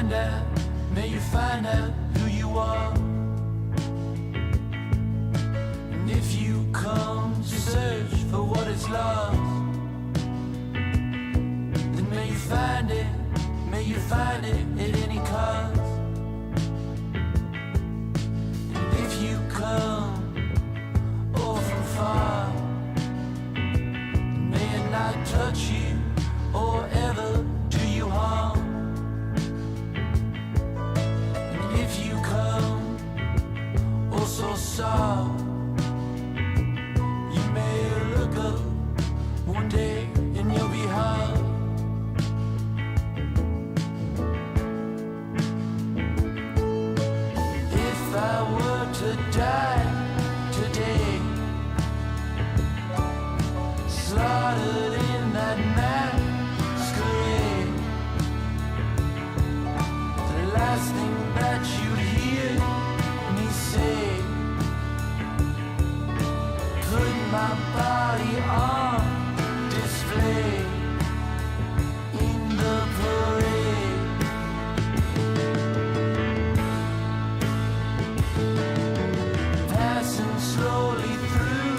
may you find out who you are. And if you come to search for what is lost, then may you find it at any cost. And if you come all from far, may it not touch you or ever do you harm. And if you come oh so soft, you may look up one day and you'll be hard. If I were to die today, slaughtered in that masquerade, the last thing that you'd hear me say, put my body on display in the parade. Passing slowly through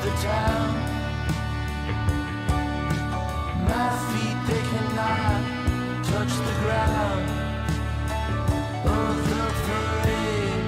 the town, my feet, they cannot touch the ground of the parade.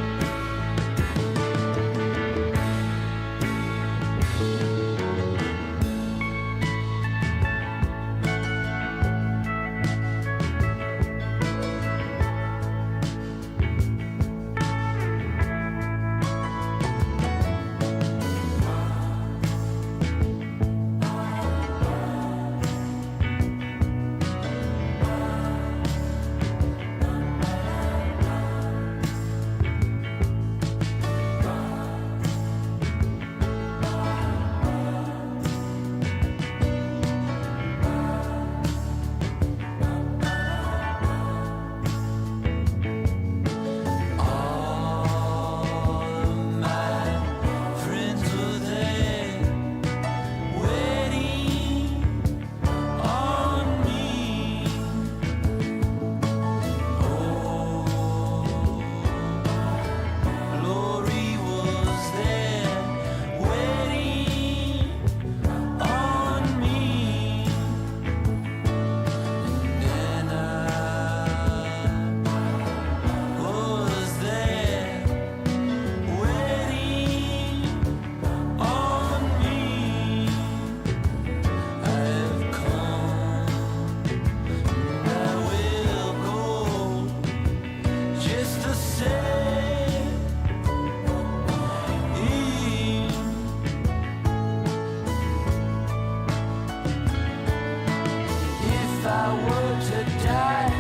If I were to die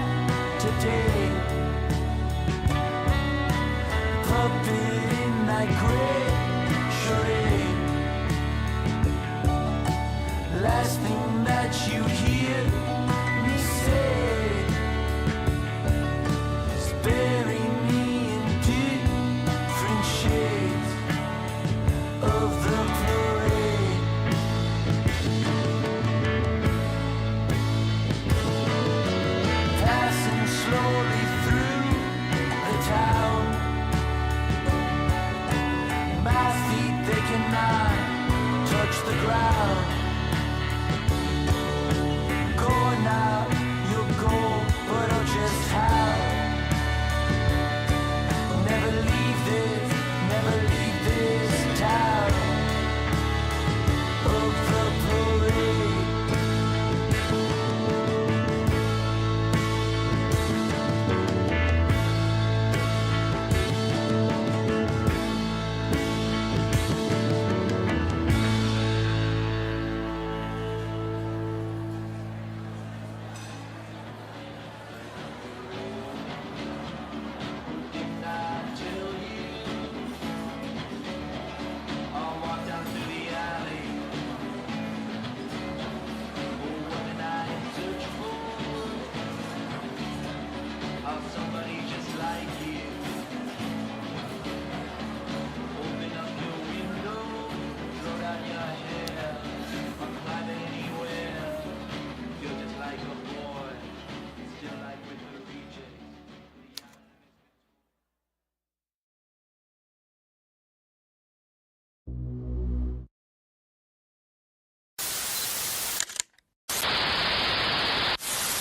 today, puppet in that great charade, last thing that you'd hear me say is bury me in different shades of the parade.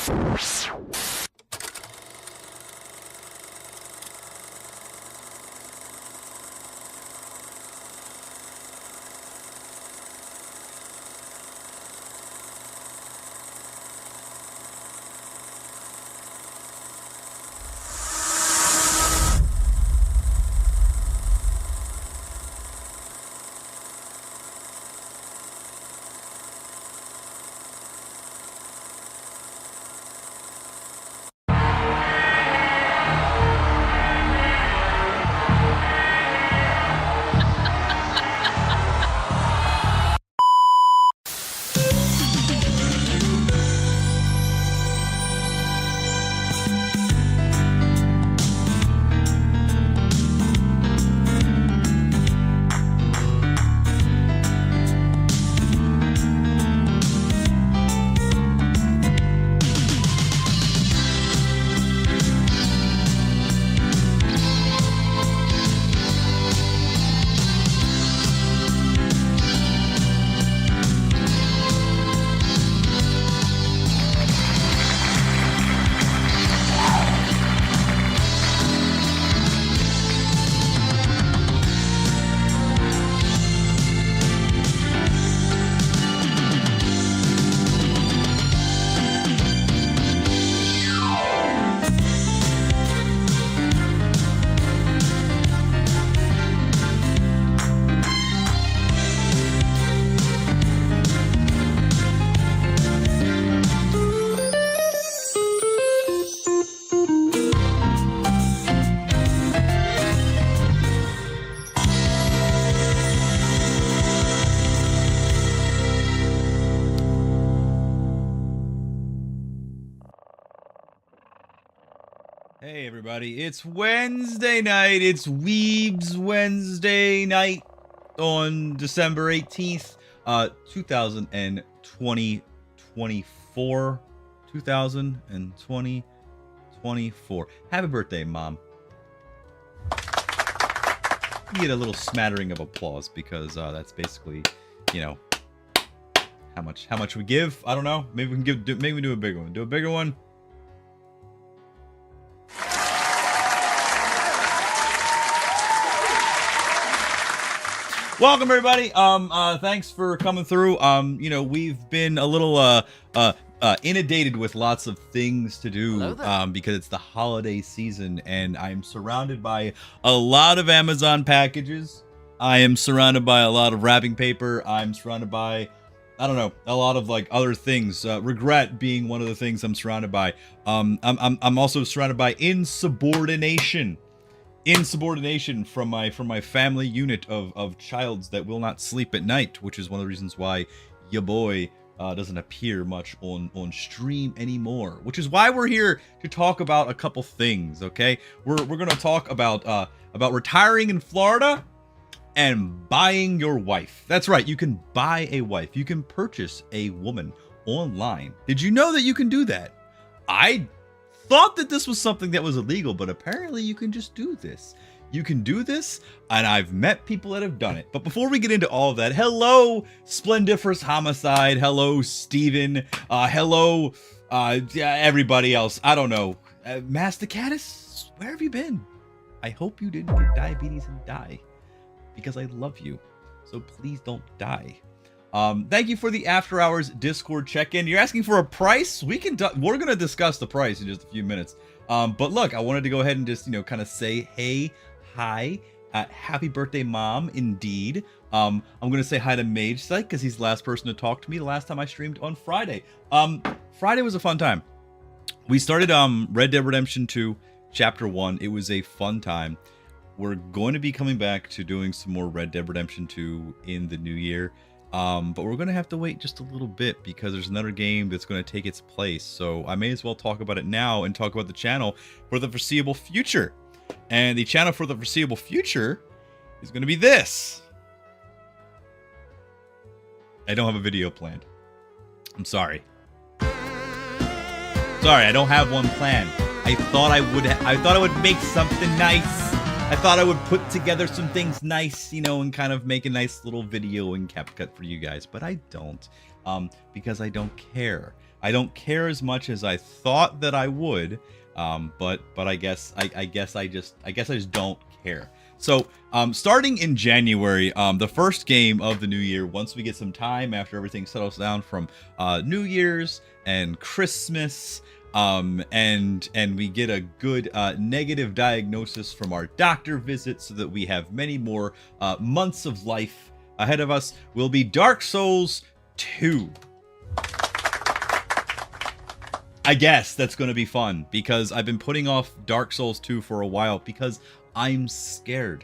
Hey everybody, it's Wednesday night. It's Weebs Wednesday night on December 18th, 2024. 2024. Happy birthday, Mom. You get a little smattering of applause because that's basically, you know, how much we give. I don't know. Maybe we can maybe we do a bigger one. Do a bigger one. Welcome everybody. Thanks for coming through. You know, we've been a little inundated with lots of things to do because it's the holiday season, and I'm surrounded by a lot of Amazon packages. I am surrounded by a lot of wrapping paper. I'm surrounded by, I don't know, a lot of like other things. Regret being one of the things I'm surrounded by. I'm also surrounded by insubordination from my family unit of childs that will not sleep at night, which is one of the reasons why ya boy doesn't appear much on stream anymore, which is why we're here to talk about a couple things. Okay, we're gonna talk about retiring in Florida and buying your wife. That's right, you can buy a wife. You can purchase a woman online. Did you know that you can do that? I thought that this was something that was illegal, but apparently you can just do this. You can do this, and I've met people that have done it. But before we get into all of that, hello, Splendiferous Homicide. Hello, Steven. Hello, everybody else. I don't know. Masticatus, where have you been? I hope you didn't get diabetes and die, because I love you. So please don't die. Thank you for the After Hours Discord check-in. You're asking for a price? We're going to discuss the price in just a few minutes. But look, I wanted to go ahead and just, you know, kind of say, hey, hi, happy birthday, Mom, indeed. I'm going to say hi to Mage Sight because he's the last person to talk to me the last time I streamed on Friday. Friday was a fun time. We started Red Dead Redemption 2, Chapter 1. It was a fun time. We're going to be coming back to doing some more Red Dead Redemption 2 in the new year. But we're going to have to wait just a little bit because there's another game that's going to take its place. So I may as well talk about it now and talk about the channel for the foreseeable future. And the channel for the foreseeable future is going to be this. I don't have a video planned. I'm sorry. Sorry, I don't have one planned. I thought I would make something nice. I thought I would put together some things nice, you know, and kind of make a nice little video and CapCut for you guys, but I don't, because I don't care. I don't care as much as I thought that I would. But I guess I just don't care. So starting in January, the first game of the new year, once we get some time after everything settles down from New Year's and Christmas, and we get a good negative diagnosis from our doctor visit, so that we have many more months of life ahead of us, will be Dark Souls 2. I guess that's going to be fun, because I've been putting off Dark Souls 2 for a while because I'm scared.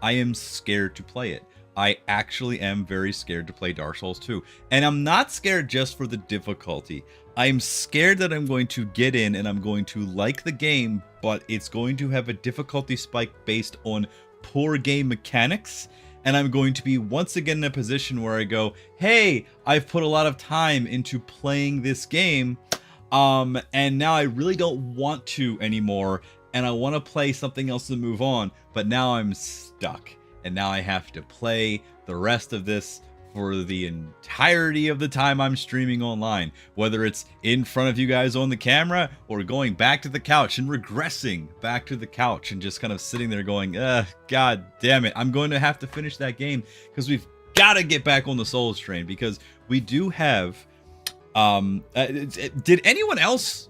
I am scared to play it. I actually am very scared to play Dark Souls 2. And I'm not scared just for the difficulty. I'm scared that I'm going to get in and I'm going to like the game, but it's going to have a difficulty spike based on poor game mechanics. And I'm going to be once again in a position where I go, hey, I've put a lot of time into playing this game. And now I really don't want to anymore, and I want to play something else to move on, but now I'm stuck, and now I have to play the rest of this for the entirety of the time I'm streaming online, whether it's in front of you guys on the camera or going back to the couch and regressing back to the couch and just kind of sitting there going, god damn it, I'm going to have to finish that game, because we've got to get back on the Souls train, because we do have did anyone else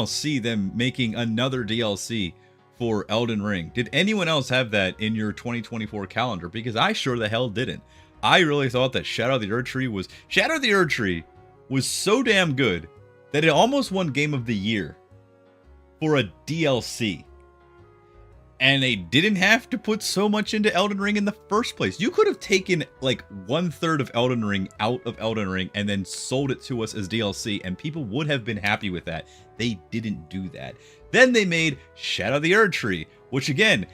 see them making another DLC for Elden Ring? Did anyone else have that in your 2024 calendar? Because I sure the hell didn't. I really thought that Shadow of the Erdtree was so damn good that it almost won Game of the Year for a DLC. And they didn't have to put so much into Elden Ring in the first place. You could have taken like 1/3 of Elden Ring out of Elden Ring and then sold it to us as DLC, and people would have been happy with that. They didn't do that. Then they made Shadow of the Erdtree, which again,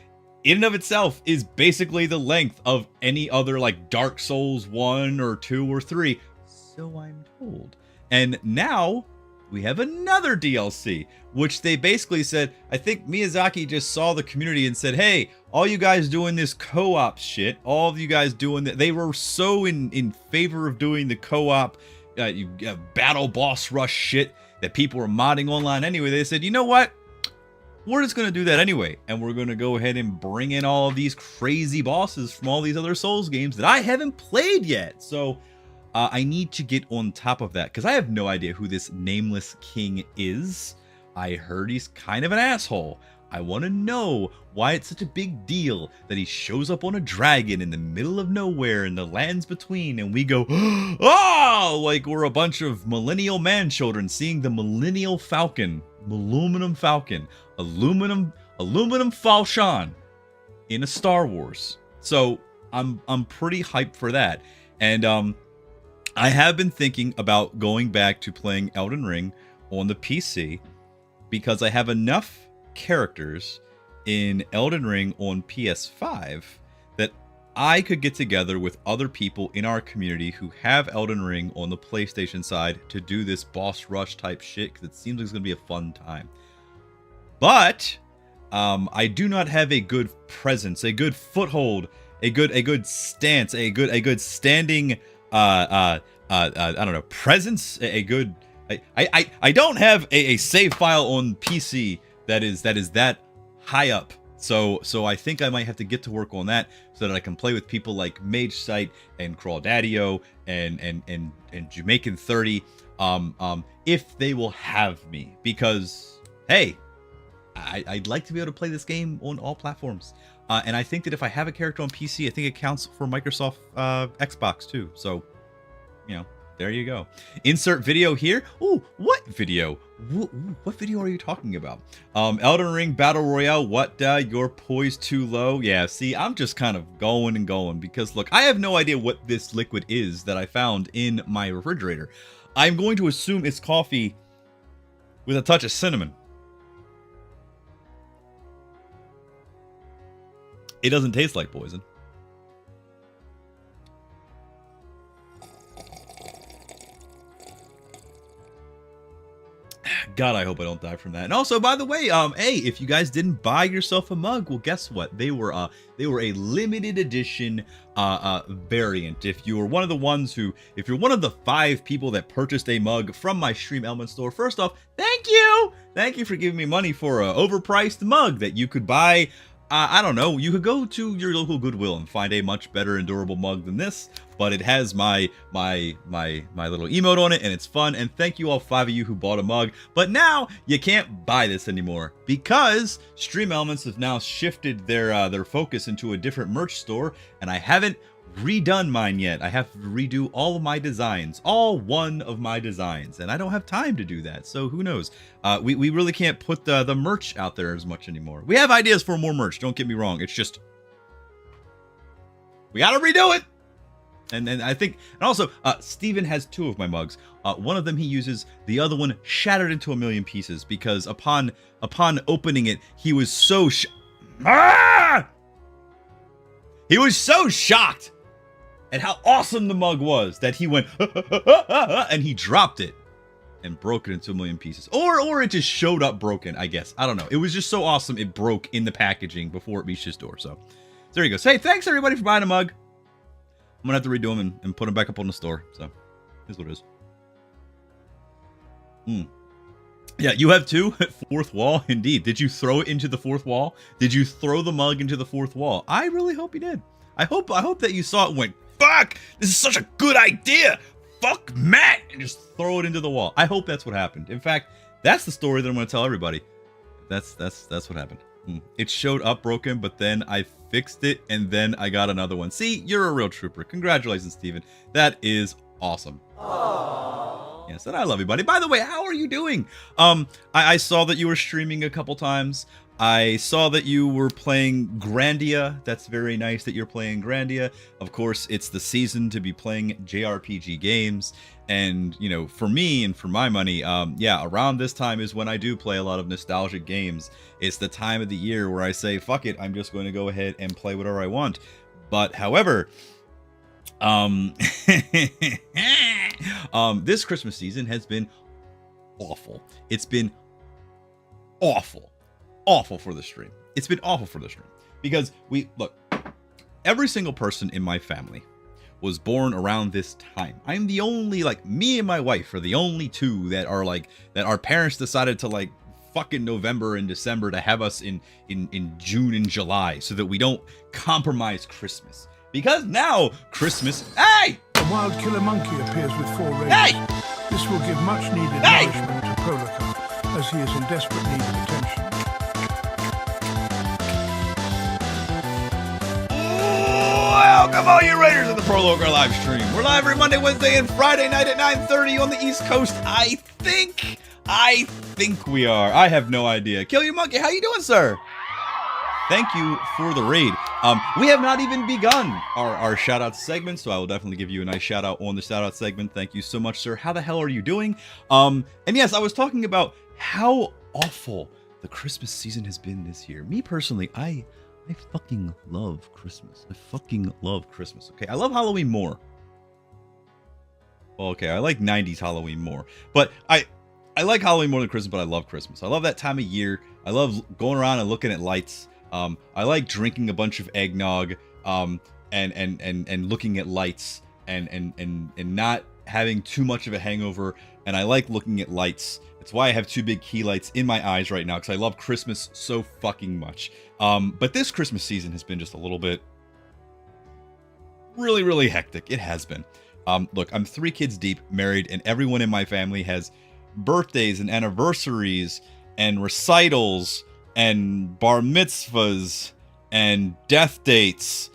in and of itself, is basically the length of any other like Dark Souls 1 or 2 or 3. So I'm told. And now we have another DLC, which they basically said, I think Miyazaki just saw the community and said, hey, all you guys doing this co-op shit, all of you guys doing that. They were so in favor of doing the co-op battle boss rush shit that people were modding online anyway. They said, you know what? We're just going to do that anyway. And we're going to go ahead and bring in all of these crazy bosses from all these other Souls games that I haven't played yet. So I need to get on top of that, because I have no idea who this nameless king is. I heard he's kind of an asshole. I want to know why it's such a big deal that he shows up on a dragon in the middle of nowhere in the lands between, and we go, oh, like we're a bunch of millennial man children seeing the Millennial Falcon, aluminum Falcon, aluminum Falcon in a Star Wars. So I'm pretty hyped for that. And I have been thinking about going back to playing Elden Ring on the PC, because I have enough characters in Elden Ring on PS5 that I could get together with other people in our community who have Elden Ring on the PlayStation side to do this boss rush type shit, because it seems like it's going to be a fun time. But I do not have a good presence, a good foothold, a good stance, a good standing I don't know, presence, a good I don't have a save file on PC that is that high up. So I think I might have to get to work on that, so that I can play with people like Mage Sight and Crawdaddio and Jamaican 30 if they will have me, because hey, I'd like to be able to play this game on all platforms. And I think that if I have a character on PC, I think it counts for Microsoft Xbox too. So, you know, there you go. Insert video here. Ooh, what video? What video are you talking about? Elden Ring Battle Royale. What? You're poised too low. Yeah, see, I'm just kind of going and going, because look, I have no idea what this liquid is that I found in my refrigerator. I'm going to assume it's coffee with a touch of cinnamon. It doesn't taste like poison. God, I hope I don't die from that. And also, by the way, hey, if you guys didn't buy yourself a mug, well, guess what? They were a limited edition variant. If you were one of the ones who, if you're one of the 5 people that purchased a mug from my Stream Element store, first off, thank you for giving me money for a overpriced mug that you could buy. I don't know, you could go to your local Goodwill and find a much better and durable mug than this, but it has my little emote on it, and it's fun. And thank you all 5 of you who bought a mug. But now you can't buy this anymore because Stream Elements have now shifted their focus into a different merch store, and I haven't redone mine yet. I have to redo all of my designs, all 1 of my designs, and I don't have time to do that, so who knows. We really can't put the merch out there as much anymore. We have ideas for more merch, don't get me wrong, it's just we gotta redo it. And I think, and also Steven has 2 of my mugs. One of them he uses, the other one shattered into a million pieces because upon opening it, he was so he was so shocked at how awesome the mug was that he went and he dropped it and broke it into a million pieces, or it just showed up broken, I guess. I don't know, it was just so awesome it broke in the packaging before it reached his door. So there you go. So, hey, thanks everybody for buying a mug. I'm gonna have to redo them and put them back up on the store, so here's what it is. Yeah, you have 2 at 4th wall. Indeed. Did you throw it into the 4th wall? Did you throw the mug into the 4th wall? I really hope you did. I hope that you saw it and went, fuck, this is such a good idea. Fuck Matt, and just throw it into the wall. I hope that's what happened. In fact, that's the story that I'm going to tell everybody. That's what happened. It showed up broken, but then I fixed it, and then I got another one. See, you're a real trooper. Congratulations, Steven. That is awesome. Aww. Yes, and I love you, buddy. By the way, how are you doing? I saw that you were streaming a couple times. I saw that you were playing Grandia. That's very nice that you're playing Grandia. Of course, it's the season to be playing JRPG games. And, you know, for me and for my money, yeah, around this time is when I do play a lot of nostalgic games. It's the time of the year where I say, fuck it, I'm just going to go ahead and play whatever I want. But, however, this Christmas season has been awful. It's been awful for the stream. It's been awful for the stream because look, every single person in my family was born around this time. I'm the only, like, me and my wife are the only 2 that are like, that our parents decided to, like, fucking November and December to have us in June and July so that we don't compromise Christmas. Because now Christmas, hey! A wild killer monkey appears with 4 rays. Hey! This will give much needed nourishment to PROLOKAR, as he is in desperate need of attention. Welcome all you raiders of the PROLOKAR live stream. We're live every Monday, Wednesday, and Friday night at 9:30 on the East Coast. I think we are. I have no idea. Kill Your Monkey, how you doing, sir? Thank you for the raid. We have not even begun our shout out segment, so I will definitely give you a nice shout out on the shout out segment. Thank you so much, sir. How the hell are you doing? And yes, I was talking about how awful the Christmas season has been this year. Me personally, I fucking love Christmas. I fucking love Christmas. Okay, I love Halloween more. Well, okay, I like 90s Halloween more. But I like Halloween more than Christmas, but I love Christmas. I love that time of year. I love going around and looking at lights. I like drinking a bunch of eggnog, and looking at lights and not having too much of a hangover. And I like looking at lights. It's why I have 2 big key lights in my eyes right now, because I love Christmas so fucking much. But this Christmas season has been just a little bit really, really hectic. It has been. Look, I'm 3 kids deep, married, and everyone in my family has birthdays and anniversaries and recitals and bar mitzvahs and death dates.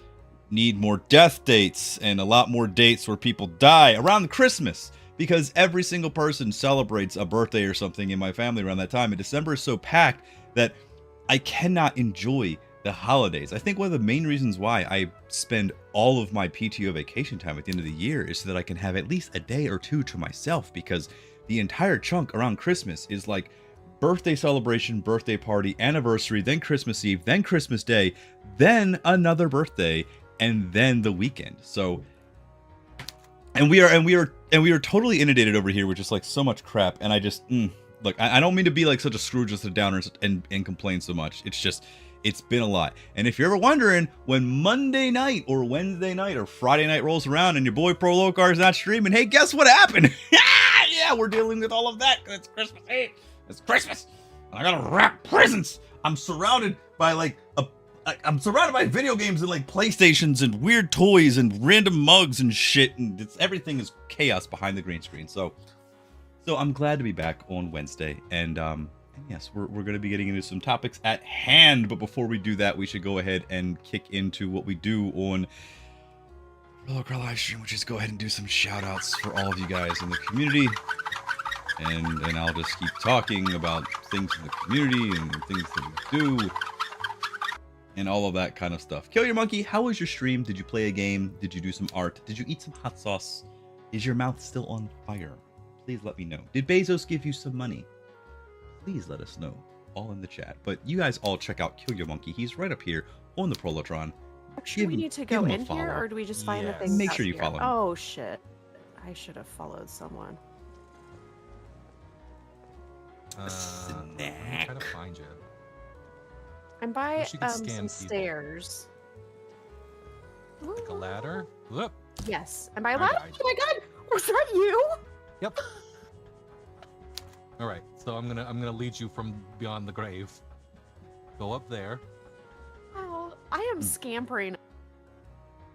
Need more death dates and a lot more dates where people die around Christmas, because every single person celebrates a birthday or something in my family around that time. And December is so packed that I cannot enjoy the holidays. I think one of the main reasons why I spend all of my PTO vacation time at the end of the year is so that I can have at least a day or 2 to myself, because the entire chunk around Christmas is like birthday celebration, birthday party, anniversary, then Christmas Eve, then Christmas Day, then another birthday, and then the weekend. So, and we are totally inundated over here with just like so much crap, and I just look, I don't mean to be like such a Scrooge with a downer and complain so much. It's just, it's been a lot. And if you're ever wondering, when Monday night or Wednesday night or Friday night rolls around and your boy PROLOKAR is not streaming, hey, guess what happened? Yeah, we're dealing with all of that. It's Christmas Eve. It's Christmas. And I gotta wrap presents. I'm surrounded by I'm surrounded by video games and like PlayStations and weird toys and random mugs and shit, and everything is chaos behind the green screen. So I'm glad to be back on Wednesday, and yes, we're going to be getting into some topics at hand. But before we do that, we should go ahead and kick into what we do on PROLOKAR Livestream, which is go ahead and do some shout outs for all of you guys in the community. And I'll just keep talking about things in the community and things that we do and all of that kind of stuff. Kill Your Monkey, how was your stream? Did you play a game? Did you do some art? Did you eat some hot sauce? Is your mouth still on fire? Please let me know. Did Bezos give you some money? Please let us know. All in the chat. But you guys all check out Kill Your Monkey. He's right up here on the Prolotron. Do we need to go in here, or do we just find the things? Make sure you follow him. Oh shit! I should have followed someone. I'm trying to find you. I'm by You can scan some people. stairs. Like a ladder. Whoop. Yes, am I I allowed? died. Oh my god, was that you? Yep. All right. So I'm gonna lead you from beyond the grave. Go up there. Oh, I am scampering.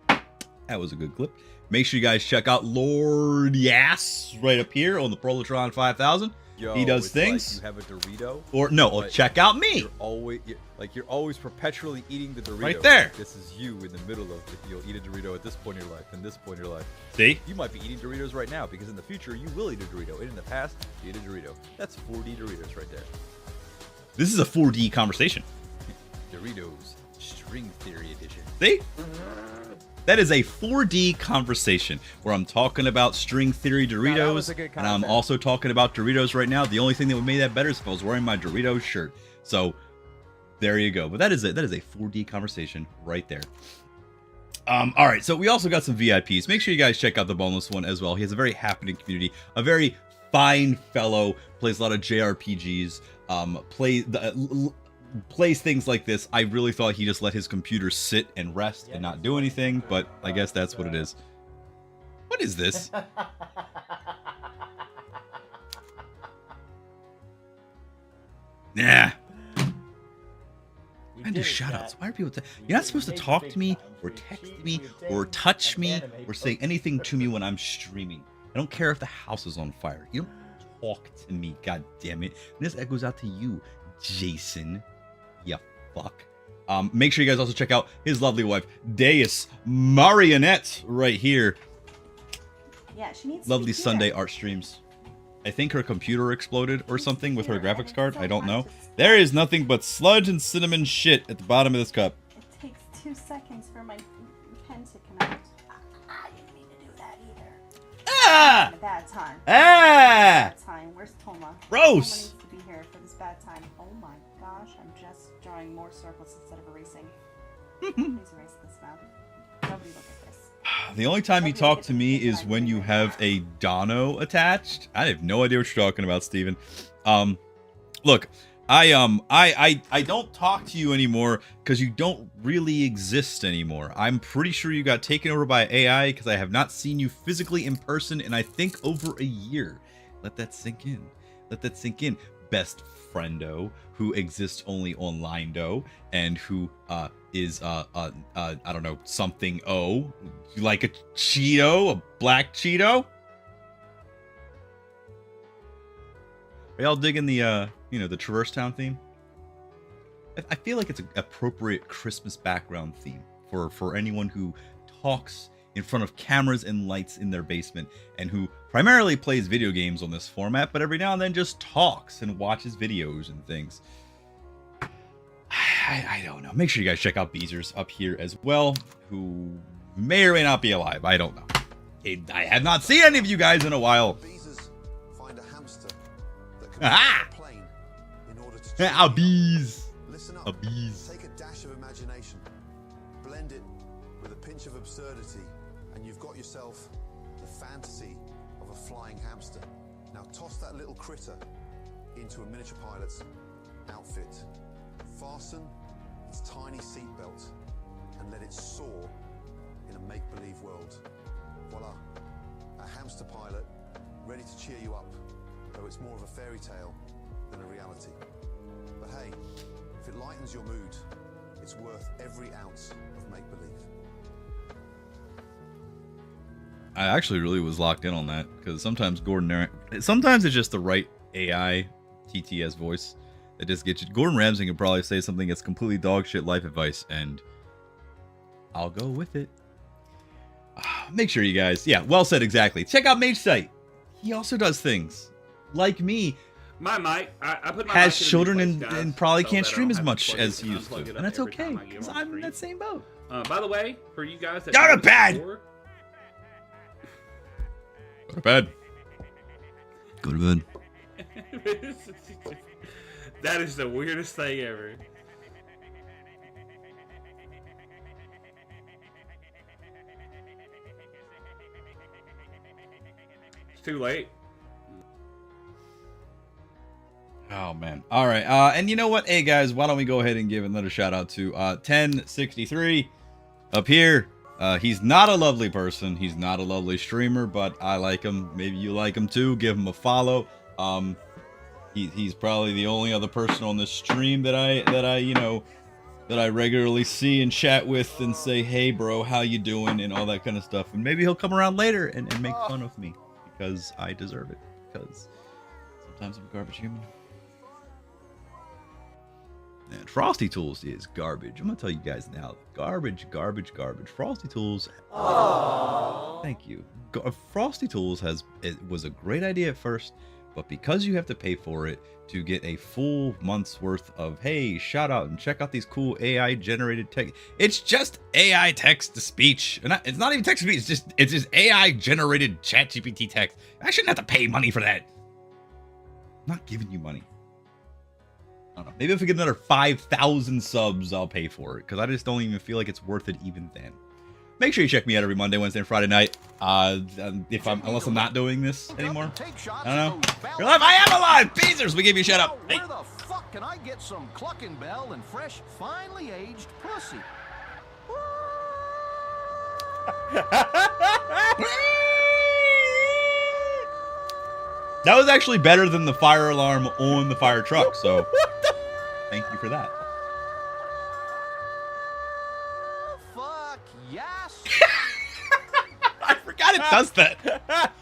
That was a good clip. Make sure you guys check out Lord Yass right up here on the Prolotron 5000. Yo, He does it's things. Like you have a Dorito. Or no, but check out me. You're always perpetually eating the Dorito. Right there. Like, this is you in the middle of it. You'll eat a Dorito at this point in your life, and this point in your life. See? You might be eating Doritos right now because in the future you will eat a Dorito, and in the past you eat a Dorito. That's 4D Doritos right there. This is a 4D conversation. Doritos String Theory Edition. See? That is a 4D conversation where I'm talking about string theory Doritos, was a good and I'm content. also talking about Doritos right now. The only thing that would make that better is if I was wearing my Doritos shirt. So there you go. But that is a 4D conversation right there. All right, so we also got some VIPs. Make sure you guys check out the boneless one as well. He has a very happening community, a very fine fellow, plays a lot of JRPGs, plays things like this. I really thought he just let his computer sit and rest and not do anything, but I guess that's what it is. What is this? Nah. I do shoutouts. Why are people? You're not supposed to talk to me or text me or touch me or say anything to me when I'm streaming. I don't care if the house is on fire. You don't talk to me. God damn it. And this echoes out to you, Jason. You fuck. Make sure you guys also check out his lovely wife, Deus Marionette, right here. Yeah, she needs Lovely to be Sunday here. art streams. I think her computer exploded or something with her graphics card. I don't know. There is nothing but sludge and cinnamon shit at the bottom of this cup. It takes 2 seconds for my pen to connect. I didn't mean to do that either. Ah! A bad time. Ah! Bad time. Where's Toma? Gross! Toma needs to be here for this bad time. Oh my gosh, I'm just drawing more circles instead of erasing. Please erase this now. Nobody look at this. The only time you talk to me is when you have a dono attached. I have no idea what you're talking about, Steven. Look, I don't talk to you anymore because you don't really exist anymore. I'm pretty sure you got taken over by AI because I have not seen you physically in person in I think over a year. Let that sink in. Let that sink in. Best friendo who exists only online though, and who is I don't know, something O, like a Cheeto, a black Cheeto. Are y'all digging the the Traverse Town theme? I feel like it's an appropriate Christmas background theme for anyone who talks in front of cameras and lights in their basement and who primarily plays video games on this format, but every now and then just talks and watches videos and things. I don't know. Make sure you guys check out Beezers up here as well, who may or may not be alive. I don't know. I have not seen any of you guys in a while. Beezers find a hamster that can Ah! fly a plane in order to A bees. Listen A up. bees. Take a dash of imagination, blend it with a pinch of absurdity, and you've got yourself the fantasy of a flying hamster. Now toss that little critter into a miniature pilot's outfit. Fasten its tiny seatbelt and let it soar in a make-believe world. Voila, a hamster pilot ready to cheer you up, though it's more of a fairy tale than a reality. But hey, if it lightens your mood, it's worth every ounce of make-believe. I actually really was locked in on that because sometimes sometimes it's just the right AI TTS voice that just gets you. Gordon Ramsay could probably say something that's completely dog shit life advice, and I'll go with it. Make sure you guys, yeah, well said, exactly. Check out Mage Sight. He also does things like me. My mic, I put my has mic in children replace, and, guys, and probably so can't that I stream don't as have to much plug as it he and used to, unplug it and up that's every okay time I get because on I'm in stream. that same boat. By the way, for you guys that Go to noticed bed! before- Go to bed. Go to bed. That is the weirdest thing ever. It's too late. Oh man. All right. And you know what? Hey guys, why don't we go ahead and give another shout out to 1063 up here. He's not a lovely person. He's not a lovely streamer, but I like him. Maybe you like him too. Give him a follow. He's probably the only other person on this stream that I regularly see and chat with and say, hey bro, how you doing, and all that kind of stuff. And maybe he'll come around later and make fun of me because I deserve it. Because sometimes I'm a garbage human. And Frosty Tools is garbage. I'm gonna tell you guys now. Garbage, garbage, garbage. Frosty Tools. Aww. Thank you. Frosty Tools was a great idea at first, but because you have to pay for it to get a full month's worth of, hey, shout out and check out these cool AI generated tech. It's just AI text to speech. And it's not even text to speech. It's just AI generated ChatGPT text. I shouldn't have to pay money for that. I'm not giving you money. I don't know. Maybe if we get another 5,000 subs, I'll pay for it because I just don't even feel like it's worth it even then. Make sure you check me out every Monday, Wednesday, and Friday night. Unless I'm not doing this anymore. I don't know. You're alive. I am alive. Beezers, we gave you a shout out. Hey. Where the fuck can I get some clucking bell and fresh, finely aged pussy? That was actually better than the fire alarm on the fire truck, so thank you for that. Fuck yes. I forgot it does that.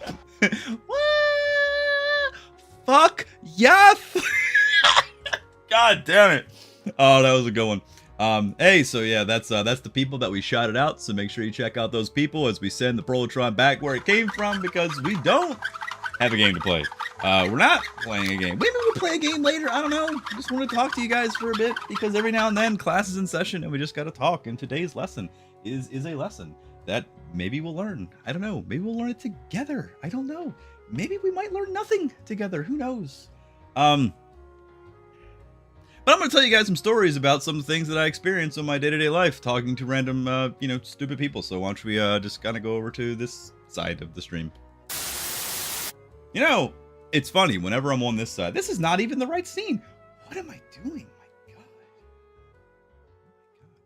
Fuck yes. God damn it. Oh, that was a good one. Hey, so yeah, that's the people that we shouted out, so make sure you check out those people as we send the Prolotron back where it came from, because we don't have a game to play. We're not playing a game. Maybe we'll play a game later. I don't know. I just want to talk to you guys for a bit because every now and then class is in session and we just got to talk. And today's lesson is a lesson that maybe we'll learn. I don't know. Maybe we'll learn it together. I don't know. Maybe we might learn nothing together. Who knows? But I'm going to tell you guys some stories about some things that I experience in my day-to-day life talking to random, stupid people. So why don't we just kind of go over to this side of the stream. You know, it's funny, whenever I'm on this side, this is not even the right scene. What am I doing? My God.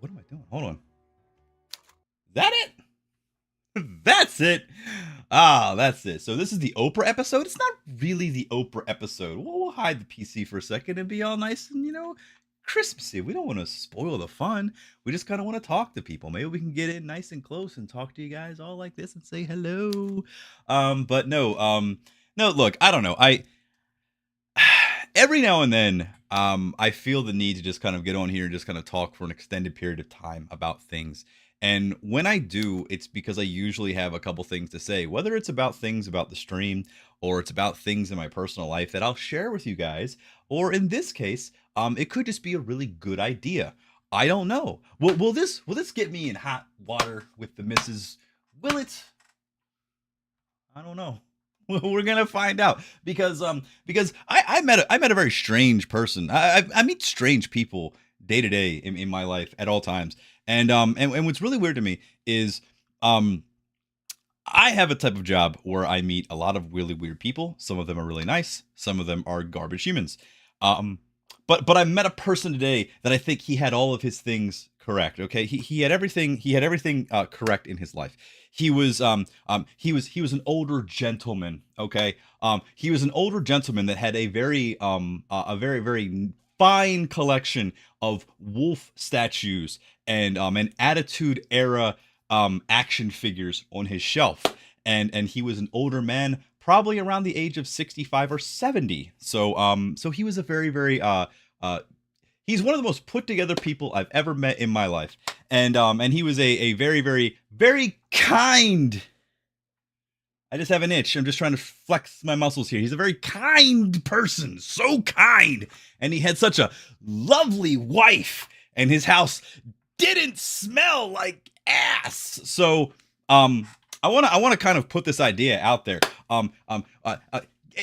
What am I doing? Hold on. Is that it? That's it. Ah, that's it. So this is the Oprah episode. It's not really the Oprah episode. We'll hide the PC for a second and be all nice and, Christmassy. We don't want to spoil the fun. We just kind of want to talk to people. Maybe we can get in nice and close and talk to you guys all like this and say hello. But no, look, I don't know. Every now and then, I feel the need to just kind of get on here and just kind of talk for an extended period of time about things. And when I do, it's because I usually have a couple things to say, whether it's about things about the stream or it's about things in my personal life that I'll share with you guys. Or in this case, it could just be a really good idea. I don't know. Will this get me in hot water with the missus? Will it? I don't know. We're gonna find out because I met a very strange person. I meet strange people day to day in my life at all times. And what's really weird to me is I have a type of job where I meet a lot of really weird people. Some of them are really nice. Some of them are garbage humans. Um, but I met a person today that I think he had all of his things correct. Okay, he had everything. He had everything correct in his life. He was an older gentleman. Okay, he was an older gentleman that had a very fine collection of wolf statues and an Attitude Era action figures on his shelf, and he was an older man, probably around the age of 65 or 70. So he was a uh he's one of the most put together people I've ever met in my life, and he was a very kind. I just have an itch. I'm just trying to flex my muscles here. He's a very kind person, so kind, and he had such a lovely wife, and his house didn't smell like ass. So I want to kind of put this idea out there.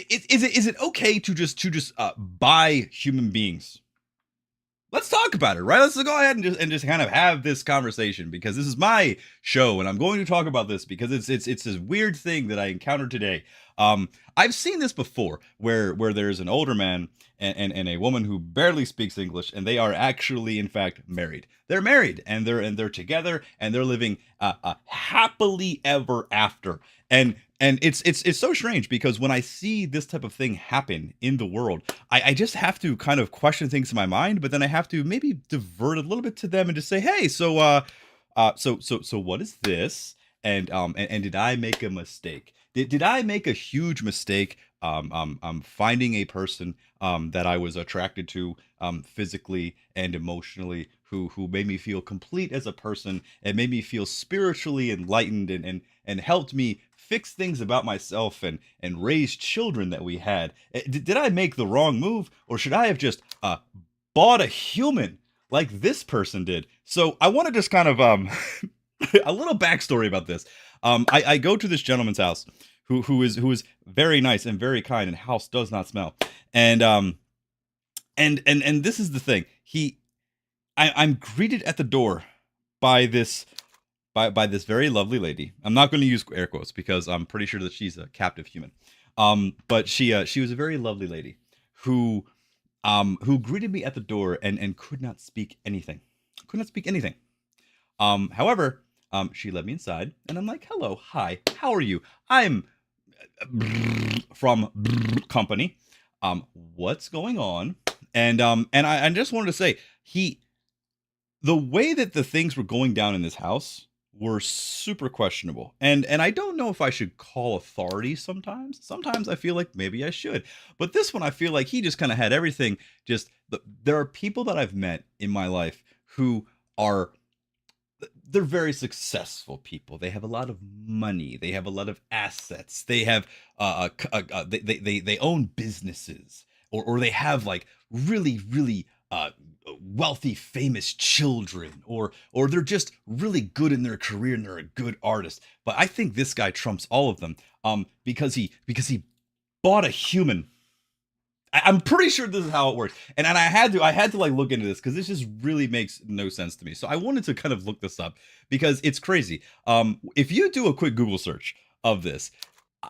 Is it okay to just buy human beings? Let's talk about it, right? Let's go ahead and just kind of have this conversation, because this is my show and I'm going to talk about this because it's this weird thing that I encountered today. I've seen this before where there's an older man and a woman who barely speaks English, and they are actually in fact married. They're married and they're together and they're living happily ever after. And it's so strange, because when I see this type of thing happen in the world, I just have to kind of question things in my mind, but then I have to maybe divert a little bit to them and just say, hey, so what is this? And did I make a mistake? Did I make a huge mistake finding a person that I was attracted to physically and emotionally, who made me feel complete as a person and made me feel spiritually enlightened and helped me fix things about myself and raise children that we had? Did I make the wrong move, or should I have just bought a human like this person did? So I want to just kind of a little backstory about this. I go to this gentleman's house who is very nice and very kind, and house does not smell. And this is the thing. I'm greeted at the door by this very lovely lady. I'm not going to use air quotes because I'm pretty sure that she's a captive human. But she was a very lovely lady who greeted me at the door and could not speak anything. Could not speak anything. However, she led me inside, and I'm like, hello, hi, how are you? I'm from company. What's going on? And I just wanted to say, the way that the things were going down in this house were super questionable. And I don't know if I should call authorities sometimes. Sometimes I feel like maybe I should. But this one, I feel like he just kind of had everything. There are people that I've met in my life who they're very successful people. They have a lot of money. They have a lot of assets. They have they own businesses, or they have like really wealthy, famous children, or they're just really good in their career and they're a good artist. But I think this guy trumps all of them because he bought a human. I'm pretty sure this is how it works, and I had to like look into this because this just really makes no sense to me. So I wanted to kind of look this up because it's crazy. If you do a quick Google search of this,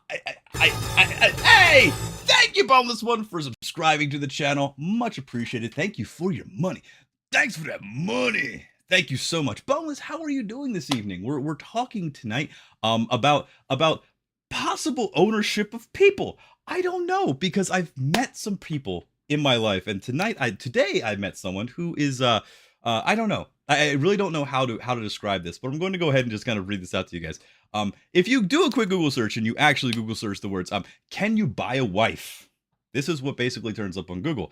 hey, thank you, Boneless One, for subscribing to the channel. Much appreciated. Thank you for your money. Thanks for that money. Thank you so much, Boneless. How are you doing this evening? We're talking tonight about possible ownership of people. I don't know, because I've met some people in my life, and today I met someone who is I don't know. I really don't know how to describe this, but I'm going to go ahead and just kind of read this out to you guys. If you do a quick Google search and you actually Google search the words can you buy a wife? This is what basically turns up on Google.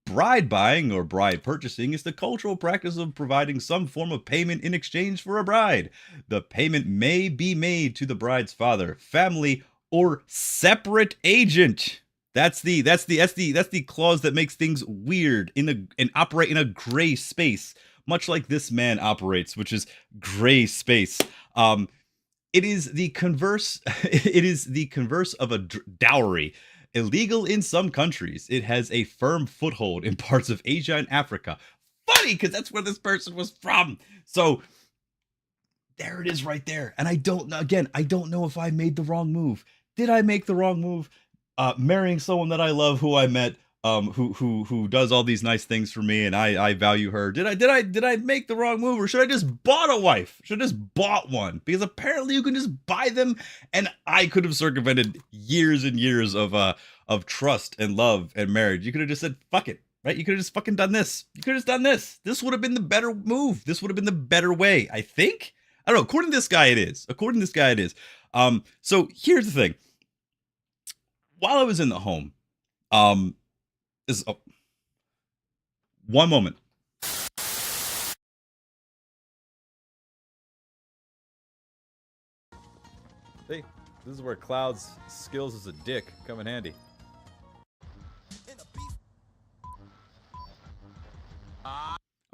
Bride buying or bride purchasing is the cultural practice of providing some form of payment in exchange for a bride. The payment may be made to the bride's father, family, or separate agent. That's the clause that makes things weird and operate in a gray space, much like this man operates, which is gray space. It is the converse. It is the converse of a dowry. Illegal in some countries, it has a firm foothold in parts of Asia and Africa. Funny, because that's where this person was from. So There it is right there. And I don't know if I made the wrong move. Did I make the wrong move? Marrying someone that I love, who I met, who does all these nice things for me, and I value her. Did I make the wrong move, or should I just bought a wife? Should I just bought one? Because apparently you can just buy them, and I could have circumvented years and years of trust and love and marriage. You could have just said fuck it, right? You could have just fucking done this. You could have just done this. This would have been the better move. This would have been the better way, I think. I don't know. According to this guy, it is. So here's the thing. While I was in the home, one moment. Hey, this is where Cloud's skills as a dick come in handy.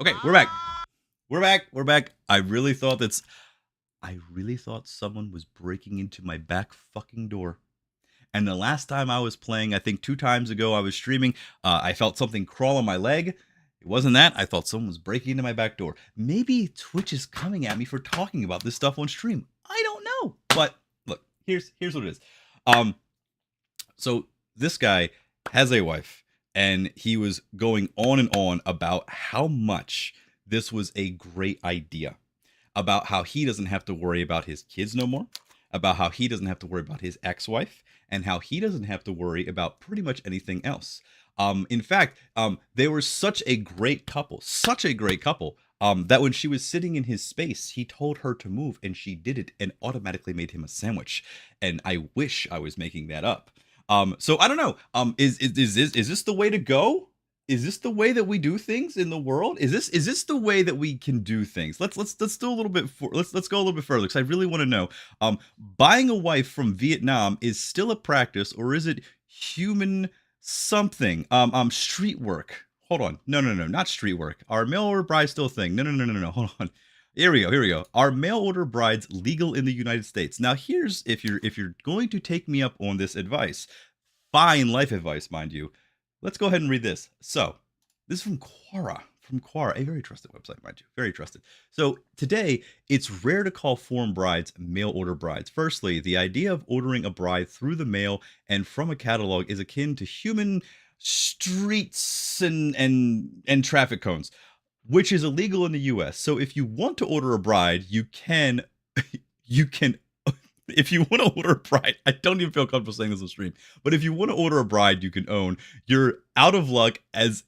Okay, we're back. We're back. I really thought someone was breaking into my back fucking door. And the last time I was playing, I think 2 times ago, I was streaming, I felt something crawl on my leg. It wasn't that. I thought someone was breaking into my back door. Maybe Twitch is coming at me for talking about this stuff on stream. I don't know. But look, here's what it is. So this guy has a wife, and he was going on and on about how much this was a great idea, about how he doesn't have to worry about his kids no more, about how he doesn't have to worry about his ex-wife, and how he doesn't have to worry about pretty much anything else. In fact, they were such a great couple, that when she was sitting in his space, he told her to move, and she did it, and automatically made him a sandwich. And I wish I was making that up. So I don't know. Is this the way to go? Is this the way that we do things in the world? Is this the way that we can do things? Let's do a little bit let's go a little bit further, because I really want to know. Buying a wife from Vietnam is still a practice, or is it human something? Street work. Hold on. No, not street work. Are mail order brides still a thing? No. Hold on. Here we go. Are mail order brides legal in the United States? Now, here's if you're going to take me up on this advice, fine life advice, mind you. Let's go ahead and read this. So, this is from Quora. A very trusted website, mind you. Very trusted. So, today, it's rare to call foreign brides mail order brides. Firstly, the idea of ordering a bride through the mail and from a catalog is akin to human streets and traffic cones, which is illegal in the US. So, if you want to order a bride, you can if you want to order a bride, I don't even feel comfortable saying this on stream, but if you want to order a bride you can own, you're out of luck, as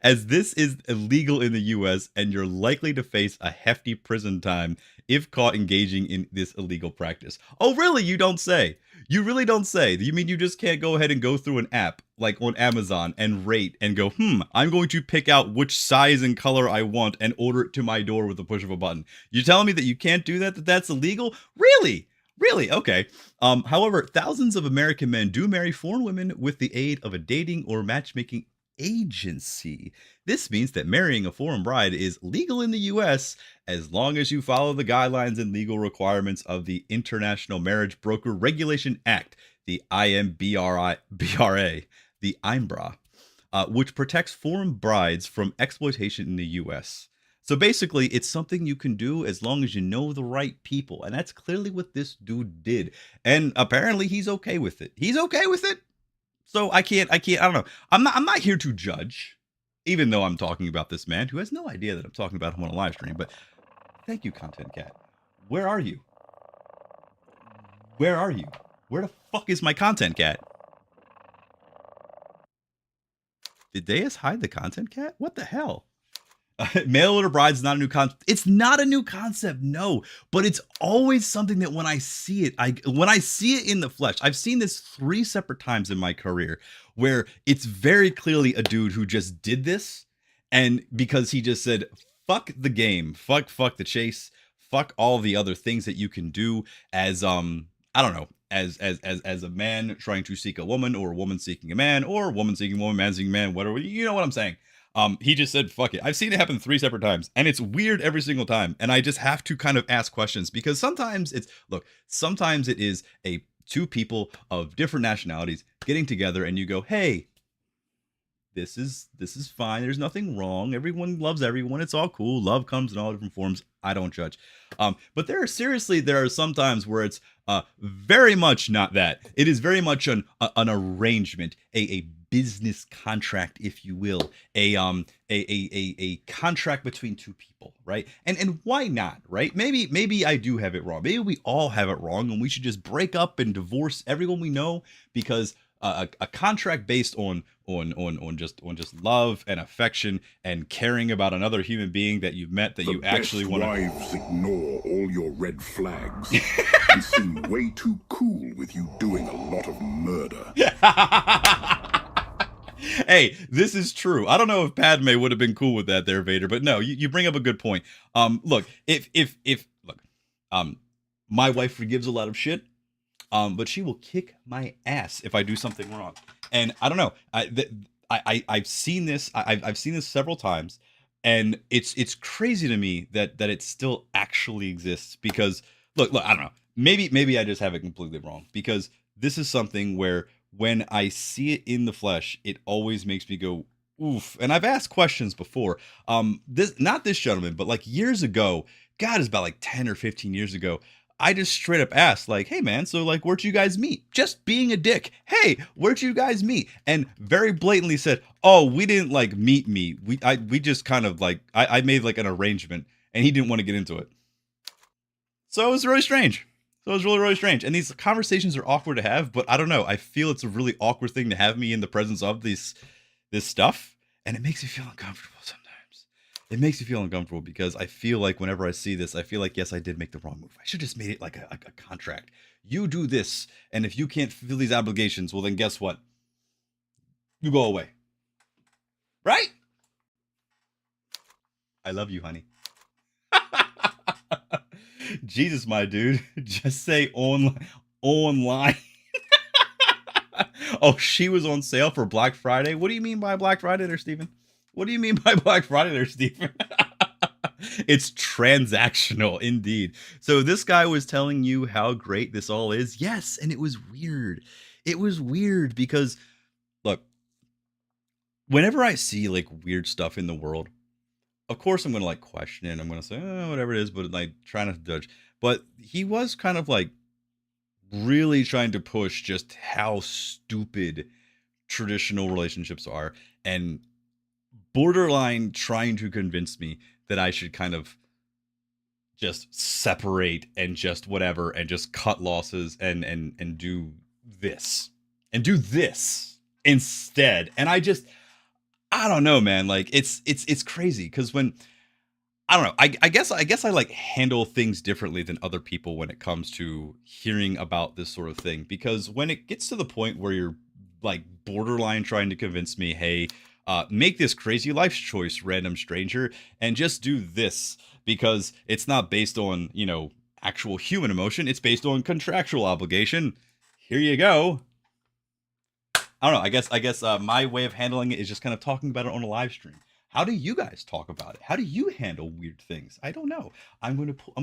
this is illegal in the US, and you're likely to face a hefty prison time if caught engaging in this illegal practice. Oh, really? You don't say? You really don't say? You mean you just can't go ahead and go through an app like on Amazon and rate and go, I'm going to pick out which size and color I want and order it to my door with the push of a button? You're telling me that you can't do that? That's illegal? Really? Really? Okay. However, thousands of American men do marry foreign women with the aid of a dating or matchmaking agency. This means that marrying a foreign bride is legal in the US as long as you follow the guidelines and legal requirements of the International Marriage Broker Regulation Act, the IMBRA, the IMBRA, which protects foreign brides from exploitation in the US. So basically, it's something you can do as long as you know the right people. And that's clearly what this dude did. And apparently he's okay with it. He's okay with it. So I don't know. I'm not here to judge, even though I'm talking about this man who has no idea that I'm talking about him on a live stream. But thank you, Content Cat. Where are you? Where are you? Where the fuck is my Content Cat? Did they just hide the Content Cat? What the hell? Mail order brides is not a new concept. It's not a new concept, no. But it's always something that when I see it in the flesh, I've seen this 3 separate times in my career where it's very clearly a dude who just did this, and because he just said, fuck the game, fuck the chase, fuck all the other things that you can do as I don't know, as a man trying to seek a woman, or a woman seeking a man, or a woman seeking a woman, man seeking a man, whatever. You know what I'm saying? He just said, fuck it. I've seen it happen 3 separate times, and it's weird every single time. And I just have to kind of ask questions, because sometimes sometimes it is 2 people of different nationalities getting together, and you go, hey, this is fine. There's nothing wrong. Everyone loves everyone. It's all cool. Love comes in all different forms. I don't judge. But there are some times where it's very much not that. It is very much an arrangement, a business contract, if you will, a contract between two people, right? And why not, right? Maybe I do have it wrong. Maybe we all have it wrong, and we should just break up and divorce everyone we know, because a contract based on just love and affection and caring about another human being that you've met, that you actually want to. Wives ignore all your red flags and seem way too cool with you doing a lot of murder. Hey, this is true. I don't know if Padme would have been cool with that there, Vader, but no, you bring up a good point. Look, my wife forgives a lot of shit, but she will kick my ass if I do something wrong. And I don't know. I've seen this. I've seen this several times, and it's crazy to me that it still actually exists. Because look, I don't know. Maybe I just have it completely wrong, because this is something where when I see it in the flesh, it always makes me go, oof. And I've asked questions before. Not this gentleman, but like years ago, God, it's about like 10 or 15 years ago, I just straight up asked, like, hey man, so like, where'd you guys meet? Just being a dick. Hey, where'd you guys meet? And very blatantly said, oh, we didn't like meet. We just kind of like, I made like an arrangement, and he didn't want to get into it. So it was really strange. So it was really, really strange. And these conversations are awkward to have, but I don't know. I feel it's a really awkward thing to have me in the presence of this stuff. And it makes me feel uncomfortable sometimes. It makes me feel uncomfortable, because I feel like whenever I see this, I feel like, yes, I did make the wrong move. I should just made it like a contract. You do this, and if you can't fulfill these obligations, well, then guess what? You go away. Right? I love you, honey. Jesus, my dude. Just say online. Oh, she was on sale for Black Friday. What do you mean by Black Friday there, Stephen? What do you mean by Black Friday there, Stephen? It's transactional, indeed. So this guy was telling you how great this all is. Yes, and it was weird. It was weird because, look, whenever I see like weird stuff in the world, of course I'm going to like question it. I'm going to say, oh, whatever it is, but like try not to judge. But he was kind of like really trying to push just how stupid traditional relationships are, and borderline trying to convince me that I should kind of just separate and just whatever and just cut losses and do this instead. And I don't know, man. Like it's crazy, because when I don't know, I guess I like handle things differently than other people when it comes to hearing about this sort of thing, because when it gets to the point where you're like borderline trying to convince me, hey, make this crazy life choice, random stranger, and just do this because it's not based on, actual human emotion. It's based on contractual obligation. Here you go. I don't know. I guess my way of handling it is just kind of talking about it on a live stream. How do you guys talk about it? How do you handle weird things? I don't know. I'm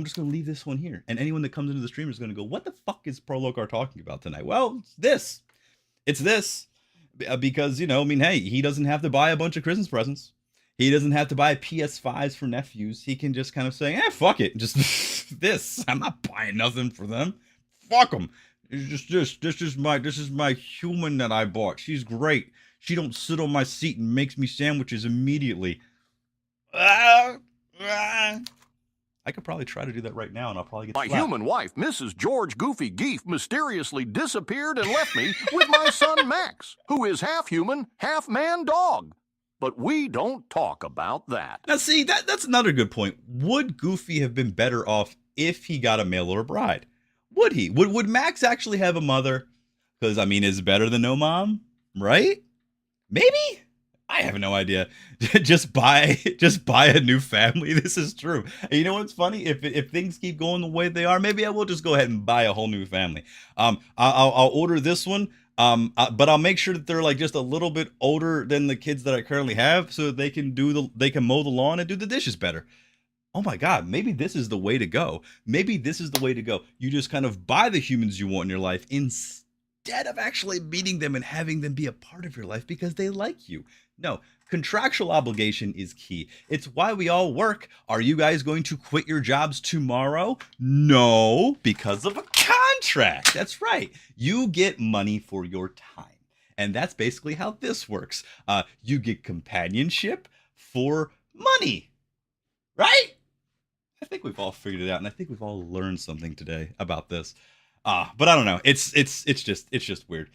just gonna leave this one here, and anyone that comes into the stream is gonna go, "What the fuck is Prolokar talking about tonight?" Well, it's this, because hey, he doesn't have to buy a bunch of Christmas presents. He doesn't have to buy PS5s for nephews. He can just kind of say, fuck it, just this. I'm not buying nothing for them. Fuck them. It's just this is my human that I bought. She's great. She don't sit on my seat and makes me sandwiches immediately. I could probably try to do that right now, and I'll probably get my slapped. human wife, Mrs. George Goofy Geef, mysteriously disappeared and left me with my son Max, who is half human, half man dog. But we don't talk about that. Now, see, that's another good point. Would Goofy have been better off if he got a mail order bride? Would he? Would Max actually have a mother? Because, it's better than no mom, right? Maybe? I have no idea. just buy a new family. This is true. And you know what's funny? If things keep going the way they are, maybe I will just go ahead and buy a whole new family. I'll order this one. But I'll make sure that they're like just a little bit older than the kids that I currently have, so that they can mow the lawn and do the dishes better. Oh my God, maybe this is the way to go. You just kind of buy the humans you want in your life instead instead of actually meeting them and having them be a part of your life because they like you. No, contractual obligation is key. It's why we all work. Are you guys going to quit your jobs tomorrow? No, because of a contract. That's right. You get money for your time. And that's basically how this works. You get companionship for money, right? I think we've all figured it out, and I think we've all learned something today about this. But I don't know. It's just weird.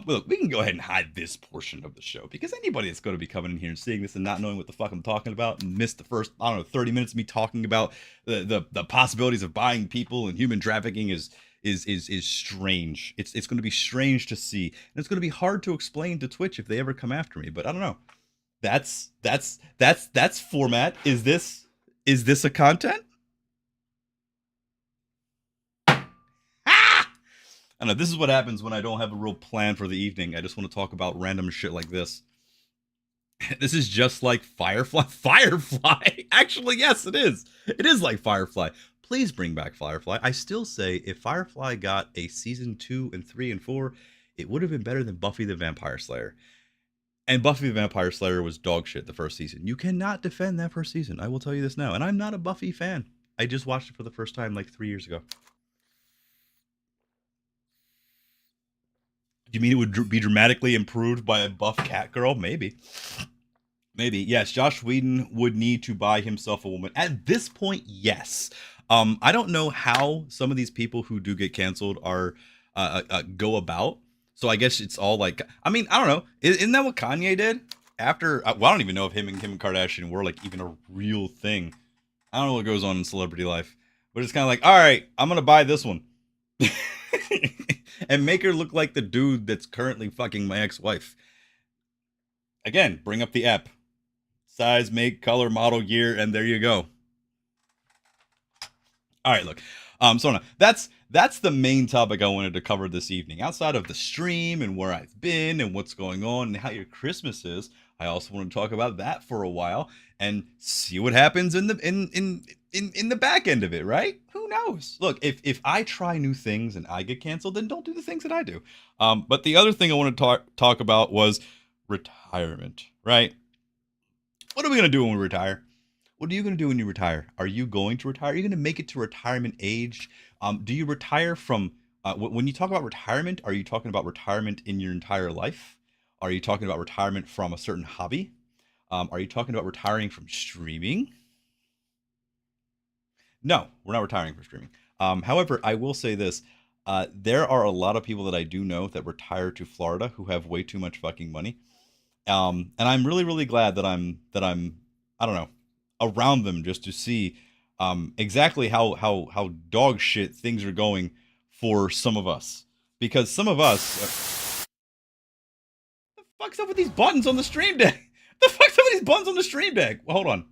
Look, we can go ahead and hide this portion of the show because anybody that's going to be coming in here and seeing this and not knowing what the fuck I'm talking about and miss the first, 30 minutes of me talking about the possibilities of buying people and human trafficking is strange. It's going to be strange to see, and it's going to be hard to explain to Twitch if they ever come after me. But I don't know. That's format. Is this a content? I know this is what happens when I don't have a real plan for the evening. I just want to talk about random shit like this. This is just like Firefly. Firefly? Actually, yes, it is. It is like Firefly. Please bring back Firefly. I still say if Firefly got a season 2 and 3 and 4, it would have been better than Buffy the Vampire Slayer. And Buffy the Vampire Slayer was dog shit the first season. You cannot defend that first season. I will tell you this now. And I'm not a Buffy fan. I just watched it for the first time like 3 years ago. You mean it would be dramatically improved by a buff cat girl? Maybe. Maybe. Yes, Josh Whedon would need to buy himself a woman. At this point, yes. I don't know how some of these people who do get canceled are go about. So I guess it's all like, I mean, I don't know. Isn't that what Kanye did? After, well, I don't even know if him and Kim Kardashian were like even a real thing. I don't know what goes on in celebrity life. But it's kind of like, all right, I'm going to buy this one. And make her look like the dude that's currently fucking my ex-wife. Again, bring up the app. Size, make, color, model, year, and there you go. All right, look. So no, that's the main topic I wanted to cover this evening. Outside of the stream and where I've been and what's going on and how your Christmas is, I also want to talk about that for a while and see what happens in the back end of it, right? Who knows? Look, if I try new things and I get canceled, then don't do the things that I do. But the other thing I want to talk about was retirement, right? What are we going to do when we retire? What are you going to do when you retire? Are you going to retire? Are you going to make it to retirement age? Do you retire from, when you talk about retirement, are you talking about retirement in your entire life? Are you talking about retirement from a certain hobby? Are you talking about retiring from streaming? No, we're not retiring from streaming. However, I will say this. There are a lot of people that I do know that retire to Florida who have way too much fucking money. And I'm really, really glad that I'm I don't know, around them just to see exactly how dog shit things are going for some of us. Because some of us... What the fuck's up with these buttons on the stream deck? What the fuck's up with these buttons on the stream deck? Well, hold on.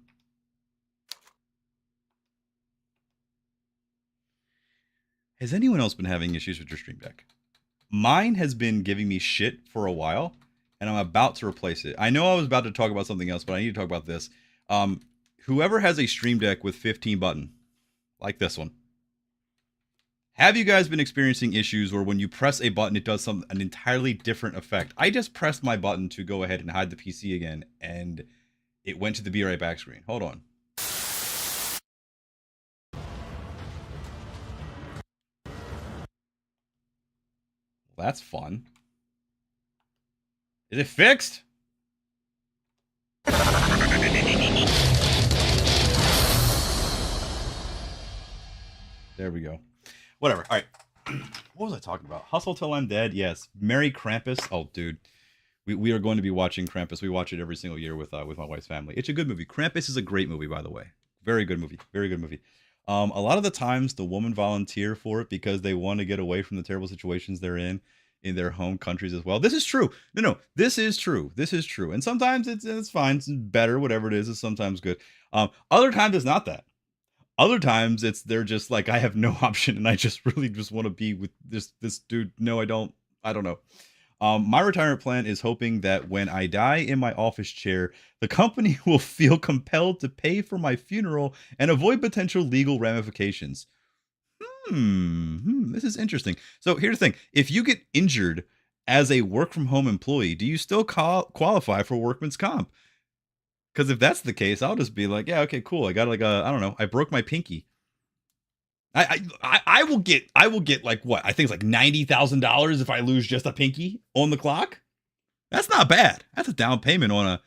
Has anyone else been having issues with your stream deck? Mine has been giving me shit for a while, and I'm about to replace it. I know I was about to talk about something else, but I need to talk about this. Whoever has a stream deck with 15 button, like this one, have you guys been experiencing issues where when you press a button, it does an entirely different effect? I just pressed my button to go ahead and hide the PC again, and it went to the be right back screen. Hold on. That's fun. Is it fixed? There we go. Whatever. All right. What was I talking about? Hustle Till I'm Dead. Yes. Merry Krampus. Oh, dude. We are going to be watching Krampus. We watch it every single year with my wife's family. It's a good movie. Krampus is a great movie, by the way. Very good movie. Very good movie. A lot of the times the women volunteer for it because they want to get away from the terrible situations they're in their home countries as well. This is true. No, this is true. This is true. And sometimes it's fine. It's better. Whatever it is sometimes good. Other times it's not that. Other times they're just like, I have no option and I just really just want to be with this dude. No, I don't know. My retirement plan is hoping that when I die in my office chair, the company will feel compelled to pay for my funeral and avoid potential legal ramifications. This is interesting. So here's the thing. If you get injured as a work from home employee, do you still qualify for workman's comp? Because if that's the case, I'll just be like, yeah, okay, cool. I got like I don't know, I broke my pinky. I will get like what? I think it's like $90,000 if I lose just a pinky on the clock. That's not bad. That's a down payment on a.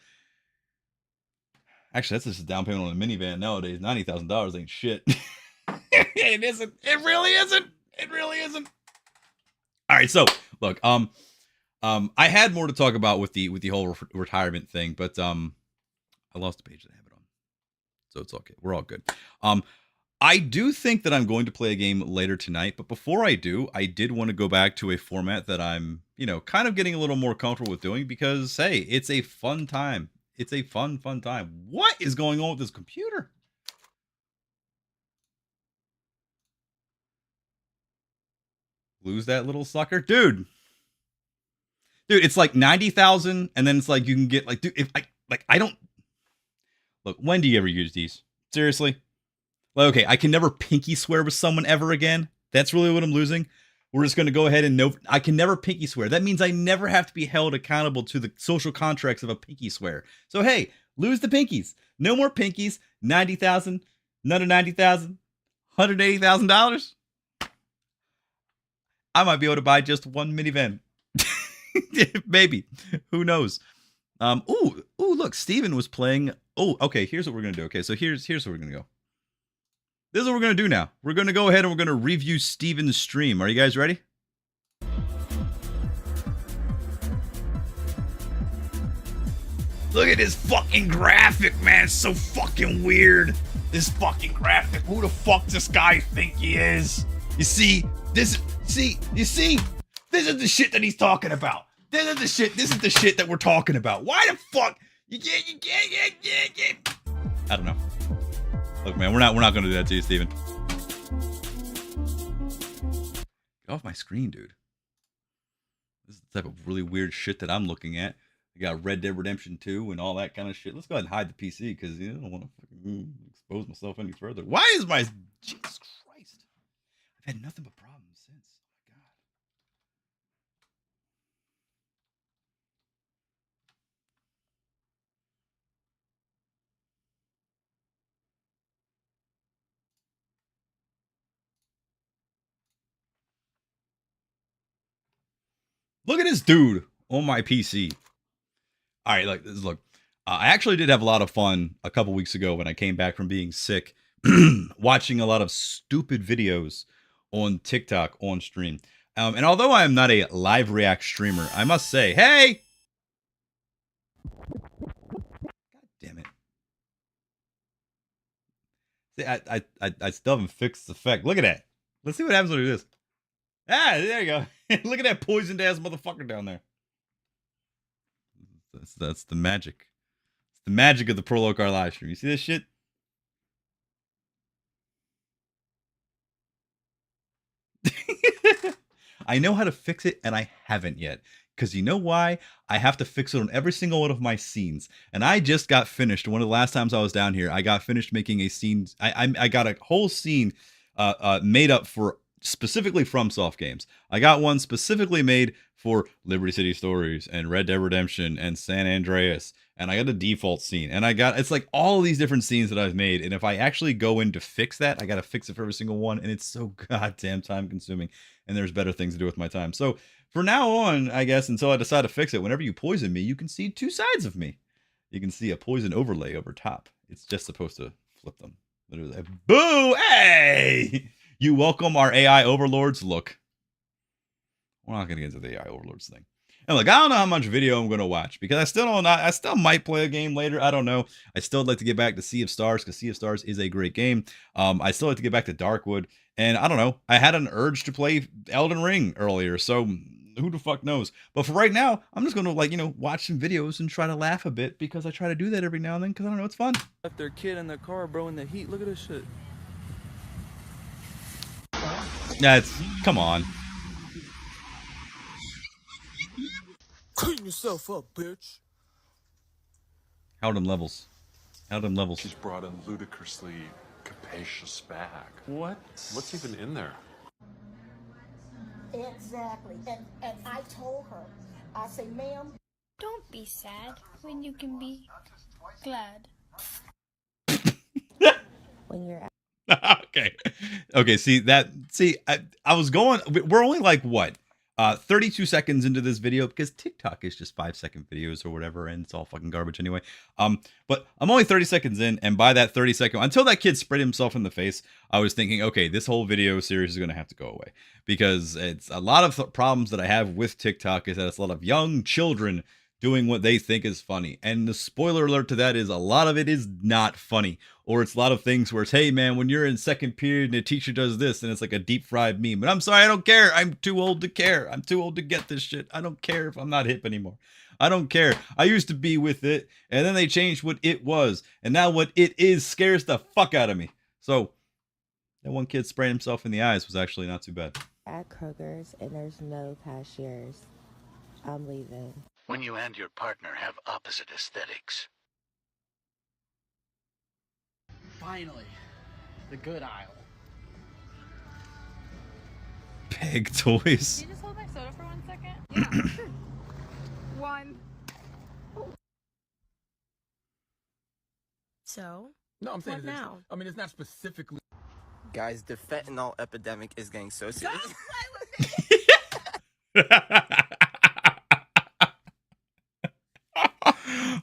Actually, that's just a down payment on a minivan nowadays. $90,000 ain't shit. It isn't. It really isn't. It really isn't. All right, so look, I had more to talk about with the whole retirement thing, but I lost the page that I have it on, so it's okay. We're all good. I do think that I'm going to play a game later tonight, but before I do, I did want to go back to a format that I'm, kind of getting a little more comfortable with doing because, hey, it's a fun time. It's a fun time. What is going on with this computer? Lose that little sucker? Dude, it's like 90,000, and then it's like you can get like, dude, if I don't look, when do you ever use these? Seriously? Like, okay, I can never pinky swear with someone ever again. That's really what I'm losing. We're just going to go ahead and know I can never pinky swear. That means I never have to be held accountable to the social contracts of a pinky swear. So, hey, lose the pinkies. No more pinkies. 90,000, another 90,000, $180,000. I might be able to buy just one minivan. Maybe. Who knows? Ooh, look, Steven was playing. Oh, okay, here's what we're going to do. Okay, so here's where we're going to go. This is what we're going to do now. We're going to go ahead and we're going to review Steven's stream. Are you guys ready? Look at this fucking graphic, man. It's so fucking weird. This fucking graphic. Who the fuck does this guy think he is? You see? This is the shit that he's talking about. This is the shit that we're talking about. Why the fuck? You can't. I don't know. Look, man, we're not going to do that to you, Steven. Get off my screen, dude. This is the type of really weird shit that I'm looking at. I got Red Dead Redemption 2 and all that kind of shit. Let's go ahead and hide the PC because I don't want to expose myself any further. Why is my... Jesus Christ. I've had nothing but problems since. Oh, my God. Look at this dude on my PC. All right, look. I actually did have a lot of fun a couple weeks ago when I came back from being sick, watching a lot of stupid videos on TikTok on stream. And although I am not a live react streamer, I must say, hey! God damn it. See, I still haven't fixed the effect. Look at that. Let's see what happens when I do this. Ah, there you go. Look at that poisoned ass motherfucker down there. That's the magic. It's the magic of the PROLOKAR live stream. You see this shit? I know how to fix it, and I haven't yet. Because you know why? I have to fix it on every single one of my scenes. And I just got finished. One of the last times I was down here, I got finished making a scene. I got a whole scene made up for specifically FromSoft games. I got one specifically made for Liberty City Stories and Red Dead Redemption and San Andreas. And I got a default scene. And it's like all of these different scenes that I've made. And if I actually go in to fix that, I got to fix it for every single one. And it's so goddamn time consuming. And there's better things to do with my time. So for now on, I guess, until I decide to fix it, whenever you poison me, you can see two sides of me. You can see a poison overlay over top. It's just supposed to flip them. Literally. Boo! Hey! You welcome our AI overlords? Look. We're not going to get into the AI overlords thing. And look, I don't know how much video I'm going to watch because I still might play a game later. I don't know. I still like to get back to Sea of Stars because Sea of Stars is a great game. I still like to get back to Darkwood. And I don't know. I had an urge to play Elden Ring earlier. So who the fuck knows? But for right now, I'm just going to watch some videos and try to laugh a bit because I try to do that every now and then because I don't know. It's fun. Left their kid in the car, bro, in the heat. Look at this shit. Come on. Clean yourself up, bitch. How them levels? She's brought a ludicrously capacious bag. What? What's even in there? Exactly. And I told her, I say, ma'am. Don't be sad when you can be glad. When you're Okay, I was going, we're only like what, 32 seconds into this video, because TikTok is just 5-second videos or whatever, and it's all fucking garbage anyway. But I'm only 30 seconds in, and by that 30-second, until that kid sprayed himself in the face, I was thinking, okay, this whole video series is going to have to go away, because it's a lot of problems that I have with TikTok is that it's a lot of young children doing what they think is funny. And the spoiler alert to that is a lot of it is not funny. Or it's a lot of things where it's, hey man, when you're in second period and a teacher does this, and it's like a deep fried meme. But I'm sorry, I don't care. I'm too old to care. I'm too old to get this shit. I don't care if I'm not hip anymore. I don't care. I used to be with it, and then they changed what it was. And now what it is scares the fuck out of me. So that one kid spraying himself in the eyes was actually not too bad. At Kroger's and there's no cashiers. I'm leaving. When you and your partner have opposite aesthetics. Finally, the good aisle. Peg toys. Can you just hold my soda for 1 second? Yeah, sure. One. So? No, I'm saying What now? I mean, it's not specifically. Guys, the fentanyl epidemic is getting so serious.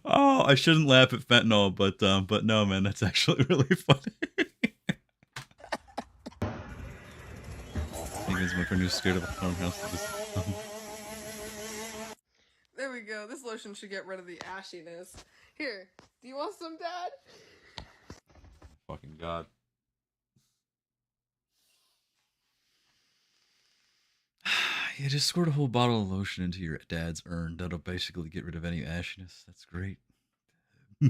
Oh, I shouldn't laugh at fentanyl, but no, man, that's actually really funny. I think it's my friend who's scared of a farmhouse. There we go. This lotion should get rid of the ashiness. Here, do you want some, Dad? Fucking God. Yeah, just squirt a whole bottle of lotion into your dad's urn. That'll basically get rid of any ashiness. That's great.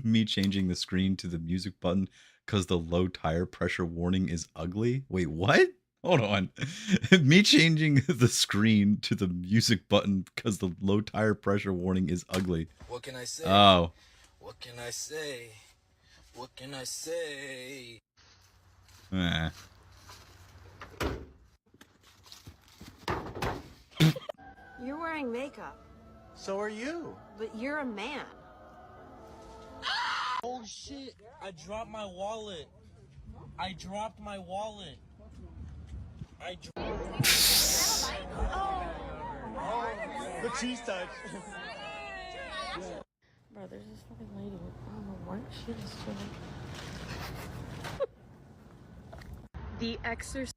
Me changing the screen to the music button because the low tire pressure warning is ugly. Wait, what? Hold on. Me changing the screen to the music button because the low tire pressure warning is ugly. What can I say? Oh. What can I say? What can I say? Eh. You're wearing makeup, So are you. but you're a man. Oh shit, I dropped my wallet. I dropped my wallet. The cheese touch. Bro, there's this fucking lady with, I don't know what she is doing. The Exorcist.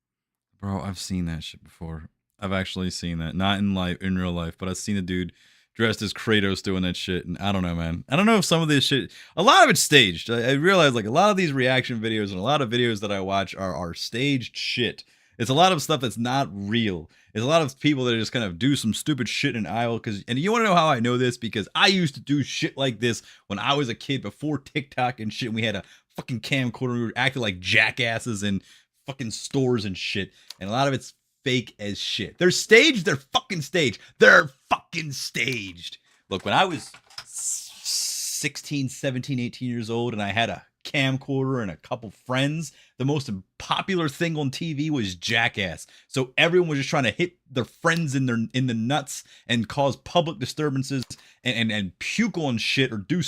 Bro, I've seen that shit before. I've actually seen that. Not in real life, but I've seen a dude dressed as Kratos doing that shit, and I don't know, man. I don't know if some of this shit, a lot of it's staged. I realize, like, a lot of these reaction videos and a lot of videos that I watch are staged shit. It's a lot of stuff that's not real. It's a lot of people that just kind of do some stupid shit in an aisle. And you want to know how I know this? Because I used to do shit like this when I was a kid before TikTok and shit. And we had a fucking camcorder. We were acting like jackasses in fucking stores and shit. And a lot of it's fake as shit. They're staged. They're fucking staged. They're fucking staged. Look, when I was 16, 17, 18 years old and I had a camcorder and a couple friends, the most popular thing on TV was Jackass. So everyone was just trying to hit their friends in the nuts and cause public disturbances and puke on shit or do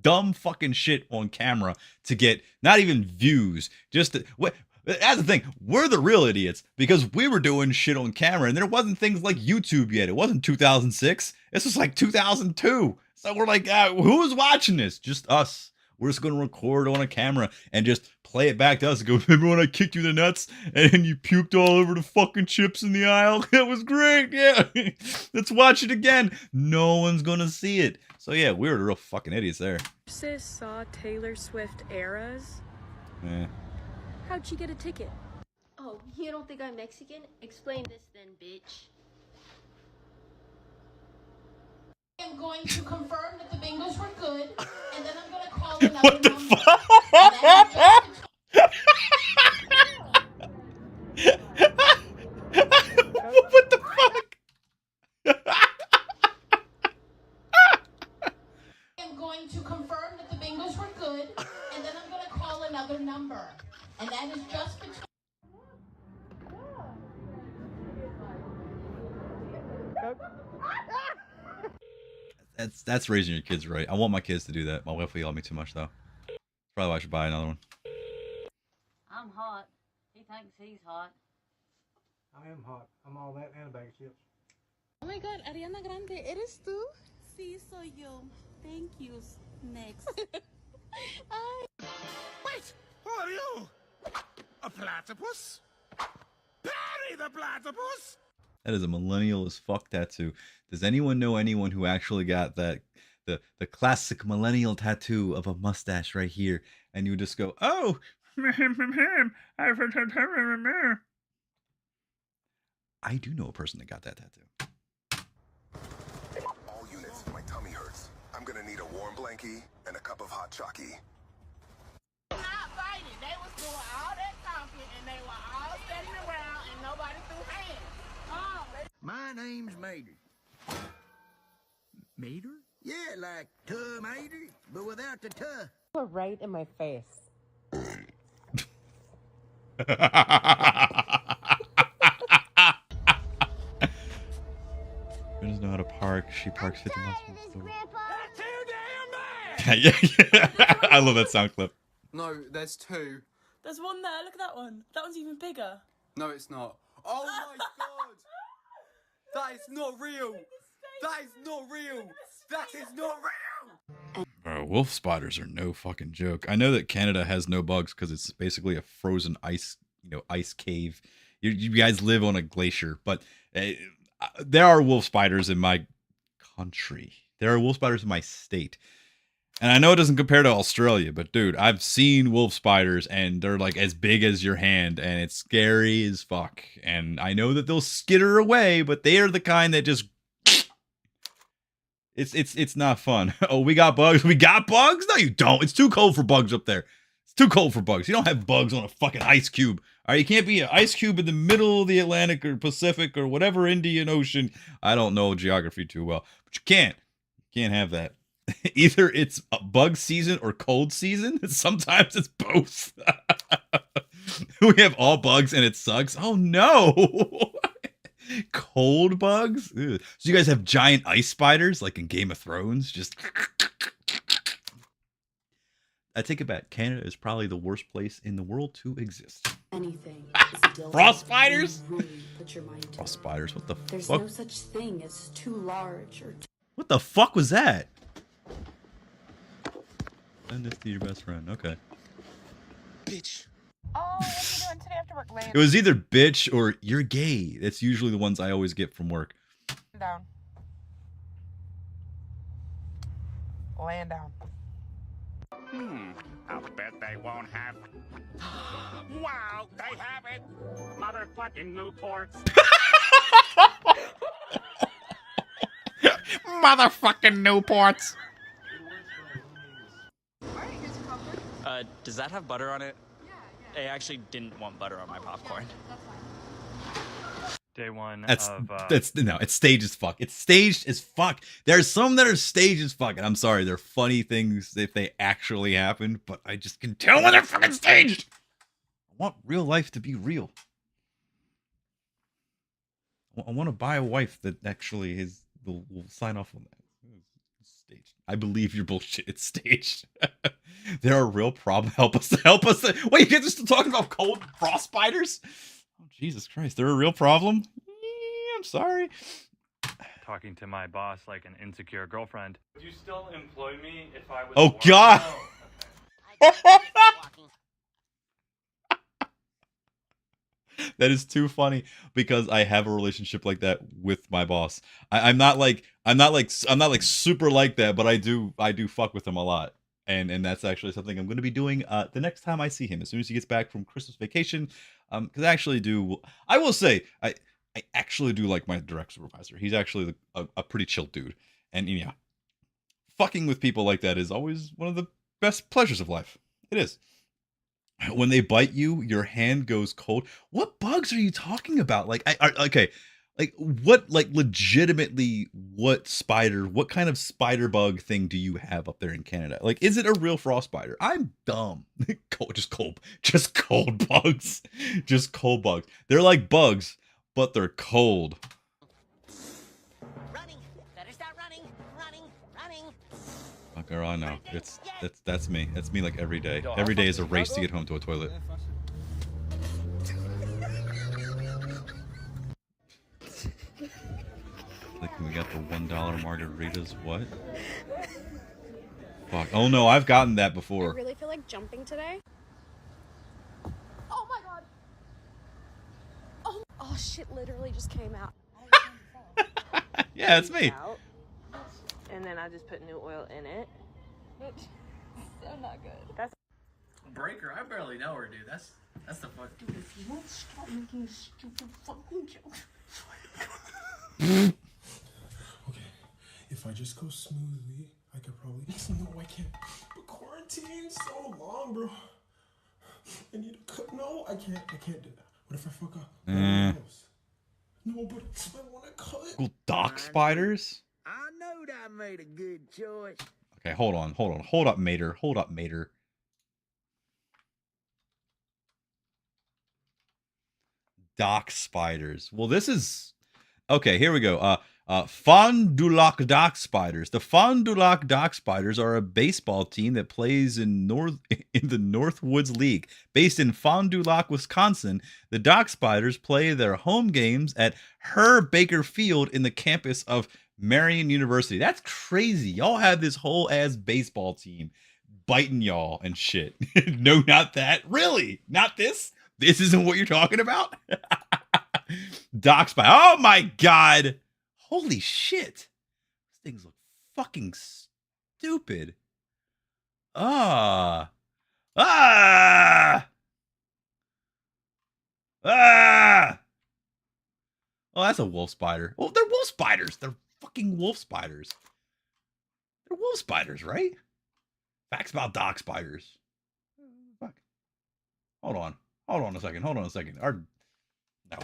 dumb fucking shit on camera to get not even views. Just that's the thing. We're the real idiots because we were doing shit on camera and there wasn't things like YouTube yet. It wasn't 2006. This was like 2002. So we're like, who's watching this? Just us. We're just going to record on a camera and just play it back to us and go, remember when I kicked you in the nuts and you puked all over the fucking chips in the aisle? That was great. Yeah. Let's watch it again. No one's going to see it. So yeah, we were the real fucking idiots there. Sis saw Taylor Swift Eras. Yeah. How'd she get a ticket? Oh, you don't think I'm Mexican? Explain this then, bitch. I'm going to confirm that the bingos were good, and then I'm going to call another What the number. fuck? What the fuck? I'm going to confirm that the bingos were good, and then I'm going to call another number. And that is just between... That's raising your kids right. I want my kids to do that. My wife will yell at me too much though. Probably why I should buy another one. I'm hot. He thinks he's hot. I am hot. I'm all that and a bag of chips. Oh my god, Ariana Grande, ¿eres tú? Sí, soy yo. Thank you. Next. Wait! Who are you? A platypus? Bury the platypus! That is a millennial as fuck tattoo. Does anyone know anyone who actually got that the classic millennial tattoo of a mustache right here? And you would just go, oh, I do know a person that got that tattoo. All units, my tummy hurts. I'm gonna need a warm blankie and a cup of hot chalky. Not fighting. They was doing all that talking and they were all standing around and nobody threw hands. My name's Mater. Mater? Yeah, like tuh Mater, but without the tuh. Right in my face. Who doesn't know how to park? She parks 50 miles from the store. I love that sound clip. No, there's two. There's one there. Look at that one. That one's even bigger. No, it's not. Oh my god! That is not real! That is not real! That is not real! Wolf spiders are no fucking joke. I know that Canada has no bugs because it's basically a frozen ice, ice cave. You guys live on a glacier, but there are wolf spiders in my country. There are wolf spiders in my state. And I know it doesn't compare to Australia, but dude, I've seen wolf spiders and they're like as big as your hand and it's scary as fuck. And I know that they'll skitter away, but they are the kind that just it's not fun. Oh, we got bugs. We got bugs? No, you don't. It's too cold for bugs up there. It's too cold for bugs. You don't have bugs on a fucking ice cube. All right, you can't be an ice cube in the middle of the Atlantic or Pacific or whatever Indian Ocean. I don't know geography too well, but you can't. You can't have that. Either it's a bug season or cold season. Sometimes it's both. We have all bugs and it sucks. Oh no. Cold bugs? Ew. So you guys have giant ice spiders like in Game of Thrones? Just I take it back. Canada is probably the worst place in the world to exist. Anything. Frost spiders? Frost spiders, what the fuck? There's no such thing as too large or What the fuck was that? Send this to your best friend. Okay. Bitch. Oh, what are you doing today after work? Laying It was either bitch or you're gay. That's usually the ones I always get from work. down. Laying down. I'll bet they won't have. Wow, they have it! Motherfucking Newports. Motherfucking Newports. Does that have butter on it? Yeah. I actually didn't want butter on my popcorn. Day one That's of it's staged as fuck. It's staged as fuck. There's some that are staged as fuck, and I'm sorry, they're funny things if they actually happen, but I just can tell when they're fucking staged. I want real life to be real. I want to buy a wife that actually will sign off on that. It's staged. I believe your bullshit. It's staged. There are real problems. Help us. Wait, you guys are still talking about cold frost spiders? Oh, Jesus Christ. They're a real problem? I'm sorry. talking to my boss like an insecure girlfriend. Would you still employ me if I was? Oh God. That is too funny because I have a relationship like that with my boss. I'm not like super like that, but I do fuck with him a lot. And that's actually something I'm going to be doing the next time I see him, as soon as he gets back from Christmas vacation. Because I will say I actually do like my direct supervisor. He's actually a pretty chill dude, and yeah, fucking with people like that is always one of the best pleasures of life. It is. When they bite you, your hand goes cold. What bugs are you talking about? Like, legitimately, what kind of spider bug thing do you have up there in Canada? Like, is it a real frost spider? I'm dumb. Just cold bugs. Just cold bugs. They're like bugs, but they're cold. Oh, girl, I know. That's me. That's me like every day. Every day is a race to get home to a toilet. Like we got the $1 margaritas. What? Fuck. Oh no, I've gotten that before. I really feel like jumping today. Oh my god. Oh shit, literally just came out. Yeah, it's me. And then I just put new oil in it. So not good. That's Breaker, I barely know her, dude. That's the fuck. Dude, if you won't stop making stupid fucking jokes. Okay, if I just go smoothly, I could probably. No, I can't. But quarantine's so long, bro. I need to cut. No, I can't do that. What if I fuck up? No, but I want to cut. Cool dock spiders. I knowed I made a good choice. Okay, hold up, Mater. Hold up, Mater. Dock spiders. Well, this is okay. Here we go. Fond du Lac dock spiders. The Fond du Lac dock spiders are a baseball team that plays in the Northwoods League. Based in Fond du Lac, Wisconsin, the dock spiders play their home games at Herr Baker Field in the campus of Marion University. That's crazy. Y'all have this whole ass baseball team biting y'all and shit. No, not that. Really? Not this? This isn't what you're talking about? Dock spider. Oh my god. Holy shit. These things look fucking stupid. Oh, that's a wolf spider. Well, they're wolf spiders. They're fucking wolf spiders. They're wolf spiders, right? Facts about dock spiders. Fuck. Hold on a second. No,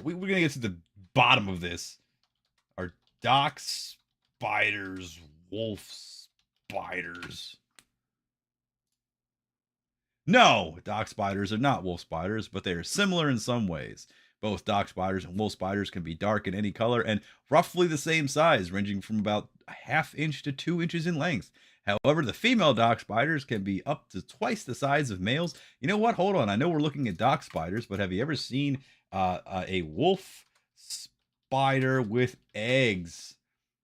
we're gonna get to the bottom of this. Are dock spiders wolf spiders? No, dock spiders are not wolf spiders, but they are similar in some ways. Both dock spiders and wolf spiders can be dark in any color and roughly the same size, ranging from about a ½ inch to 2 inches in length. However, the female dock spiders can be up to twice the size of males. You know what? Hold on. I know we're looking at dock spiders, but have you ever seen a wolf spider with eggs?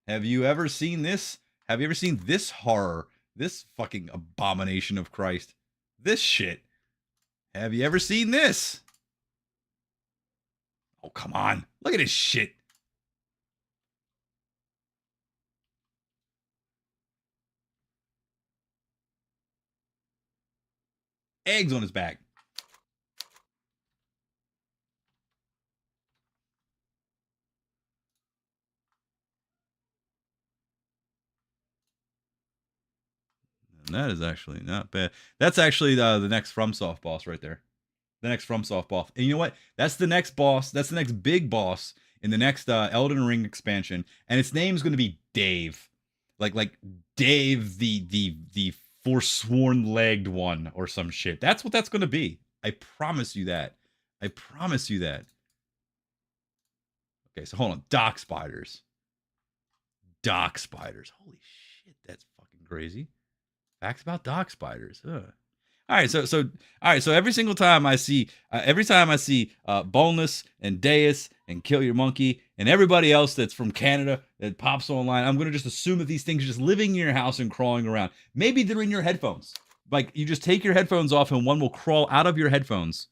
Have you ever seen this? Have you ever seen this horror? This fucking abomination of Christ. This shit. Have you ever seen this? Oh, come on. Look at this shit. Eggs on his back. And that is actually not bad. That's actually the next FromSoft boss right there. The next FromSoft boss. And you know what? That's the next boss. That's the next big boss in the next Elden Ring expansion. And its name is going to be Dave. Like Dave the forsworn-legged one or some shit. That's what that's going to be. I promise you that. I promise you that. Okay, so hold on. Dock spiders. Dock spiders. Holy shit, that's fucking crazy. Facts about dock spiders. Ugh. All right, so every single time I see, Boneless and Deus and Kill Your Monkey and everybody else that's from Canada that pops online, I'm gonna just assume that these things are just living in your house and crawling around. Maybe they're in your headphones. Like you just take your headphones off and one will crawl out of your headphones,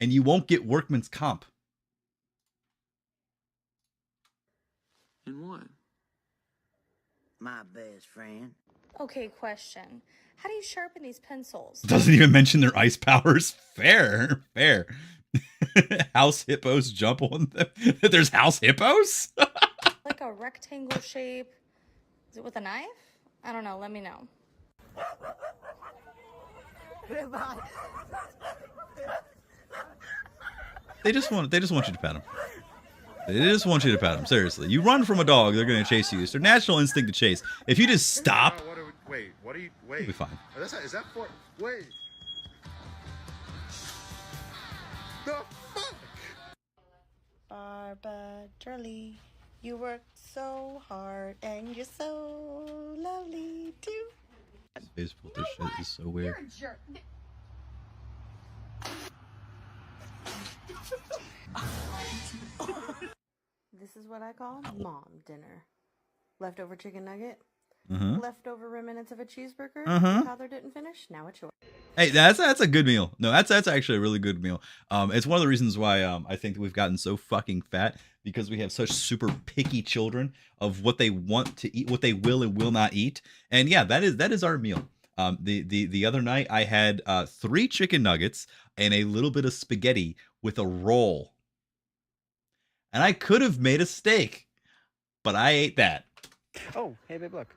and you won't get workman's comp. And what? My best friend. Okay, question. How do you sharpen these pencils? Doesn't even mention their ice powers. Fair. House hippos jump on them. There's house hippos? Like a rectangle shape. Is it with a knife? I don't know. Let me know. They just want you to pet them. They just want you to pet them. Seriously. You run from a dog, they're going to chase you. It's their natural instinct to chase. If you just stop... Wait, what are you... Wait. You'll be fine. Is that for... Wait. The fuck? Barbara Durley. You work so hard and you're so lovely too. Face filter shit is so weird. You're a jerk. This is what I call mom dinner. Leftover chicken nugget. Leftover remnants of a cheeseburger. Toddler didn't finish. Now it's yours. Hey, that's a good meal. No, that's actually a really good meal. It's one of the reasons why I think that we've gotten so fucking fat, because we have such super picky children of what they want to eat, what they will and will not eat. And yeah, that is our meal. The other night I had 3 chicken nuggets and a little bit of spaghetti with a roll. And I could have made a steak, but I ate that. Oh, hey babe, look.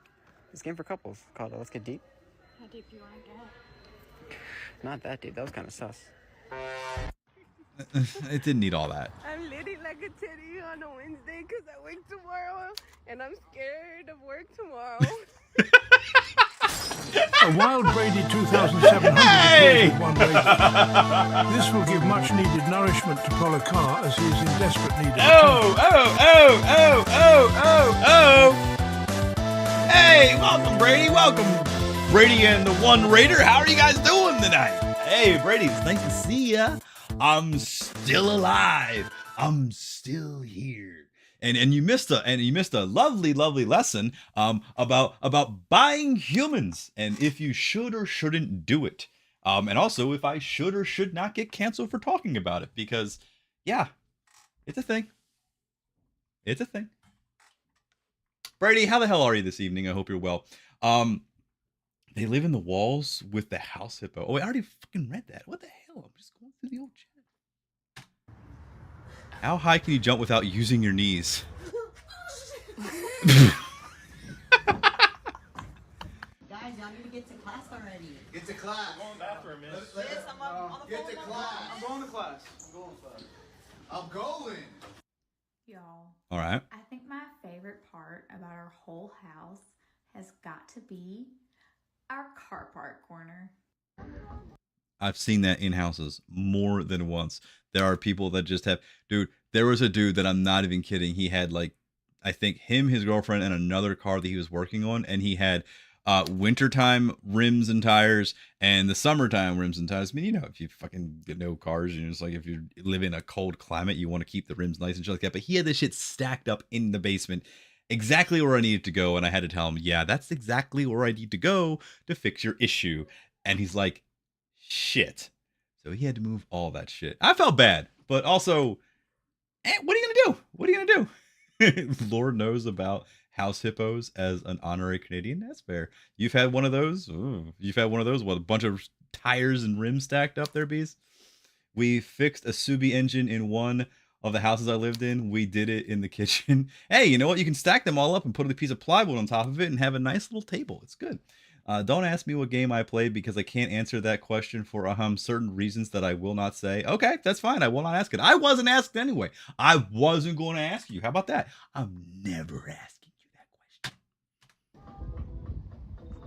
This game for couples called Let's Get Deep. How deep do you want to get? Not that deep. That was kind of sus. It didn't need all that. I'm litty like a teddy on a Wednesday because I work tomorrow and I'm scared of work tomorrow. A wild Brady 2,700 Hey! with one Brady. This will give much needed nourishment to PROLOKAR as he is in desperate need of Oh! Hey, welcome Brady, welcome Brady and the One Raider. How are you guys doing tonight? Hey Brady, it's nice to see ya. I'm still alive. I'm still here. And you missed a lovely lesson about buying humans and if you should or shouldn't do it. And also if I should or should not get canceled for talking about it, because yeah, it's a thing. It's a thing. Brady, how the hell are you this evening? I hope you're well. They live in the walls with the house hippo. Oh, I already fucking read that. What the hell? I'm just going through the old chat. How high can you jump without using your knees? Guys, y'all need to get to class already. Get to class. I'm going to the bathroom, miss. Yes, I'm on the Get to class. I'm going to class. I'm going to class. I'm going. Y'all. All right. I think my favorite part about our whole house has got to be our car park corner. I've seen that in houses more than once. There are people that just have, dude, there was a dude that I'm not even kidding. He had like, I think him, his girlfriend, and another car that he was working on. And he had wintertime rims and tires and the summertime rims and tires. I mean, you know, if you fucking know cars, you know, it's like if you live in a cold climate, you want to keep the rims nice and shit like that. But he had this shit stacked up in the basement, exactly where I needed to go. And I had to tell him, yeah, that's exactly where I need to go to fix your issue. And he's like, shit. So he had to move all that shit. I felt bad, but also, what are you gonna do? What are you gonna do? Lord knows about house hippos as an honorary Canadian. That's fair. You've had one of those? Ooh, you've had one of those? What, a bunch of tires and rims stacked up there, bees? We fixed a Subi engine in one of the houses I lived in. We did it in the kitchen. Hey, you know what? You can stack them all up and put a piece of plywood on top of it and have a nice little table. It's good. Don't ask me what game I played because I can't answer that question for certain reasons that I will not say. Okay, that's fine. I will not ask it. I wasn't asked anyway. I wasn't going to ask you. How about that? I'm never asking you that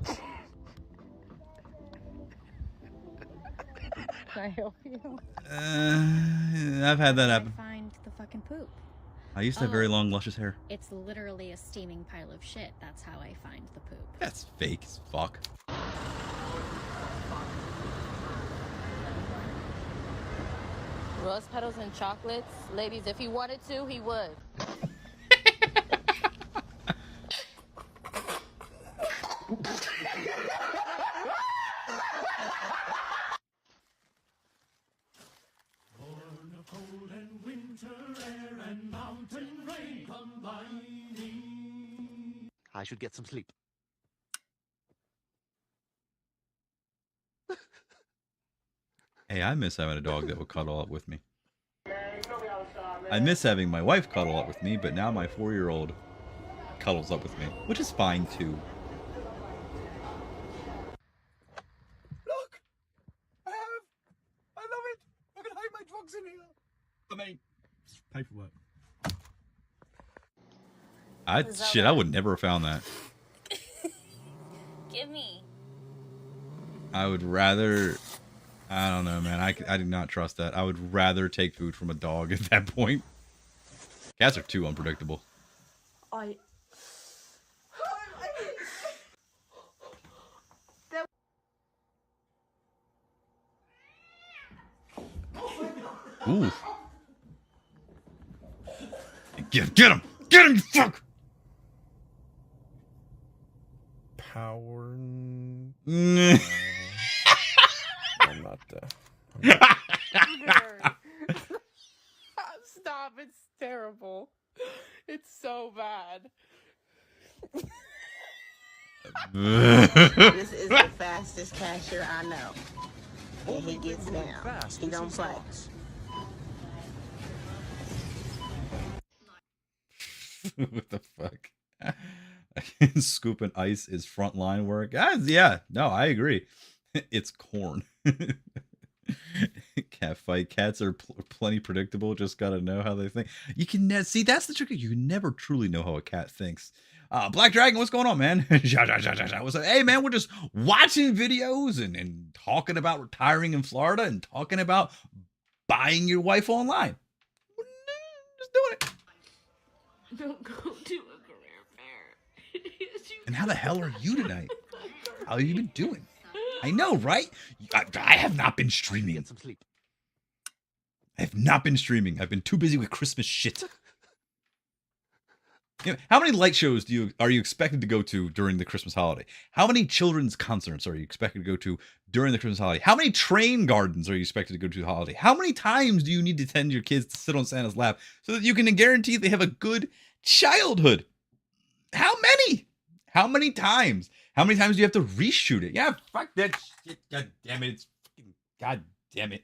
question. Can I help you? I've had that happen. Find the fucking poop. I used to have very long, luscious hair. It's literally a steaming pile of shit. That's how I find the poop. That's fake as fuck. Rose petals and chocolates. Ladies, if he wanted to, he would. I should get some sleep. Hey, I miss having a dog that would cuddle up with me. I miss having my wife cuddle up with me, but now my 4-year-old cuddles up with me, which is fine too. Look! I love it! I can hide my drugs in here! I mean, paperwork. I would never have found that. Give me. I would rather, I don't know, man. I do not trust that. I would rather take food from a dog at that point. Cats are too unpredictable. Ooh. Get him! Get him, you fuck! Power. Mm. I'm not Stop, it's terrible. It's so bad. This is the fastest cashier I know. And he gets down. He don't play. What the fuck? Scooping ice is frontline work. Yeah, no, I agree. It's corn. Cat fight. Cats are plenty predictable. Just gotta know how they think. You can see that's the trick. You can never truly know how a cat thinks. Black Dragon, what's going on, man? What's up? Hey, man, we're just watching videos and talking about retiring in Florida and talking about buying your wife online. Just doing it. Don't go to a career fair. And how the hell are you tonight? How have you been doing? I know, right? I have not been streaming. Get some sleep. I have not been streaming. I've been too busy with Christmas shit. You know, how many light shows are you expected to go to during the Christmas holiday? How many children's concerts are you expected to go to during the Christmas holiday? How many train gardens are you expected to go to the holiday? How many times do you need to tell your kids to sit on Santa's lap so that you can guarantee they have a good childhood? How many? How many times? How many times do you have to reshoot it? Yeah, fuck that shit. God damn it. It's fucking, God damn it.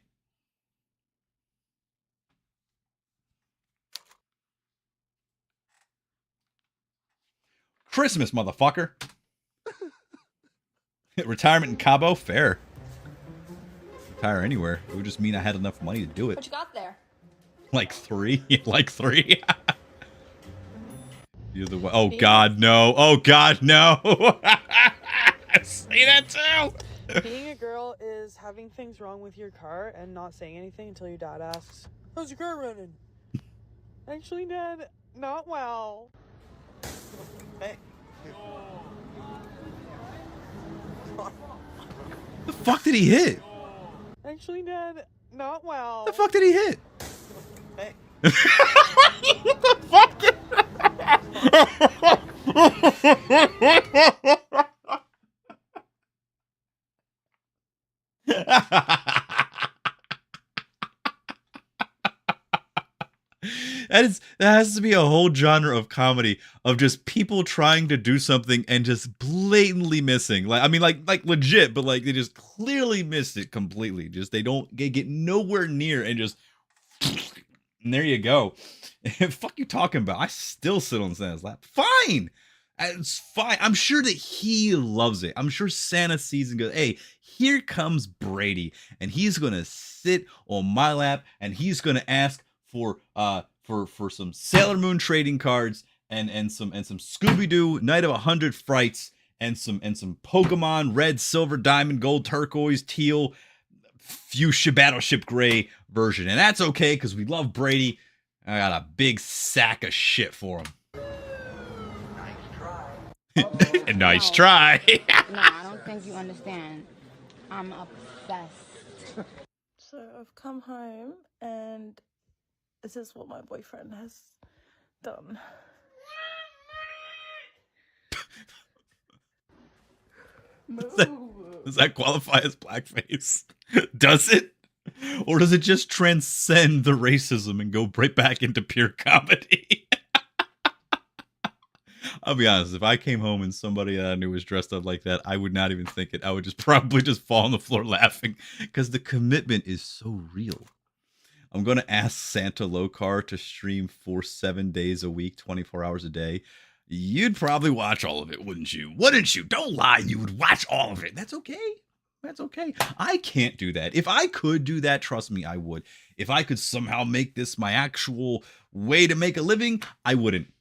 Christmas, motherfucker. Retirement in Cabo? Fair. Retire anywhere. It would just mean I had enough money to do it. What you got there? Like 3? Like 3? You're the one. Oh, God, no. Oh, God, no. I see that too. Being a girl is having things wrong with your car and not saying anything until your dad asks, "How's your car running?" Actually, Dad, not well. Hey. The fuck did he hit? Actually, Dad, not well. The fuck did he hit? Hey. What the fuck? That has to be a whole genre of comedy of just people trying to do something and just blatantly missing. Like, I mean, like legit, but like they just clearly missed it completely. Just they get nowhere near and just and there you go. Fuck you talking about? I still sit on Santa's lap. Fine. It's fine. I'm sure that he loves it. I'm sure Santa sees and goes, "Hey, here comes Brady, and he's gonna sit on my lap, and he's gonna ask for some Sailor Moon trading cards and some Scooby-Doo Night of 100 Frights and some Pokemon Red, Silver, Diamond, Gold, Turquoise, Teal, Fuchsia, Battleship Gray version, and that's okay because we love Brady. I got a big sack of shit for him." Nice try. No, I don't think you understand. I'm obsessed. So I've come home and this is what my boyfriend has done. Does that qualify as blackface? Does it? Or does it just transcend the racism and go right back into pure comedy? I'll be honest, if I came home and somebody that I knew was dressed up like that, I would not even think it. I would just probably just fall on the floor laughing because the commitment is so real. I'm going to ask Santa Lokar to stream for 7 days a week, 24 hours a day. You'd probably watch all of it, wouldn't you? Wouldn't you? Don't lie. You would watch all of it. That's okay. That's okay. I can't do that. If I could do that, trust me, I would. If I could somehow make this my actual way to make a living, I wouldn't.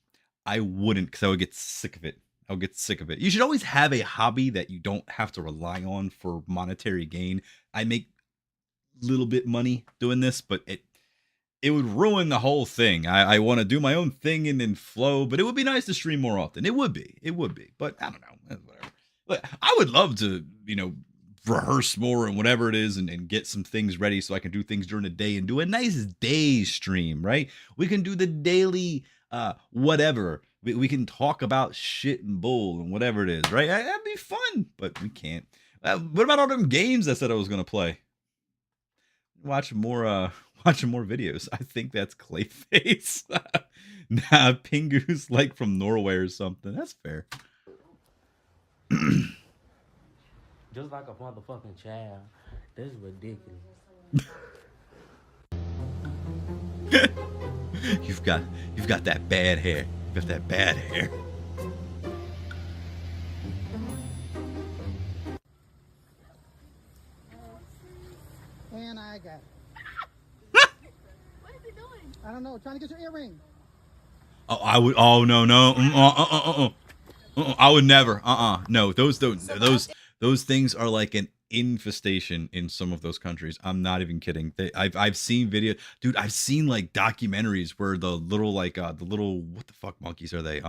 I wouldn't because I would get sick of it. I would get sick of it. You should always have a hobby that you don't have to rely on for monetary gain. I make little bit money doing this, but it would ruin the whole thing. I want to do my own thing and then flow, but it would be nice to stream more often. It would be, but I don't know, whatever. Look, I would love to, rehearse more and whatever it is and get some things ready so I can do things during the day and do a nice day stream, right? We can do the daily whatever. We can talk about shit and bull and whatever it is, right? That'd be fun, but we can't. What about all them games I said I was gonna play? Watch more videos. I think that's Clayface. Nah, Pingu's like from Norway or something. That's fair. Just like a motherfucking child. That's ridiculous. You've got that bad hair. You've got that bad hair. And I got it. What is he doing? I don't know. Trying to get your earring. Oh, I would. Oh no. I would never. No, those things are like an infestation in some of those countries. I'm not even kidding. I've seen video, dude. I've seen like documentaries where the little what the fuck monkeys are they?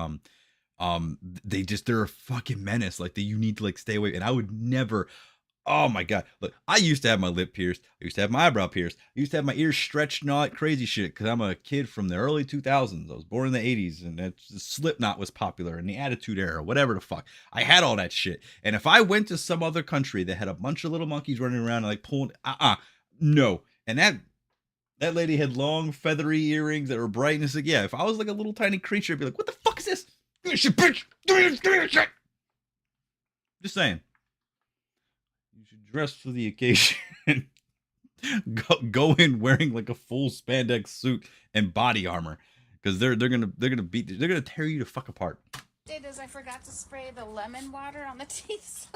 They're a fucking menace. Like you need to like stay away. And I would never. Oh my God. Look, I used to have my lip pierced. I used to have my eyebrow pierced. I used to have my ears stretched and all that crazy shit because I'm a kid from the early 2000s. I was born in the 80s and Slipknot was popular and the Attitude Era, whatever the fuck. I had all that shit. And if I went to some other country that had a bunch of little monkeys running around and like pulling, no. And that lady had long feathery earrings that were bright and it's like, yeah, if I was like a little tiny creature, I'd be like, what the fuck is this? Give me shit, bitch. Give me this shit. Just saying. Dress for the occasion. go in wearing like a full spandex suit and body armor because they're gonna tear you to fuck apart. Is I forgot to spray the lemon water on the teeth.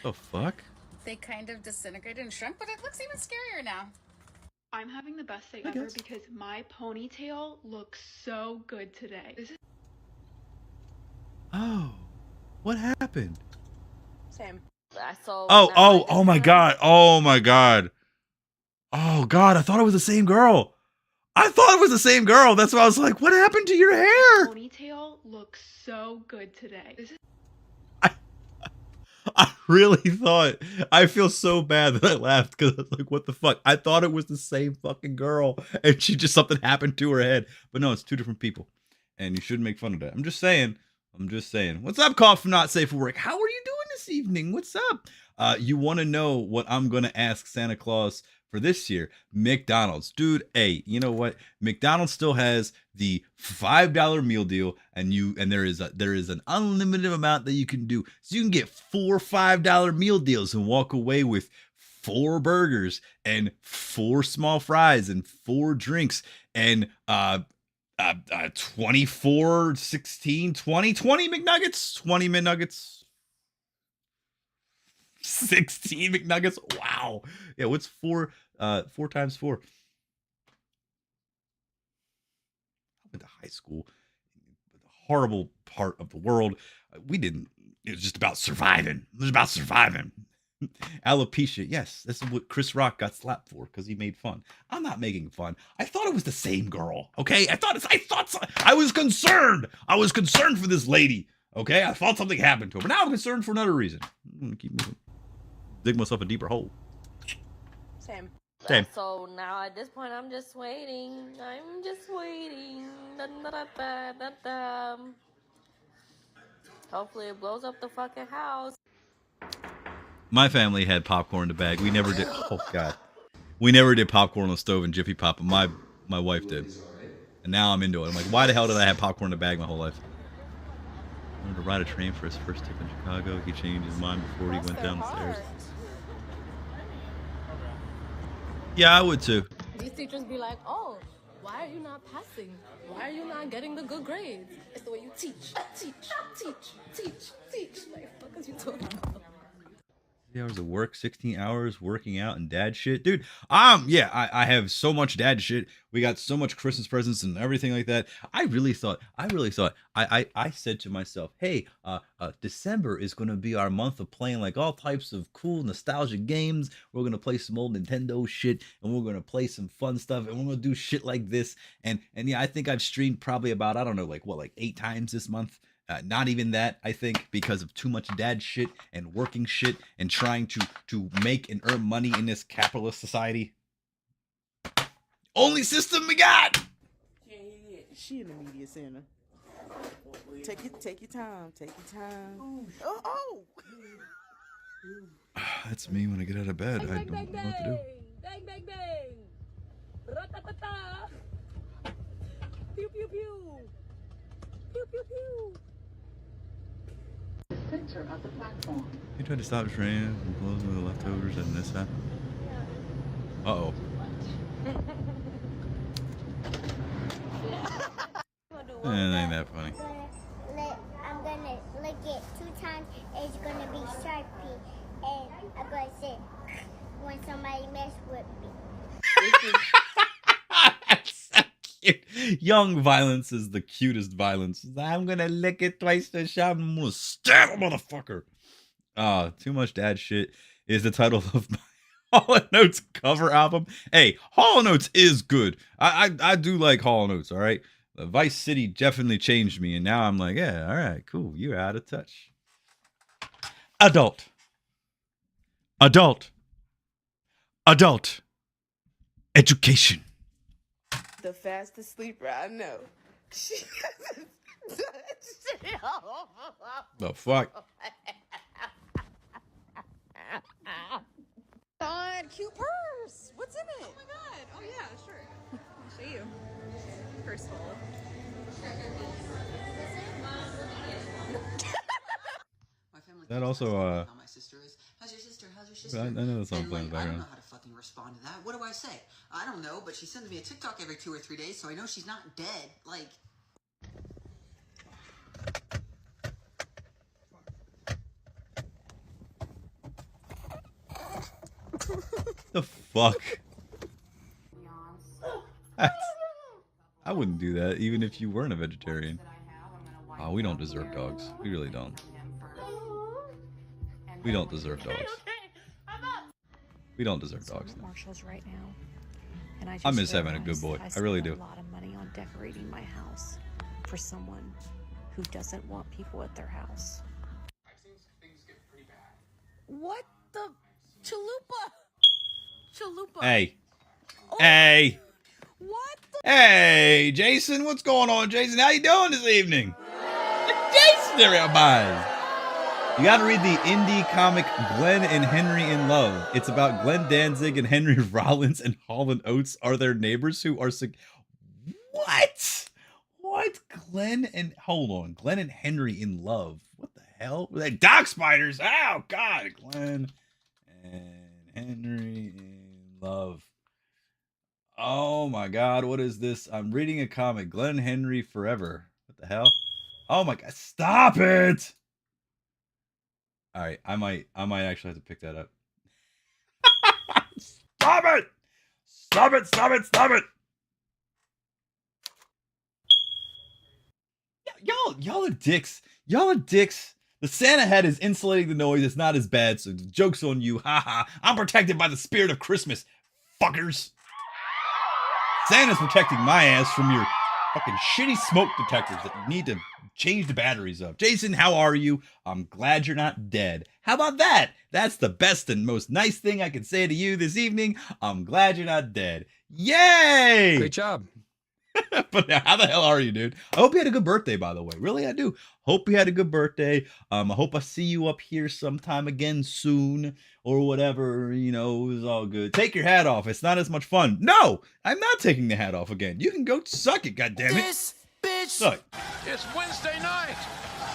The fuck? They kind of disintegrated and shrunk, but it looks even scarier now. I'm having the best day ever because my ponytail looks so good today. Oh, what happened? Same. Oh my God. Oh my God. Oh God, I thought it was the same girl. That's why I was like, what happened to your hair? Ponytail looks so good today. I really thought, I feel so bad that I laughed because I was like, what the fuck? I thought it was the same fucking girl and something happened to her head. But no, it's two different people. And you shouldn't make fun of that. I'm just saying. What's up, Call from Not Safe for Work? How are you doing this evening? What's up? You want to know what I'm going to ask Santa Claus for this year? McDonald's. Dude, hey, you know what? McDonald's still has the $5 meal deal, and there is an unlimited amount that you can do. So you can get 4 $5 meal deals and walk away with 4 burgers and 4 small fries and 4 drinks and 24, 16, 20 McNuggets, 20 McNuggets, 16 McNuggets. Wow. Yeah, what's 4 times 4? I went to high school, the horrible part of the world. It was just about surviving. Alopecia, yes, that's what Chris Rock got slapped for because he made fun. I'm not making fun. I thought it was the same girl. Okay, I was concerned. I was concerned for this lady. Okay, I thought something happened to her, but now I'm concerned for another reason. I'm gonna keep moving. Dig myself a deeper hole. Same. So now at this point, I'm just waiting. Hopefully it blows up the fucking house. My family had popcorn in the bag. We never did. Oh God, we never did popcorn on the stove and Jiffy Pop, but my wife did, and now I'm into it. I'm like, why the hell did I have popcorn in the bag my whole life? I wanted to ride a train for his first trip in Chicago. He changed his mind before he went down the stairs. Yeah, I would too. These teachers be like, oh, why are you not passing? Why are you not getting the good grades? It's the way you teach. Like, what are you talking about? 3 hours of work, 16 hours working out and dad shit. Dude, yeah, I have so much dad shit. We got so much Christmas presents and everything like that. I said to myself, hey, December is going to be our month of playing like all types of cool nostalgic games. We're going to play some old Nintendo shit and we're going to play some fun stuff and we're going to do shit like this. And yeah, I think I've streamed probably about, I don't know, like 8 times this month. Not even that, I think, because of too much dad shit and working shit and trying to make and earn money in this capitalist society. Only system we got. She in the media center. Take your time. Take your time. Oh. That's me when I get out of bed. I don't know what to do. Bang, bang, bang. Ra-ta-ta-ta. Pew, pew, pew. Pew, pew, pew. Center of the platform. You tried to stop the train from closing the leftovers and this happened. Uh-oh. It ain't that funny. I'm gonna lick it 2 times. It's gonna be Sharpie, and I'm gonna say when somebody mess with me. That's so cute. Young violence is the cutest violence. I'm gonna lick it twice to shot and I'm gonna stab a motherfucker. Too Much Dad Shit is the title of my Hall & Oates cover album. Hey, Hall & Oates is good. I do like Hall & Oates, all right? The Vice City definitely changed me, and now I'm like, yeah, all right, cool. You're out of touch. Adult. Education. The fastest sleeper I know. The fuck? God, cute purse. What's in it? Oh my god. Oh yeah, sure. I'll show you. Purse hole. That also, How my sister is. How's your sister? How's your sister? I know that's not playing in the I don't background. know how to fucking respond to that. What do I say? I don't know, but she sends me a TikTok every 2 or 3 days, so I know she's not dead. Like. The fuck? I wouldn't do that, even if you weren't a vegetarian. Oh, we don't deserve dogs. We really don't. We don't deserve dogs. We don't deserve dogs. Marshalls right now, and I miss having a good boy. I really do. A lot of money on decorating my house for someone who doesn't want people at their house. What the chalupa? Chalupa. Hey. Oh. Hey. What the? Hey, Jason. What's going on, Jason? How you doing this evening? Jason, everybody. You got to read the indie comic Glenn and Henry in Love. It's about Glenn Danzig and Henry Rollins and Hall & Oates are their neighbors who are What? What? Glenn and Henry in Love. What the hell? Were they dog spiders? Oh God, Glenn and Henry in Love. Oh my God, what is this? I'm reading a comic. Glenn Henry Forever. What the hell? Oh my God, stop it! All right, I might actually have to pick that up. Stop it! Stop it! Stop it! Stop it! Y'all are dicks. Y'all are dicks. The Santa head is insulating the noise. It's not as bad, so the joke's on you. Haha. I'm protected by the spirit of Christmas, fuckers. Santa's protecting my ass from your fucking shitty smoke detectors that you need to change the batteries of. Jason, how are you? I'm glad you're not dead. How about that? That's the best and most nice thing I can say to you this evening. I'm glad you're not dead. Yay! Great job. But how the hell are you, dude? I hope you had a good birthday, by the way. Really, I do. Hope you had a good birthday. I hope I see you up here sometime again soon or whatever. You know, it was all good. Take your hat off. It's not as much fun. No, I'm not taking the hat off again. You can go suck it, goddammit. This bitch. Suck. It's Wednesday night,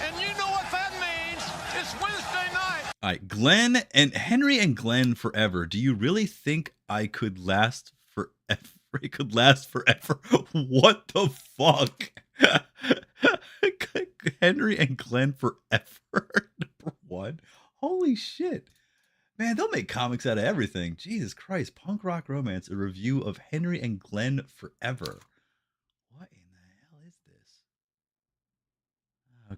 and you know what that means. It's Wednesday night. All right, Glenn and Henry and Glenn forever. Do you really think I could last forever? It could last forever. What the fuck? Henry and Glenn forever. Number 1. Holy shit. Man, they'll make comics out of everything. Jesus Christ. Punk Rock Romance, a review of Henry and Glenn forever. What in the hell is this?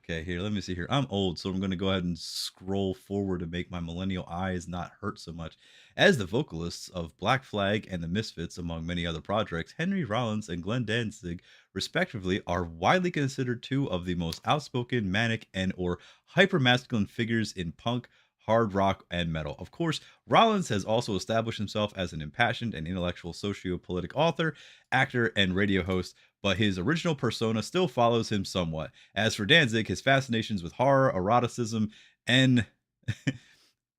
Okay, here, let me see here. I'm old, so I'm going to go ahead and scroll forward to make my millennial eyes not hurt so much. As the vocalists of Black Flag and the Misfits, among many other projects, Henry Rollins and Glenn Danzig, respectively, are widely considered two of the most outspoken, manic, and or hypermasculine figures in punk, hard rock, and metal. Of course, Rollins has also established himself as an impassioned and intellectual socio-politic author, actor, and radio host, but his original persona still follows him somewhat. As for Danzig, his fascinations with horror, eroticism, and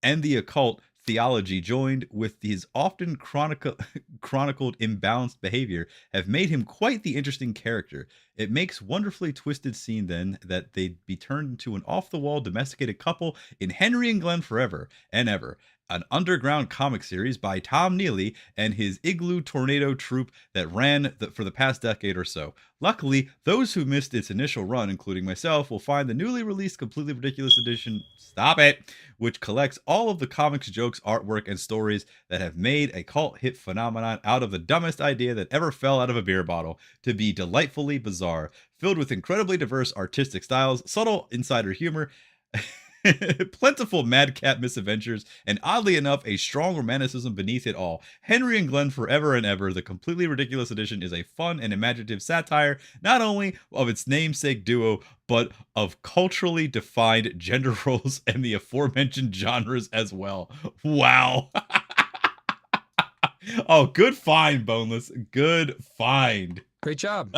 and the occult theology, joined with his often chronicled imbalanced behavior, have made him quite the interesting character. It makes wonderfully twisted scene then that they'd be turned into an off-the-wall domesticated couple in Henry and Glenn Forever and Ever, an underground comic series by Tom Neely and his Igloo Tornado troupe that ran for the past decade or so. Luckily, those who missed its initial run, including myself, will find the newly released Completely Ridiculous edition, stop it, which collects all of the comics, jokes, artwork, and stories that have made a cult hit phenomenon out of the dumbest idea that ever fell out of a beer bottle to be delightfully bizarre, filled with incredibly diverse artistic styles, subtle insider humor, plentiful madcap misadventures, and oddly enough, a strong romanticism beneath it all. Henry and Glenn Forever and Ever, the Completely Ridiculous edition, is a fun and imaginative satire, not only of its namesake duo, but of culturally defined gender roles and the aforementioned genres as well. Wow. Oh, good find, Boneless. Good find. Great job.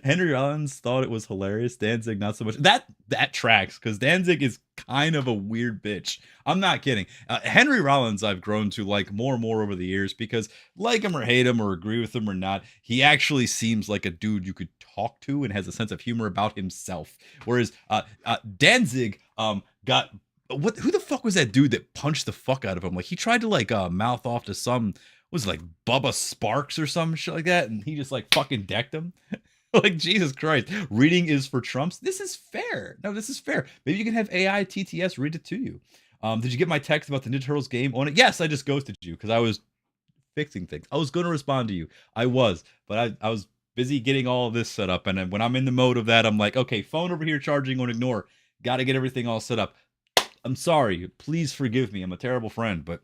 Henry Rollins thought it was hilarious. Danzig, not so much. That tracks, because Danzig is kind of a weird bitch. I'm not kidding. Henry Rollins, I've grown to like more and more over the years because, like him or hate him or agree with him or not, he actually seems like a dude you could talk to and has a sense of humor about himself. Whereas Danzig got... Who the fuck was that dude that punched the fuck out of him? Like, he tried to like mouth off to some... was it like Bubba Sparks or some shit like that, and he just like fucking decked him. Like, Jesus Christ, reading is for Trumps. This is fair. No, this is fair. Maybe you can have AI TTS read it to you. Did you get my text about the Ninja Turtles game on it? Yes, I just ghosted you because I was fixing things. I was going to respond to you. I was, but I was busy getting all of this set up. And then when I'm in the mode of that, I'm like, okay, phone over here charging on ignore. Got to get everything all set up. I'm sorry. Please forgive me. I'm a terrible friend, but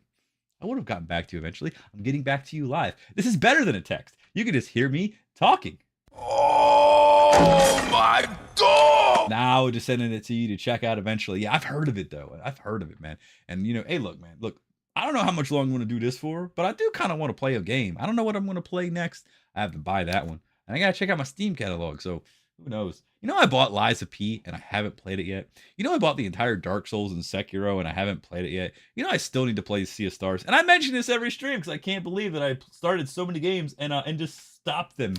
I would have gotten back to you eventually. I'm getting back to you live. This is better than a text. You can just hear me talking. Oh my God! Now just sending it to you to check out eventually. Yeah, I've heard of it though. I've heard of it, man. And you know, hey, look, man, look. I don't know how much longer I'm going to do this for, but I do kind of want to play a game. I don't know what I'm going to play next. I have to buy that one, and I gotta check out my Steam catalog. So who knows? You know, I bought Lies of P and I haven't played it yet. You know, I bought the entire Dark Souls and Sekiro and I haven't played it yet. You know, I still need to play Sea of Stars, and I mention this every stream because I can't believe that I started so many games and just stopped them.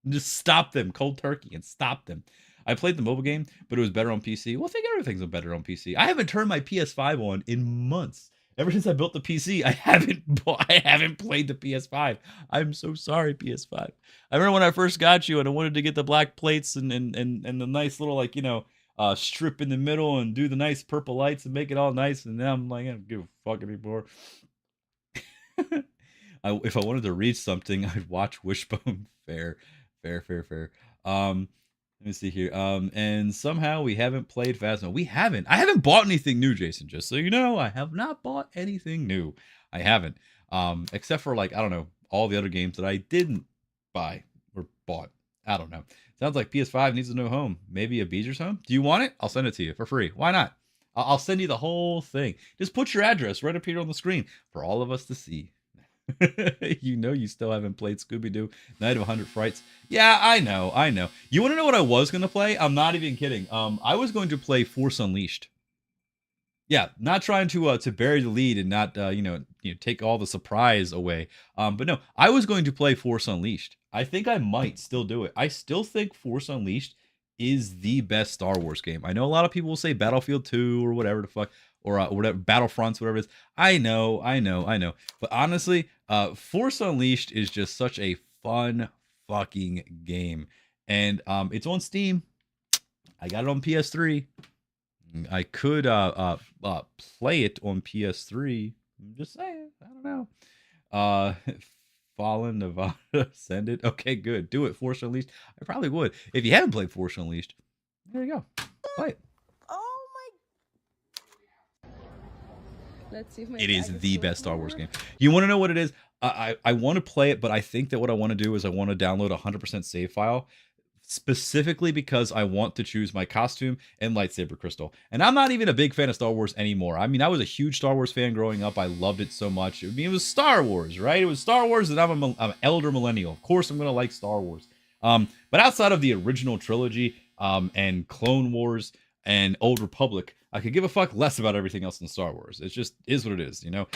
Just stop them cold turkey and stop them. I played the mobile game, but it was better on PC. Well, I think everything's better on PC. I haven't turned my PS5 on in months. Ever since I built the PC, I haven't played the PS5. I'm so sorry, PS5. I remember when I first got you and I wanted to get the black plates and the nice little, like, you know, strip in the middle and do the nice purple lights and make it all nice. And now I'm like, I don't give a fuck anymore. If I wanted to read something, I'd watch Wishbone. Fair. Let me see here. And somehow we haven't played Phasma. We haven't. I haven't bought anything new, Jason. Just so you know, I have not bought anything new. I haven't. Except for, like, I don't know, all the other games that I didn't buy or bought. I don't know. Sounds like PS5 needs a new home. Maybe a Beecher's home. Do you want it? I'll send it to you for free. Why not? I'll send you the whole thing. Just put your address right up here on the screen for all of us to see. You know you still haven't played Scooby-Doo Night of 100 Frights. Yeah, I know. You want to know what I was going to play? I'm not even kidding. I was going to play Force Unleashed. Yeah, not trying to bury the lead and not you know take all the surprise away. But no, I was going to play Force Unleashed. I think I might still do it. I still think Force Unleashed is the best Star Wars game. I know a lot of people will say Battlefield 2 or whatever the fuck, or whatever, Battlefronts, whatever it is. I know. But honestly, Force Unleashed is just such a fun fucking game. And it's on Steam. I got it on PS3. I could play it on PS3. I'm just saying. I don't know. Fallen Nevada, send it. Okay, good. Do it, Force Unleashed. I probably would. If you haven't played Force Unleashed, There you go. Play it. Oh my. Let's see if my It is the best Star Wars game. You want to know what it is? I want to play it, but I think that what I want to do is I want to download a 100% save file, specifically because I want to choose my costume and lightsaber crystal. And I'm not even a big fan of Star Wars anymore. I mean, I was a huge Star Wars fan growing up. I loved it so much. I mean, it was Star Wars, right? It was Star Wars, and I'm an elder millennial. Of course, I'm going to like Star Wars. But outside of the original trilogy and Clone Wars and Old Republic, I could give a fuck less about everything else in Star Wars. It just is what it is, you know?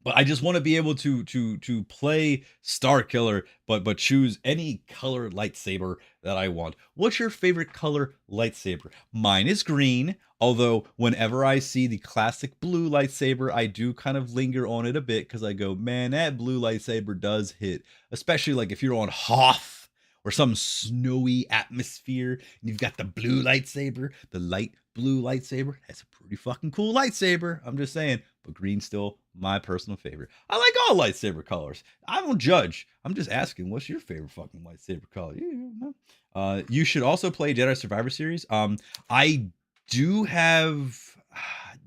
But I just want to be able to play Star Killer, but choose any color lightsaber that I want. What's your favorite color lightsaber? Mine is green, although whenever I see the classic blue lightsaber, I do kind of linger on it a bit because I go, man, that blue lightsaber does hit. Especially like if you're on Hoth or some snowy atmosphere and you've got the blue lightsaber, the light blue lightsaber. That's a pretty fucking cool lightsaber. I'm just saying. But green's still my personal favorite. I like all lightsaber colors. I don't judge. I'm just asking, what's your favorite fucking lightsaber color? You should also play Jedi Survivor Series. I do have.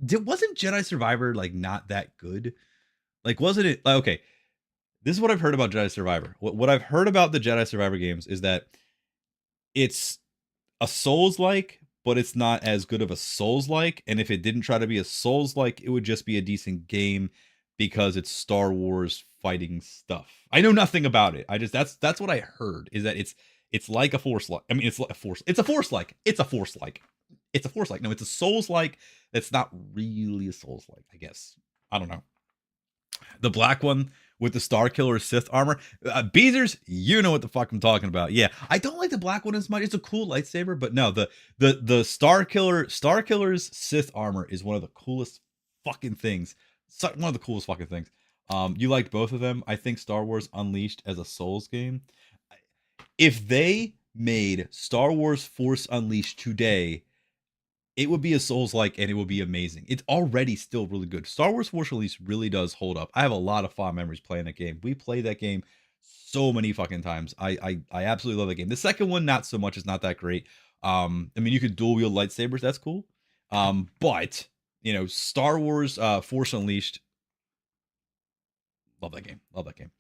Wasn't Jedi Survivor like not that good? Like, wasn't it? Okay, this is what I've heard about Jedi Survivor. What I've heard about the Jedi Survivor games is that it's a Souls-like, but it's not as good of a Souls-like. And if it didn't try to be a Souls-like, it would just be a decent game because it's Star Wars fighting stuff. I know nothing about it. That's what I heard, is that it's like a Force-like. I mean, it's a Force-like. It's a Force-like. No, it's a Souls-like that's not really a Souls-like, I guess. I don't know. The black one with the Star Killer Sith armor. Beezers, you know what the fuck I'm talking about. Yeah, I don't like the black one as much. It's a cool lightsaber, but no, the Star Killer's Sith armor is one of the coolest fucking things. One of the coolest fucking things. You liked both of them. I think Star Wars Unleashed as a Souls game. If they made Star Wars Force Unleashed today, it would be a Souls-like, and it would be amazing. It's already still really good. Star Wars Force Unleashed really does hold up. I have a lot of fond memories playing that game. We played that game so many fucking times. I absolutely love that game. The second one, not so much. It's not that great. I mean, you could dual wield lightsabers. That's cool. But you know, Star Wars Force Unleashed. Love that game. Love that game.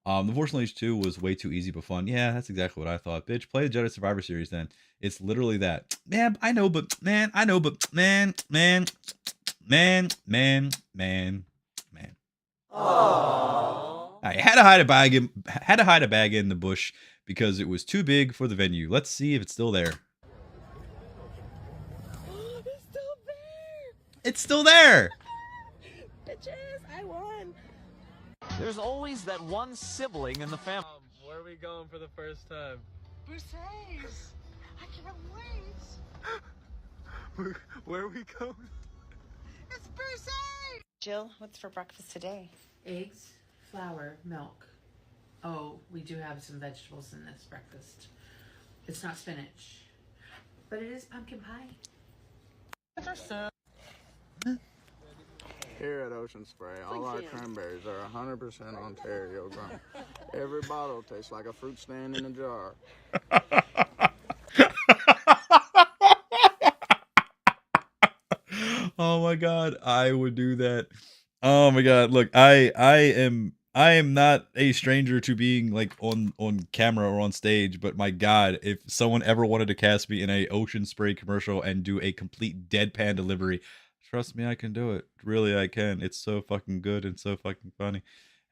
The Force Unleashed 2 was way too easy but fun. Yeah, that's exactly what I thought. Bitch, play the Jedi Survivor Series then. It's literally that. Man, I know, but man. I had to hide a bag in the bush because it was too big for the venue. Let's see if it's still there. It's still there. Bitches, I won. There's always that one sibling in the family. Where are we going for the first time? Versailles. I can't wait. Where are we going? It's Versailles. Jill, what's for breakfast today? Eggs, flour, milk. Oh, we do have some vegetables in this breakfast. It's not spinach, but it is pumpkin pie. Here at Ocean Spray, all our cranberries are 100% Ontario grown. Every bottle tastes like a fruit stand in a jar. Oh my god, I would do that. Oh my god, look, I am not a stranger to being like on camera or on stage, but my god, if someone ever wanted to cast me in a Ocean Spray commercial and do a complete deadpan delivery, trust me, I can do it. Really, I can. It's so fucking good and so fucking funny.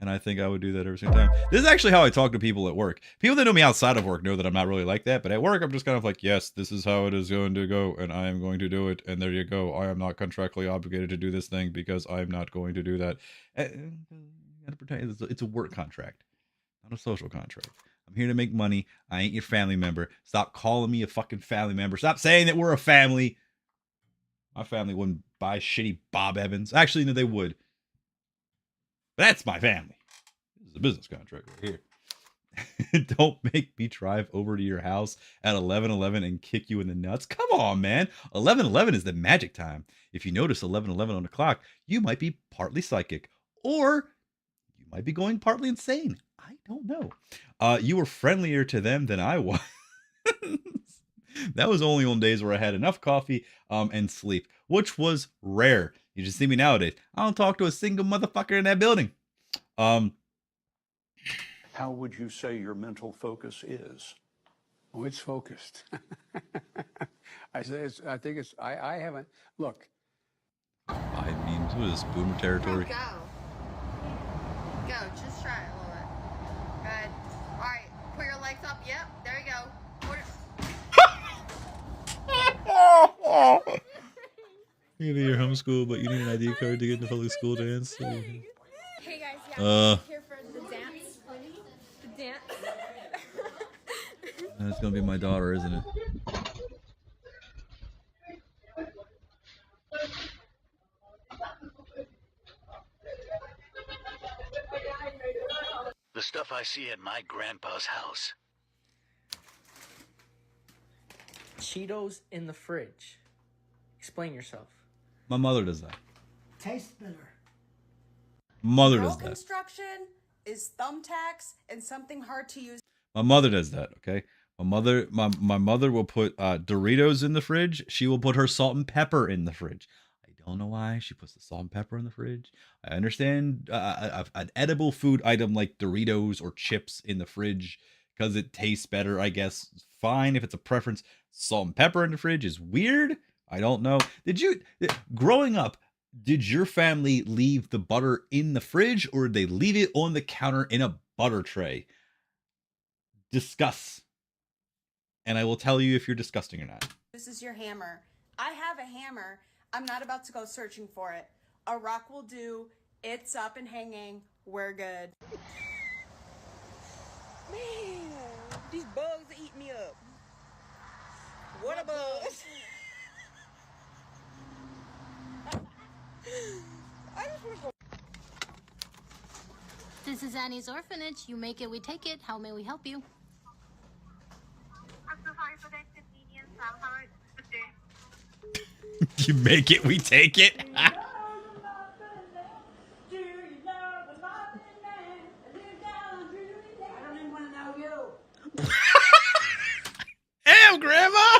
And I think I would do that every single time. This is actually how I talk to people at work. People that know me outside of work know that I'm not really like that. But at work, I'm just kind of like, yes, this is how it is going to go. And I am going to do it. And there you go. I am not contractually obligated to do this thing because I'm not going to do that. And you gotta pretend it's a work contract, not a social contract. I'm here to make money. I ain't your family member. Stop calling me a fucking family member. Stop saying that we're a family. My family wouldn't buy shitty Bob Evans. Actually, no, they would. But that's my family. This is a business contract right here. Don't make me drive over to your house at 11:11 and kick you in the nuts. Come on, man. 11:11 is the magic time. If you notice 11:11 on the clock, you might be partly psychic. Or you might be going partly insane. I don't know. You were friendlier to them than I was. That was only on days where I had enough coffee and sleep, which was rare. You just see me nowadays. I don't talk to a single motherfucker in that building. How would you say your mental focus is? Oh, it's focused. I haven't, look. I mean, what is this, boomer territory? Go. Go, just try it a little bit. Good. All right, put your legs up. Yep, there you go. Maybe you're homeschooled, but you need an ID card to get into public school dance. So Hey guys, yeah, here for the dance. The dance. That's gonna be my daughter, isn't it? The stuff I see at my grandpa's house. Cheetos in the fridge. Explain yourself. My mother does that. Tastes better. Mother Girl does that. construction is thumbtacks and something hard to use. My mother does that, okay? My mother will put Doritos in the fridge. She will put her salt and pepper in the fridge. I don't know why she puts the salt and pepper in the fridge. I understand an edible food item like Doritos or chips in the fridge because it tastes better, I guess. Fine if it's a preference. Salt and pepper in the fridge is weird. I don't know. Growing up, did your family leave the butter in the fridge or did they leave it on the counter in a butter tray? Discuss. And I will tell you if you're disgusting or not. This is your hammer. I have a hammer. I'm not about to go searching for it. A rock will do. It's up and hanging. We're good. Man, these bugs are eating me up. What a bugs? I just want to go. This is Annie's orphanage. You make it, we take it. How may we help you? I'm so sorry for the inconvenience. I'm sorry. You make it, we take it. Damn, Grandma!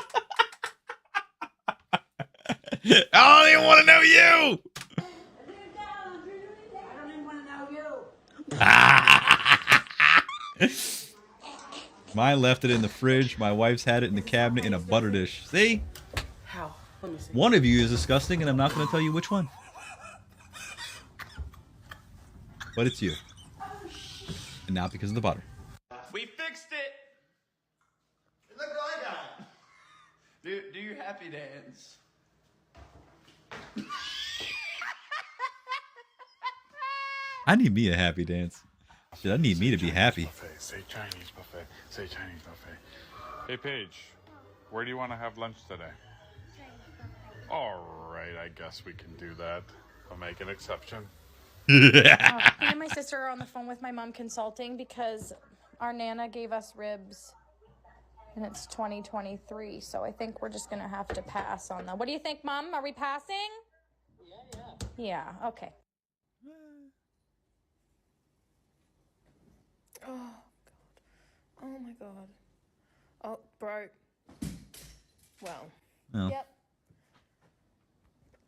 I don't even want to know you. Mine left it in the fridge. My wife's had it in the cabinet in a butter dish. See? How? Let me see. One of you is disgusting, and I'm not going to tell you which one. But it's you. And not because of the butter. We fixed it! Look what I got! Do your happy dance. I need me a happy dance. Shit, I need me to be happy. Say Chinese buffet. Say Chinese buffet. Hey, Paige, where do you want to have lunch today? All right, I guess we can do that. I'll make an exception. Me and my sister are on the phone with my mom consulting because our Nana gave us ribs and it's 2023, so I think we're just gonna have to pass on that. What do you think, Mom? Are we passing? Yeah, okay. Oh, God. Oh, my God. Oh, broke. Well. Oh. Yep.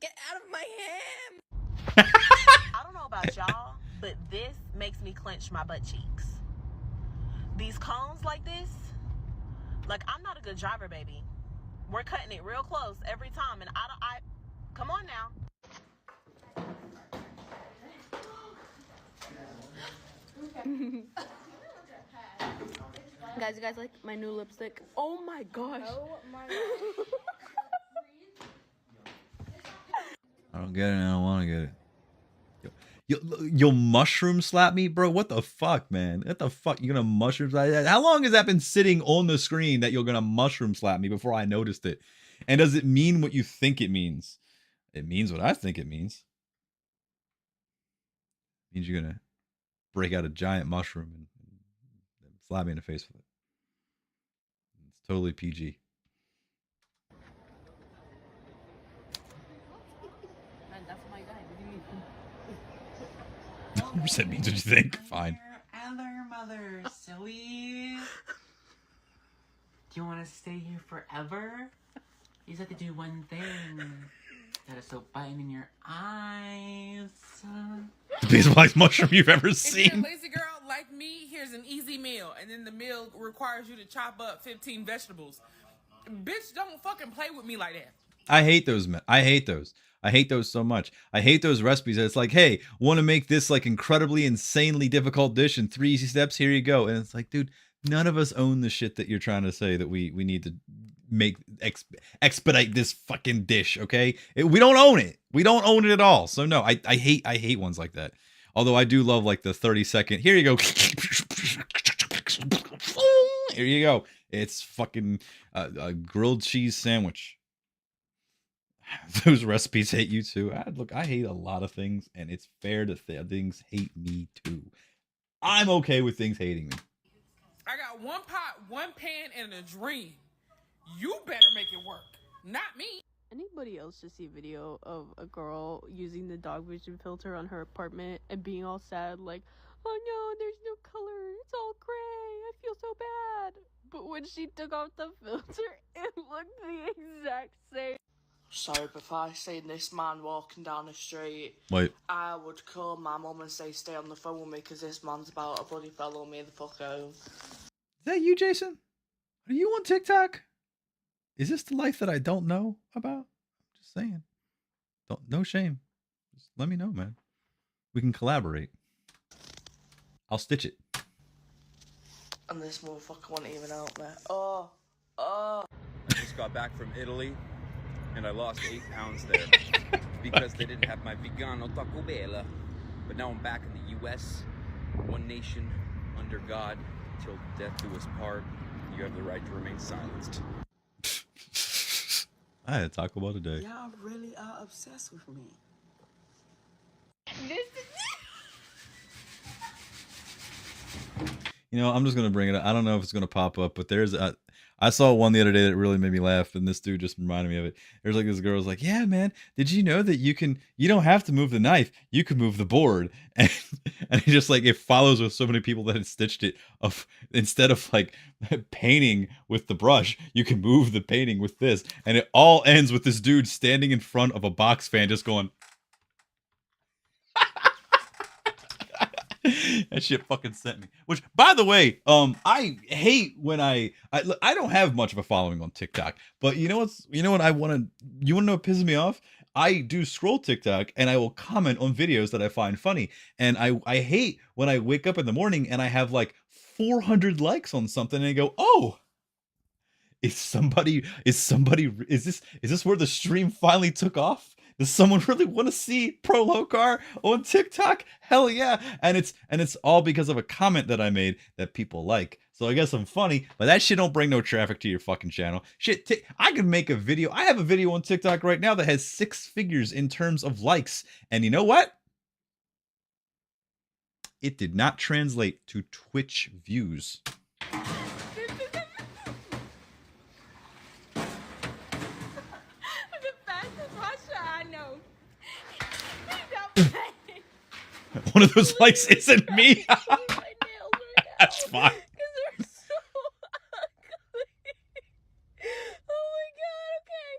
Get out of my hand! I don't know about y'all, but this makes me clench my butt cheeks. These cones like this, like I'm not a good driver, baby. We're cutting it real close every time, and come on now. Guys, you guys like my new lipstick? Oh my gosh. Oh my I don't get it. I don't want to get it. You'll mushroom slap me, bro? What the fuck, man? What the fuck? You gonna mushroom slap? How long has that been sitting on the screen that you're gonna mushroom slap me before I noticed it? And does it mean what you think it means? It means what I think it means. It means you're gonna break out a giant mushroom and slap me in the face with it. It's totally PG. 100% means what you think. Fine. Other mother, silly. Do you want to stay here forever, you just have to do one thing. That is so biting in your eyes. The biggest black mushroom you've ever If you're a seen. lazy girl like me, here's an easy meal. And then the meal requires you to chop up 15 vegetables. Bitch, don't fucking play with me like that. I hate those. I hate those. I hate those so much. I hate those recipes. It's like, hey, want to make this like incredibly, insanely difficult dish in 3 easy steps? Here you go. And it's like, dude, none of us own the shit that you're trying to say that we need to make expedite this fucking dish. Okay, we don't own it. We don't own it at all. So no, I hate ones like that. Although I do love like the 30-second. Here you go. Here you go. It's fucking a grilled cheese sandwich. Those recipes hate you too. Look, I hate a lot of things, and it's fair to say things hate me too. I'm okay with things hating me. I got one pot, one pan, and a dream. You better make it work, not me. Anybody else just see a video of a girl using the dog vision filter on her apartment and being all sad like, oh no, there's no color, it's all gray, I feel so bad. But when she took off the filter, it looked the exact same. So if I seen this man walking down the street, Wait. I would call my mum and say stay on the phone with me because this man's about to bloody follow me the fuck home. Is that you, Jason? Are you on TikTok? Is this the life that I don't know about? Just saying. No shame. Just let me know, man. We can collaborate. I'll stitch it. And this motherfucker won't even help me. Oh. I just got back from Italy, and I lost 8 pounds there because they didn't have my vegano Taco Bell. But now I'm back in the U.S. One nation under God till death do us part. You have the right to remain silenced. I had Taco Bell today. Y'all really are obsessed with me. This is You know, I'm just gonna bring it up. I don't know if it's gonna pop up, but there's I saw one the other day that really made me laugh, and this dude just reminded me of it. There's like this girl was like, "Yeah, man, did you know that you don't have to move the knife, you can move the board?" And it just like it follows with so many people that had stitched it of instead of like painting with the brush, you can move the painting with this, and it all ends with this dude standing in front of a box fan, just going. That shit fucking sent me. Which, by the way, I hate when I don't have much of a following on TikTok, but you know what you wanna know what pisses me off? I do scroll TikTok and I will comment on videos that I find funny, and I hate when I wake up in the morning and I have like 400 likes on something and I go, oh, is this where the stream finally took off? Does someone really want to see Prolokar on TikTok? Hell yeah. And it's all because of a comment that I made that people like. So I guess I'm funny, but that shit don't bring no traffic to your fucking channel. Shit, I can make a video. I have a video on TikTok right now that has 6 figures in terms of likes. And you know what? It did not translate to Twitch views. One of those likes isn't me. That's fine. Oh my god, okay.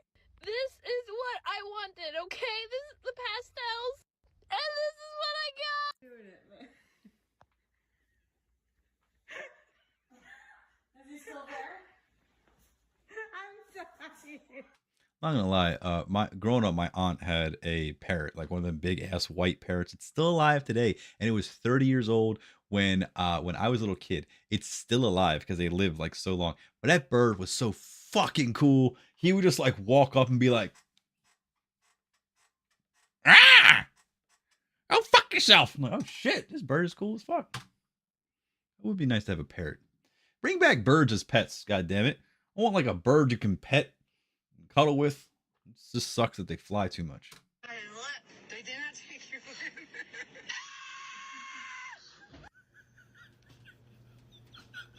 This is what I wanted, okay? This is the pastels, and this is what I got. Doing it, man. Is he still there? I'm sorry. Not gonna lie, growing up, my aunt had a parrot, like one of them big ass white parrots. It's still alive today, and it was 30 years old when I was a little kid. It's still alive because they lived like so long. But that bird was so fucking cool. He would just like walk up and be like, "Ah, oh fuck yourself!" I'm like, "Oh shit, this bird is cool as fuck." It would be nice to have a parrot. Bring back birds as pets, god damn it! I want like a bird you can pet. Cuddle with. It just sucks that they fly too much. They did not take your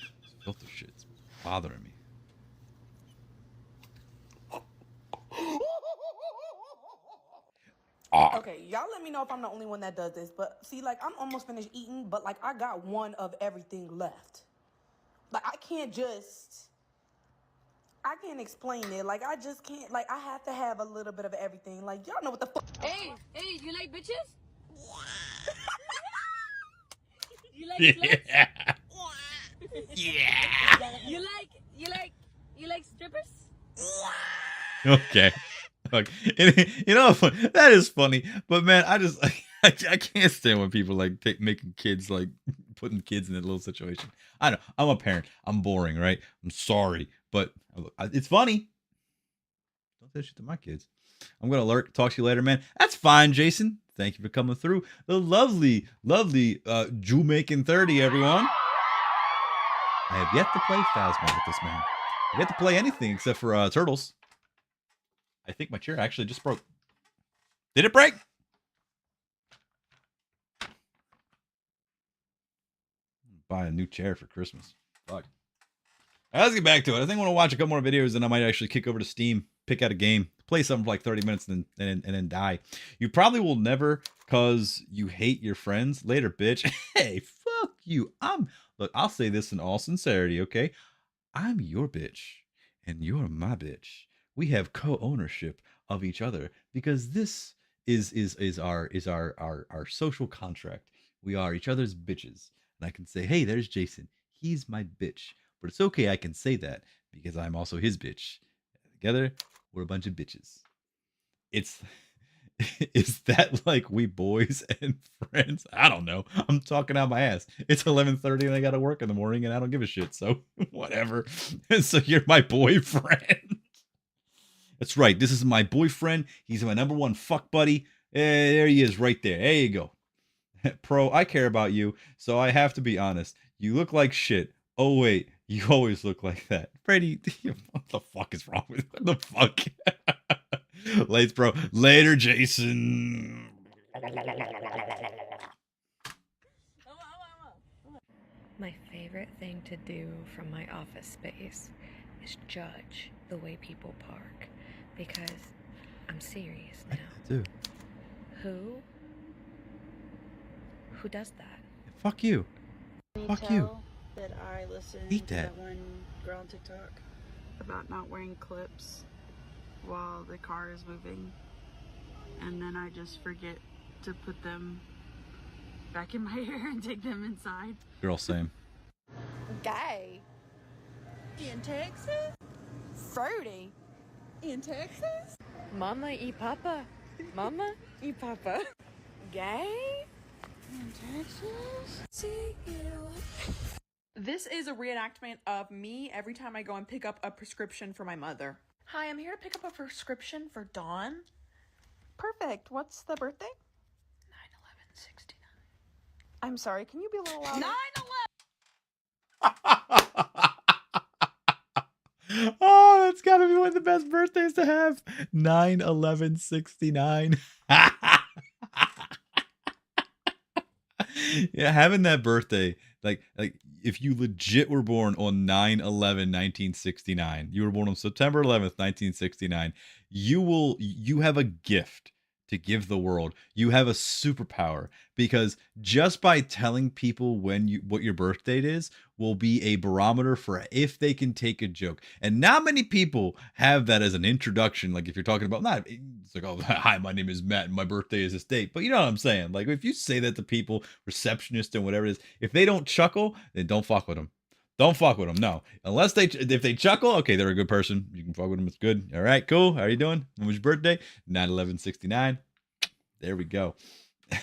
This filter shit's bothering me. Okay, y'all let me know if I'm the only one that does this. But see, like, I'm almost finished eating, but like, I got one of everything left. Like, I I can't explain it. Like, I just can't. Like, I have to have a little bit of everything. Like, y'all know what the fuck. Hey, you like bitches? You like Yeah. sluts? You like strippers? Okay. Look, you know, that is funny, but man, I can't stand when people like making kids, like putting kids in a little situation. I know I'm a parent. I'm boring, right? I'm sorry, but it's funny. Don't say shit to my kids. I'm gonna talk to you later, man. That's fine, Jason. Thank you for coming through. The lovely Jew making 30, everyone. I have yet to play Phasma with this man. I've yet to play anything except for Turtles. I think my chair actually just broke. Did it break? Buy a new chair for Christmas. Fuck. All right, let's get back to it. I think I want to watch a couple more videos, and I might actually kick over to Steam, pick out a game, play something for like 30 minutes, and then die. You probably will never, cause you hate your friends. Later, bitch. Hey, fuck you. Look, I'll say this in all sincerity, okay? I'm your bitch, and you're my bitch. We have co-ownership of each other because this is our social contract. We are each other's bitches. And I can say, hey, there's Jason. He's my bitch. But it's okay, I can say that because I'm also his bitch. Together, we're a bunch of bitches. Is that like we boys and friends? I don't know. I'm talking out my ass. It's 11:30 and I gotta work in the morning and I don't give a shit. So whatever. So you're my boyfriend. That's right. This is my boyfriend. He's my number one fuck buddy. There he is right there. There you go. Pro, I care about you, so I have to be honest. You look like shit. Oh, wait. You always look like that. Brady, what the fuck is wrong with you? What the fuck? Lates, bro. Later, Jason. My favorite thing to do from my office space is judge the way people park. Because I'm serious now. Dude. Who does that? Fuck you. Fuck you. That I listened Eat to that. one girl on TikTok about not wearing clips while the car is moving, and then I just forget to put them back in my hair and take them inside. Girl, same. Gay. In Texas? Fruity. In Texas? Mama y papa. Mama y papa. Gay? In Texas? See you. This is a reenactment of me every time I go and pick up a prescription for my mother. Hi, I'm here to pick up a prescription for Dawn. Perfect. What's the birthday? 9/11/69. I'm sorry, can you be a little louder? 9/11. Oh, that's gotta be one of the best birthdays to have. 9/11/69. Yeah, having that birthday, like if you legit were born on 9/11/1969, you were born on September 11th, 1969, you have a gift to give the world. You have a superpower, because just by telling people what your birth date is will be a barometer for if they can take a joke. And not many people have that as an introduction. Like if you're talking about, it's like, oh, hi, my name is Matt and my birthday is this date. But you know what I'm saying? Like if you say that to people, receptionists and whatever it is, if they don't chuckle, then don't fuck with them. Don't fuck with them. No, unless if they chuckle, okay, they're a good person. You can fuck with them. It's good. All right, cool. How are you doing? When was your birthday? 9/11/69. There we go.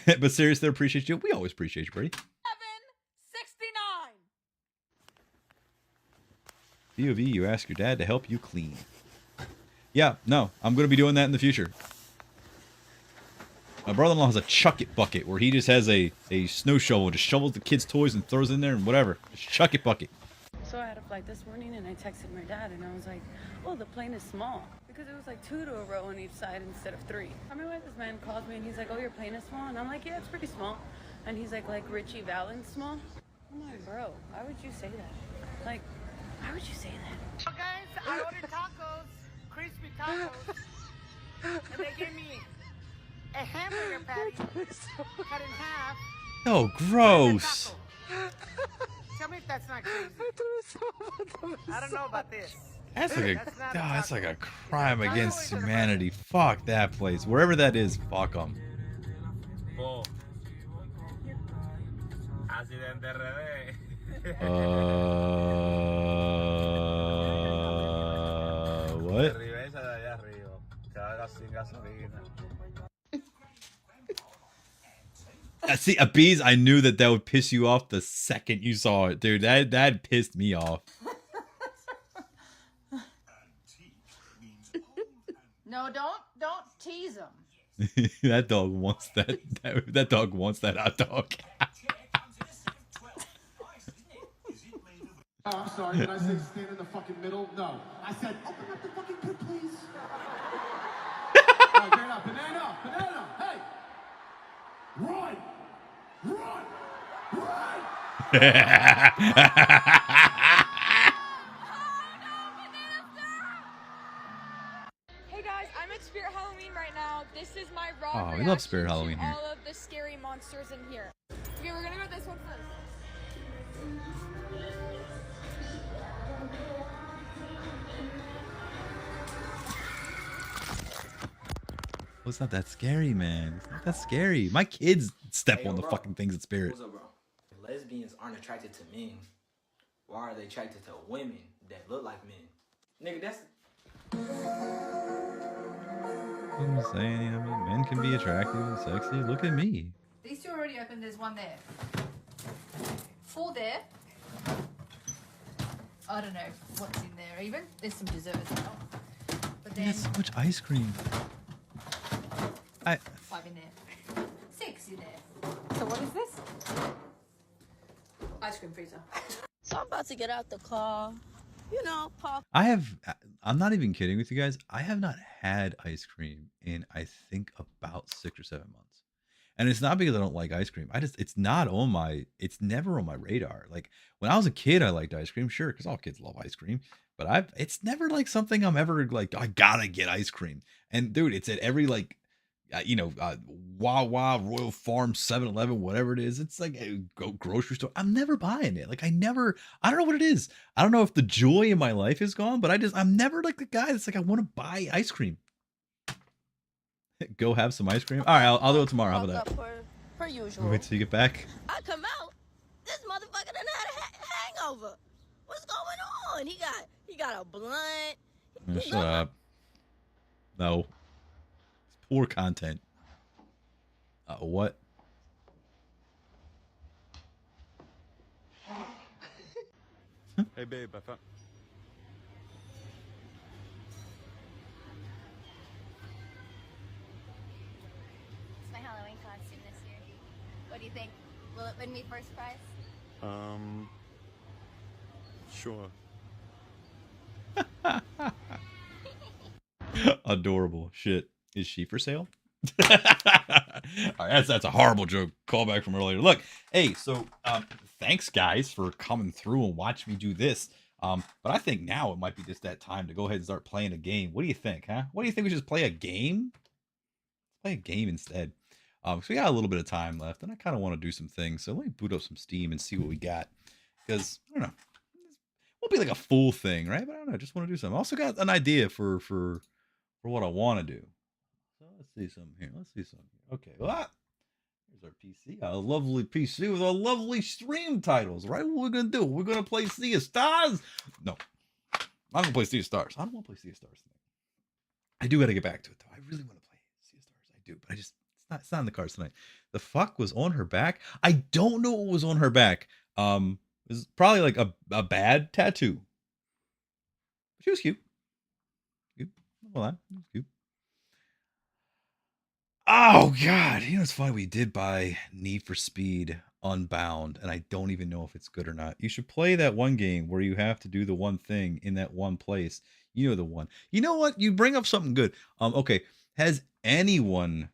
But seriously, I appreciate you. We always appreciate you, Brady. 11/69. POV, you ask your dad to help you clean. Yeah, no, I'm going to be doing that in the future. My brother-in-law has a chuck it bucket where he just has a snow shovel, just shovels the kids' toys and throws in there and whatever. Just chuck it bucket. So I had a flight this morning and I texted my dad and I was like, oh, the plane is small. Because it was like 2 to a row on each side instead of 3. I mean, this man calls me and he's like, oh, your plane is small? And I'm like, yeah, it's pretty small. And he's like Richie Valens small? I'm like, bro, why would you say that? Like, why would you say that? So guys, I ordered tacos, crispy tacos. And they gave me a hamburger patty cut in half. Oh, gross. Tell me if that's not crazy. I don't know about this. That's like That's a, not that's taco. like a crime against humanity. Fuck that place. Wherever that is, fuck them. Accidente RD. What? Reversa de allá arriba. Que haga sin gasolina. See, a bees. I knew that would piss you off the second you saw it, dude. That pissed me off. No, don't tease him. That dog wants that dog wants that hot dog. Oh, I'm sorry. Did I say stand in the fucking middle? No. I said open up the fucking pit, please. Oh, get up. Banana. Banana. Hey. Run. Run. Run. Hey guys, I'm at Spirit Halloween right now. This is my raw Oh, we reaction love Spirit Halloween to here. all of the scary monsters in here. Okay, we're gonna go this one first. Well, it's not that scary, man. It's not that scary. My kids step Hey, yo, on the bro. fucking things at Spirit. What's up, bro? If lesbians aren't attracted to men, why are they attracted to women that look like men? Nigga, that's... I'm just saying, I mean, men can be attractive and sexy. Look at me. These two already open. There's one there. 4 there. I don't know what's in there even. There's some dessert as well. But then There's so much ice cream. 5 in there. 6 in there. So what is this? Ice cream freezer. So I'm about to get out the car. You know, park. I'm not even kidding with you guys. I have not had ice cream in, I think, about 6 or 7 months. And it's not because I don't like ice cream. It's never on my radar. Like when I was a kid, I liked ice cream, sure, because all kids love ice cream. But it's never like something I'm ever like, I gotta get ice cream. And dude, it's at every like, Wawa, Royal Farm, 7-Eleven, whatever it is. It's like a grocery store. I'm never buying it. Like I don't know what it is. I don't know if the joy in my life is gone, but I'm never like the guy that's like, I want to buy ice cream. Go have some ice cream. All right, I'll do it tomorrow. How about that? Per usual. Wait till you get back. I come out, this motherfucker done had a hangover. What's going on? He got a blunt. Shut up. No. It's poor content. What? Hey, babe, I found... It's my Halloween costume this year. What do you think? Will it win me first prize? Sure. Adorable. Shit. Is she for sale? All right, that's a horrible joke. Callback from earlier. Look, hey, so thanks guys for coming through and watching me do this. But I think now it might be just that time to go ahead and start playing a game. What do you think, huh? What do you think we should play a game? Play a game instead. So we got a little bit of time left, and I kind of want to do some things. So let me boot up some Steam and see what we got. Because I don't know, it won't be like a full thing, right? But I don't know, I just want to do something. I also got an idea for what I want to do. So let's see something here. Let's see something. Okay, well, here's our PC. A lovely PC with our lovely stream titles, right? What we're gonna do? We're gonna play Sea of Stars. No, I'm not gonna play Sea of Stars. I don't want to play Sea of Stars tonight. I do got to get back to it though. I really want to play Sea of Stars. I do, but it's not in the cards tonight. The fuck was on her back? I don't know what was on her back. It was probably like a bad tattoo. She was cute. Well, that was cute. Oh god, you know it's funny, we did buy Need for Speed Unbound, and I don't even know if it's good or not. You should play that one game where you have to do the one thing in that one place. You know the one. You know what? You bring up something good. Okay. Has anyone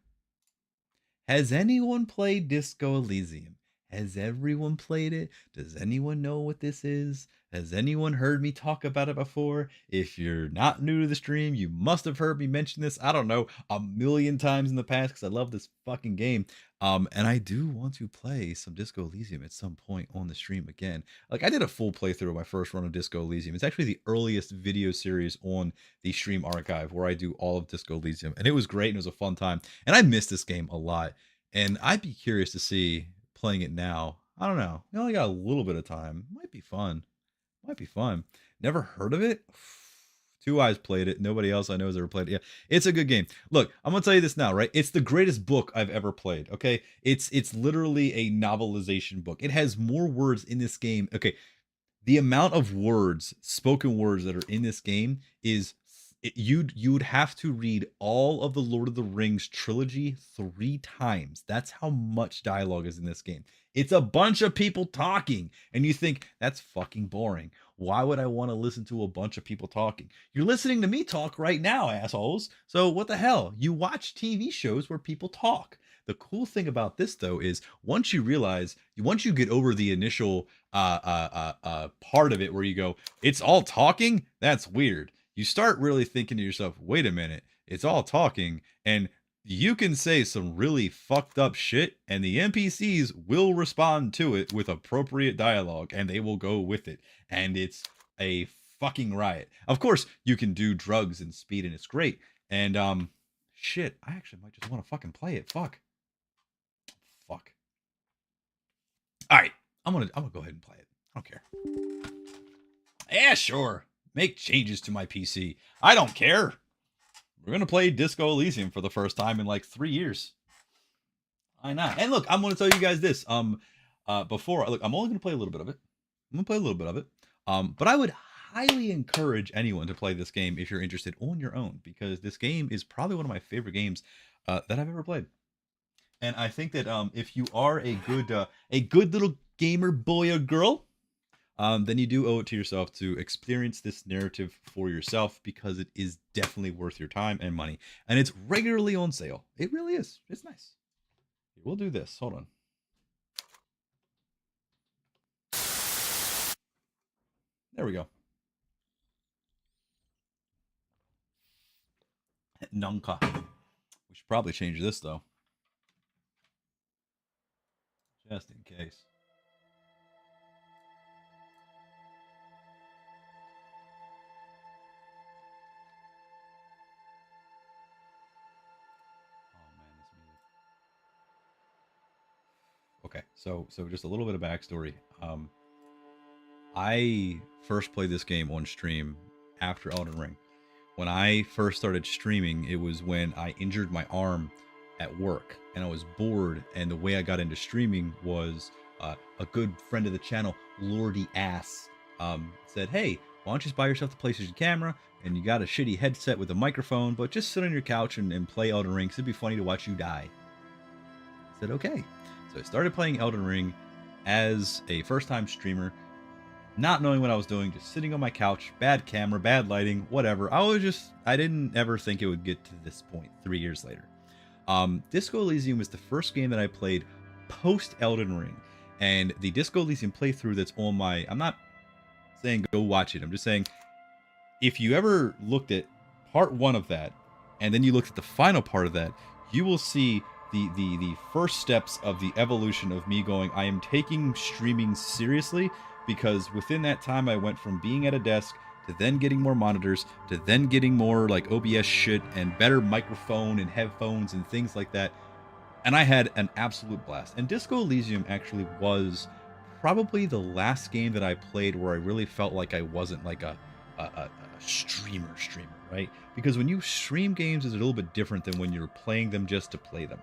played Disco Elysium? Has everyone played it? Does anyone know what this is? Has anyone heard me talk about it before? If you're not new to the stream, you must have heard me mention this, I don't know, a million times in the past because I love this fucking game. And I do want to play some Disco Elysium at some point on the stream again. Like, I did a full playthrough of my first run of Disco Elysium. It's actually the earliest video series on the stream archive where I do all of Disco Elysium. And it was great and it was a fun time. And I miss this game a lot. And I'd be curious to see playing it now. I don't know. You only got a little bit of time. Might be fun. Might be fun. Never heard of it? Two Eyes played it. Nobody else I know has ever played it. Yeah, it's a good game. Look, I'm gonna tell you this now, right? It's the greatest book I've ever played. Okay, it's literally a novelization book. It has more words in this game. Okay, the amount of words, spoken words that are in this game is you would have to read all of the Lord of the Rings trilogy 3 times. That's how much dialogue is in this game. It's a bunch of people talking, and you think that's fucking boring. Why would I want to listen to a bunch of people talking? You're listening to me talk right now, assholes. So what the hell? You watch TV shows where people talk. The cool thing about this, though, is once you get over the initial part of it where you go, it's all talking, that's weird. You start really thinking to yourself, wait a minute, it's all talking, and you can say some really fucked up shit, and the NPCs will respond to it with appropriate dialogue, and they will go with it, and it's a fucking riot. Of course, you can do drugs and speed, and it's great, and shit, I actually might just want to fucking play it. Fuck. All right, I'm gonna go ahead and play it. I don't care. Yeah, sure. Make changes to my PC. I don't care. We're going to play Disco Elysium for the first time in like 3 years. Why not? And look, I'm going to tell you guys this. I'm only going to play a little bit of it. But I would highly encourage anyone to play this game if you're interested on your own, because this game is probably one of my favorite games that I've ever played. And I think that if you are a good little gamer boy or girl, then you do owe it to yourself to experience this narrative for yourself, because it is definitely worth your time and money. And it's regularly on sale. It really is. It's nice. We'll do this. Hold on. There we go. Nunca. We should probably change this, though. Just in case. Okay, so just a little bit of backstory. I first played this game on stream after Elden Ring. When I first started streaming, it was when I injured my arm at work, and I was bored, and the way I got into streaming was a good friend of the channel, Lordy Ass, said, hey, why don't you just buy yourself the PlayStation camera, and you got a shitty headset with a microphone, but just sit on your couch and play Elden Ring, 'cause it'd be funny to watch you die. I said, okay. So I started playing Elden Ring as a first-time streamer, not knowing what I was doing, just sitting on my couch, bad camera, bad lighting, whatever. I didn't ever think it would get to this point 3 years later. Disco Elysium was the first game that I played post Elden Ring, and the Disco Elysium playthrough that's on my, I'm not saying go watch it, I'm just saying if you ever looked at part 1 of that, and then you looked at the final part of that, you will see the first steps of the evolution of me going, I am taking streaming seriously, because within that time I went from being at a desk to then getting more monitors to then getting more like OBS shit and better microphone and headphones and things like that, and I had an absolute blast. And Disco Elysium actually was probably the last game that I played where I really felt like I wasn't like a streamer, right? Because when you stream games, it's a little bit different than when you're playing them just to play them.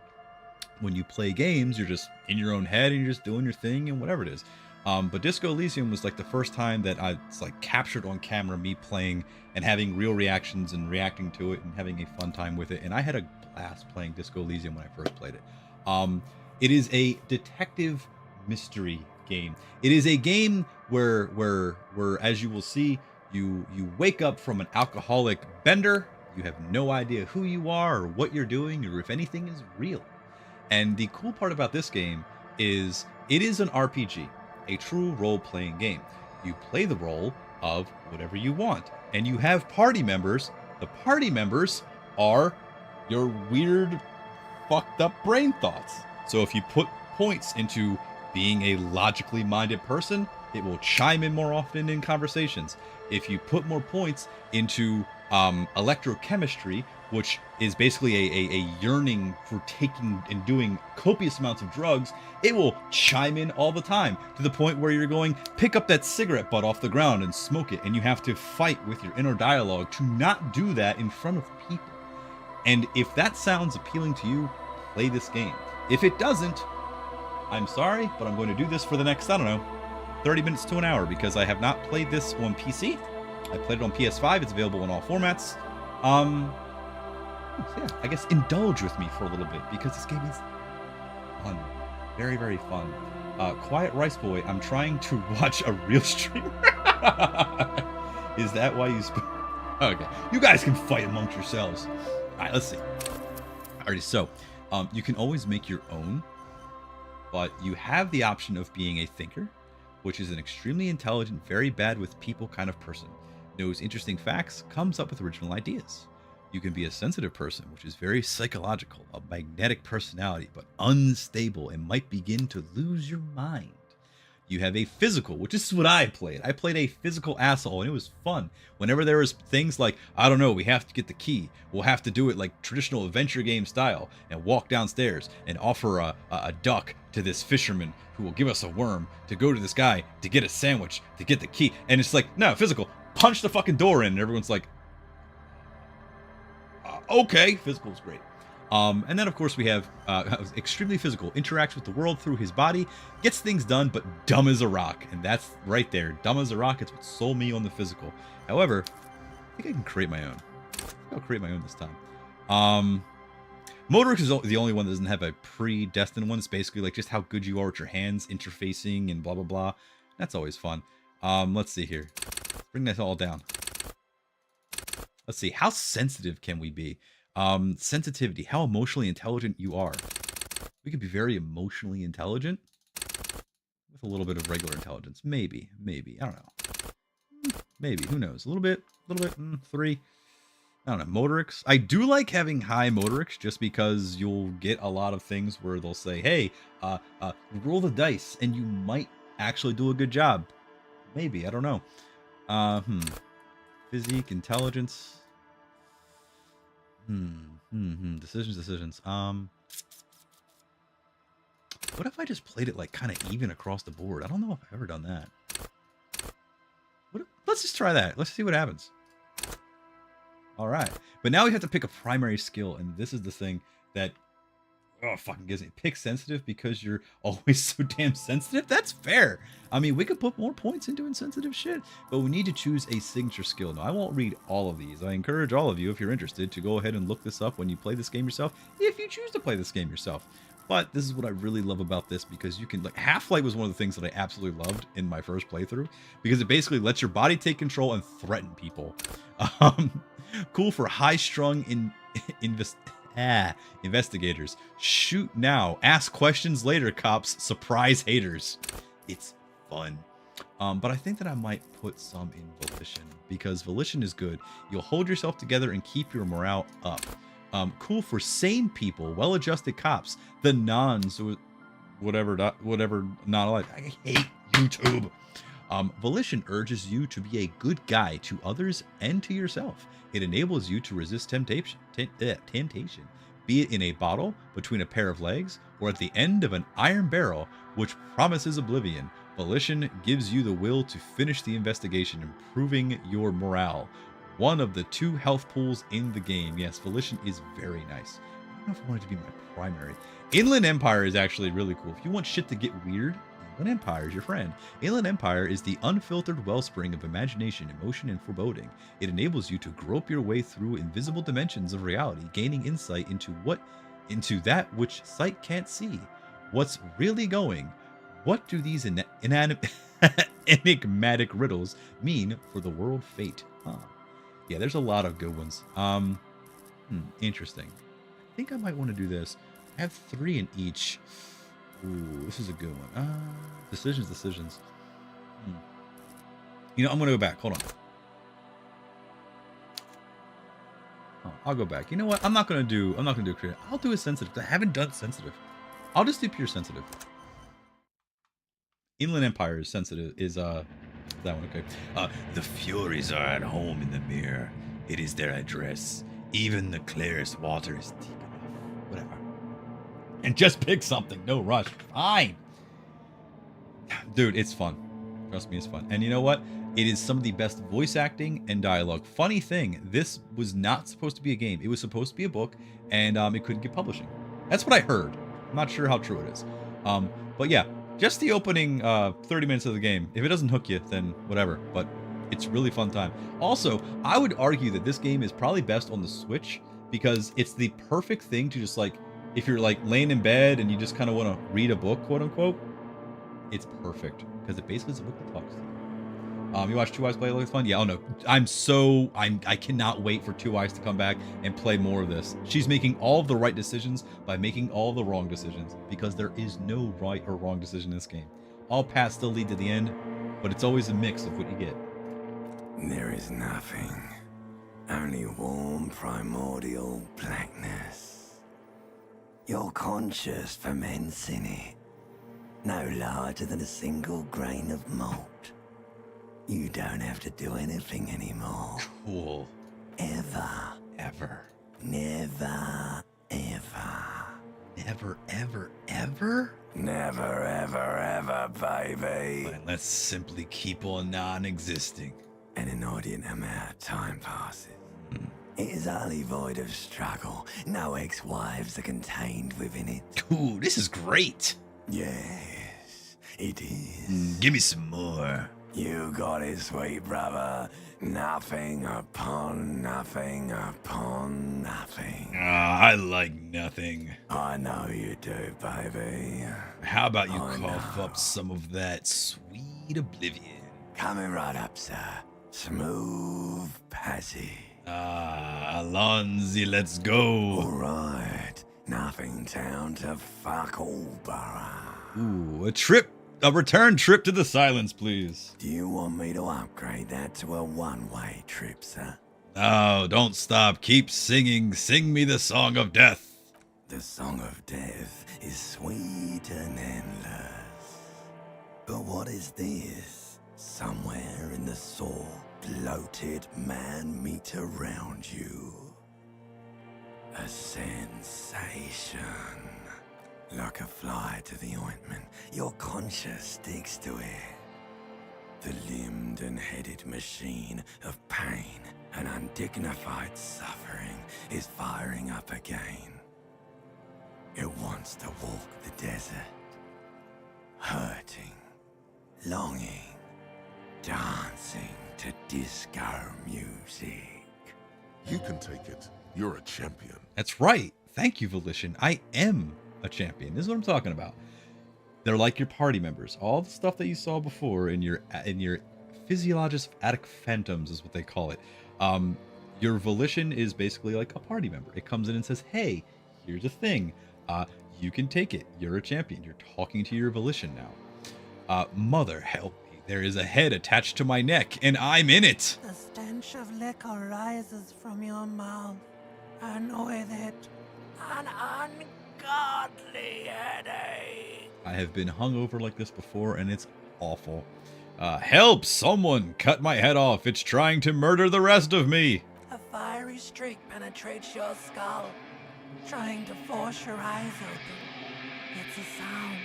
When you play games, you're just in your own head and you're just doing your thing and whatever it is. But Disco Elysium was like the first time that I like captured on camera me playing and having real reactions and reacting to it and having a fun time with it. And I had a blast playing Disco Elysium when I first played it. It is a detective mystery game. It is a game where as you will see, you wake up from an alcoholic bender. You have no idea who you are or what you're doing or if anything is real. And the cool part about this game is it is an RPG, a true role-playing game. You play the role of whatever you want, and you have party members. The party members are your weird, fucked up brain thoughts. So if you put points into being a logically minded person, it will chime in more often in conversations. If you put more points into electrochemistry, which is basically a yearning for taking and doing copious amounts of drugs, it will chime in all the time to the point where you're going, pick up that cigarette butt off the ground and smoke it, and you have to fight with your inner dialogue to not do that in front of people. And if that sounds appealing to you, play this game. If it doesn't, I'm sorry, but I'm going to do this for the next, I don't know, 30 minutes to an hour, because I have not played this on PC. I played it on PS5. It's available in all formats. So yeah, I guess indulge with me for a little bit, because this game is fun. Very, very fun. Quiet Rice Boy, I'm trying to watch a real streamer. Is that why you... Okay. You guys can fight amongst yourselves. All right, let's see. Alrighty, so you can always make your own, but you have the option of being a thinker, which is an extremely intelligent, very bad with people kind of person. Knows interesting facts, comes up with original ideas. You can be a sensitive person, which is very psychological, a magnetic personality, but unstable and might begin to lose your mind. You have a physical, which is what I played. I played a physical asshole, and it was fun. Whenever there was things like, I don't know, we have to get the key. We'll have to do it like traditional adventure game style and walk downstairs and offer a duck to this fisherman who will give us a worm to go to this guy to get a sandwich, to get the key. And it's like, no, physical. Punch the fucking door in, and everyone's like, okay, physical is great. And then, of course, we have extremely physical, interacts with the world through his body, gets things done, but dumb as a rock. And that's right there. Dumb as a rock. It's what sold me on the physical. However, I think I can create my own. I'll create my own this time. Motorix is the only one that doesn't have a predestined one. It's basically like just how good you are with your hands, interfacing, and blah, blah, blah. That's always fun. Let's see here. Bring that all down. Let's see. How sensitive can we be? Sensitivity, how emotionally intelligent you are. We could be very emotionally intelligent with a little bit of regular intelligence. Maybe. I don't know. Maybe. Who knows? A little bit. 3. I don't know. Motorix. I do like having high Motorix just because you'll get a lot of things where they'll say, hey, roll the dice and you might actually do a good job. Maybe. I don't know. Physique, intelligence. Decisions. What if I just played it like kind of even across the board? I don't know if I've ever done that. Let's just try that. Let's see what happens. All right. But now we have to pick a primary skill, and this is the thing that fucking gives me. Pick sensitive because you're always so damn sensitive? That's fair. I mean, we could put more points into insensitive shit, but we need to choose a signature skill. Now, I won't read all of these. I encourage all of you, if you're interested, to go ahead and look this up when you play this game yourself, if you choose to play this game yourself. But this is what I really love about this, because you can, like, Half-Life was one of the things that I absolutely loved in my first playthrough, because it basically lets your body take control and threaten people. Cool for high-strung investigators. Shoot now. Ask questions later, cops. Surprise haters. It's fun. But I think that I might put some in Volition, because Volition is good. You'll hold yourself together and keep your morale up. Cool for sane people, well-adjusted cops, the nuns, whatever not alive. I hate YouTube. Volition urges you to be a good guy to others and to yourself. It enables you to resist temptation, be it in a bottle, between a pair of legs, or at the end of an iron barrel, which promises oblivion. Volition gives you the will to finish the investigation, improving your morale. One of the 2 health pools in the game. Yes, Volition is very nice. I don't know if I want it to be my primary. Inland Empire is actually really cool. If you want shit to get weird, Inland Empire is your friend. Inland Empire is the unfiltered wellspring of imagination, emotion, and foreboding. It enables you to grope your way through invisible dimensions of reality, gaining insight into that which sight can't see. What's really going? What do these enigmatic riddles mean for the world fate? Yeah, there's a lot of good ones. Interesting. I think I might want to do this. I have 3 in each. Ooh, this is a good one. Decisions. You know, I'm gonna go back. Hold on. Oh, I'll go back. You know what? I'm not gonna do creative. I'll do a sensitive. I haven't done sensitive. I'll just do pure sensitive. Inland Empire is sensitive. Is that one okay? The Furies are at home in the mirror. It is their address. Even the clearest water is deep enough. Whatever. And just pick something. No rush. Fine. Dude, it's fun. Trust me, it's fun. And you know what? It is some of the best voice acting and dialogue. Funny thing, this was not supposed to be a game. It was supposed to be a book, and it couldn't get publishing. That's what I heard. I'm not sure how true it is. But yeah, just the opening 30 minutes of the game. If it doesn't hook you, then whatever. But it's really fun time. Also, I would argue that this game is probably best on the Switch because it's the perfect thing to just like, if you're like laying in bed and you just kind of want to read a book, quote unquote, it's perfect because it basically is a book that talks to you. You watch Two Eyes play, looks fun. Yeah, oh no, I cannot wait for Two Eyes to come back and play more of this. She's making all of the right decisions by making all the wrong decisions because there is no right or wrong decision in this game. All paths still lead to the end, but it's always a mix of what you get. There is nothing, only warm primordial blackness. Your conscious ferments in it, no larger than a single grain of malt. You don't have to do anything anymore. Cool. Ever. Ever. Never, ever. Never, ever, ever? Never, ever, ever, baby. Fine, let's simply keep on non-existing. An inordinate amount of time passes. It is utterly void of struggle. No ex-wives are contained within it. Cool, this is great. Yes, it is. Give me some more. You got it, sweet brother. Nothing upon nothing upon nothing. I like nothing. I know you do, baby. How about you cough up some of that sweet oblivion? Coming right up, sir. Smooth passage. Alonzi, let's go. All right. Nothing down to fuck all, borough. Ooh, a return trip to the silence, please. Do you want me to upgrade that to a one-way trip, sir? No, don't stop. Keep singing. Sing me the song of death. The song of death is sweet and endless. But what is this? Somewhere in the sore, bloated man meet around you. A sensation. Like a fly to the ointment, your conscience sticks to it. The limbed and headed machine of pain and undignified suffering is firing up again. It wants to walk the desert, hurting, longing, dancing to disco music. You can take it. You're a champion. That's right. Thank you, Volition. I am a champion. This is what I'm talking about. They're like your party members. All the stuff that you saw before in your physiologic phantoms is what they call it. Your Volition is basically like a party member. It comes in and says, hey, here's a thing. You can take it. You're a champion. You're talking to your Volition now. Mother, help me. There is a head attached to my neck, and I'm in it. The stench of liquor rises from your mouth, and with it, an ungodly headache. I have been hungover like this before, and it's awful. Help! Someone cut my head off. It's trying to murder the rest of me. A fiery streak penetrates your skull, trying to force your eyes open. It's a sound,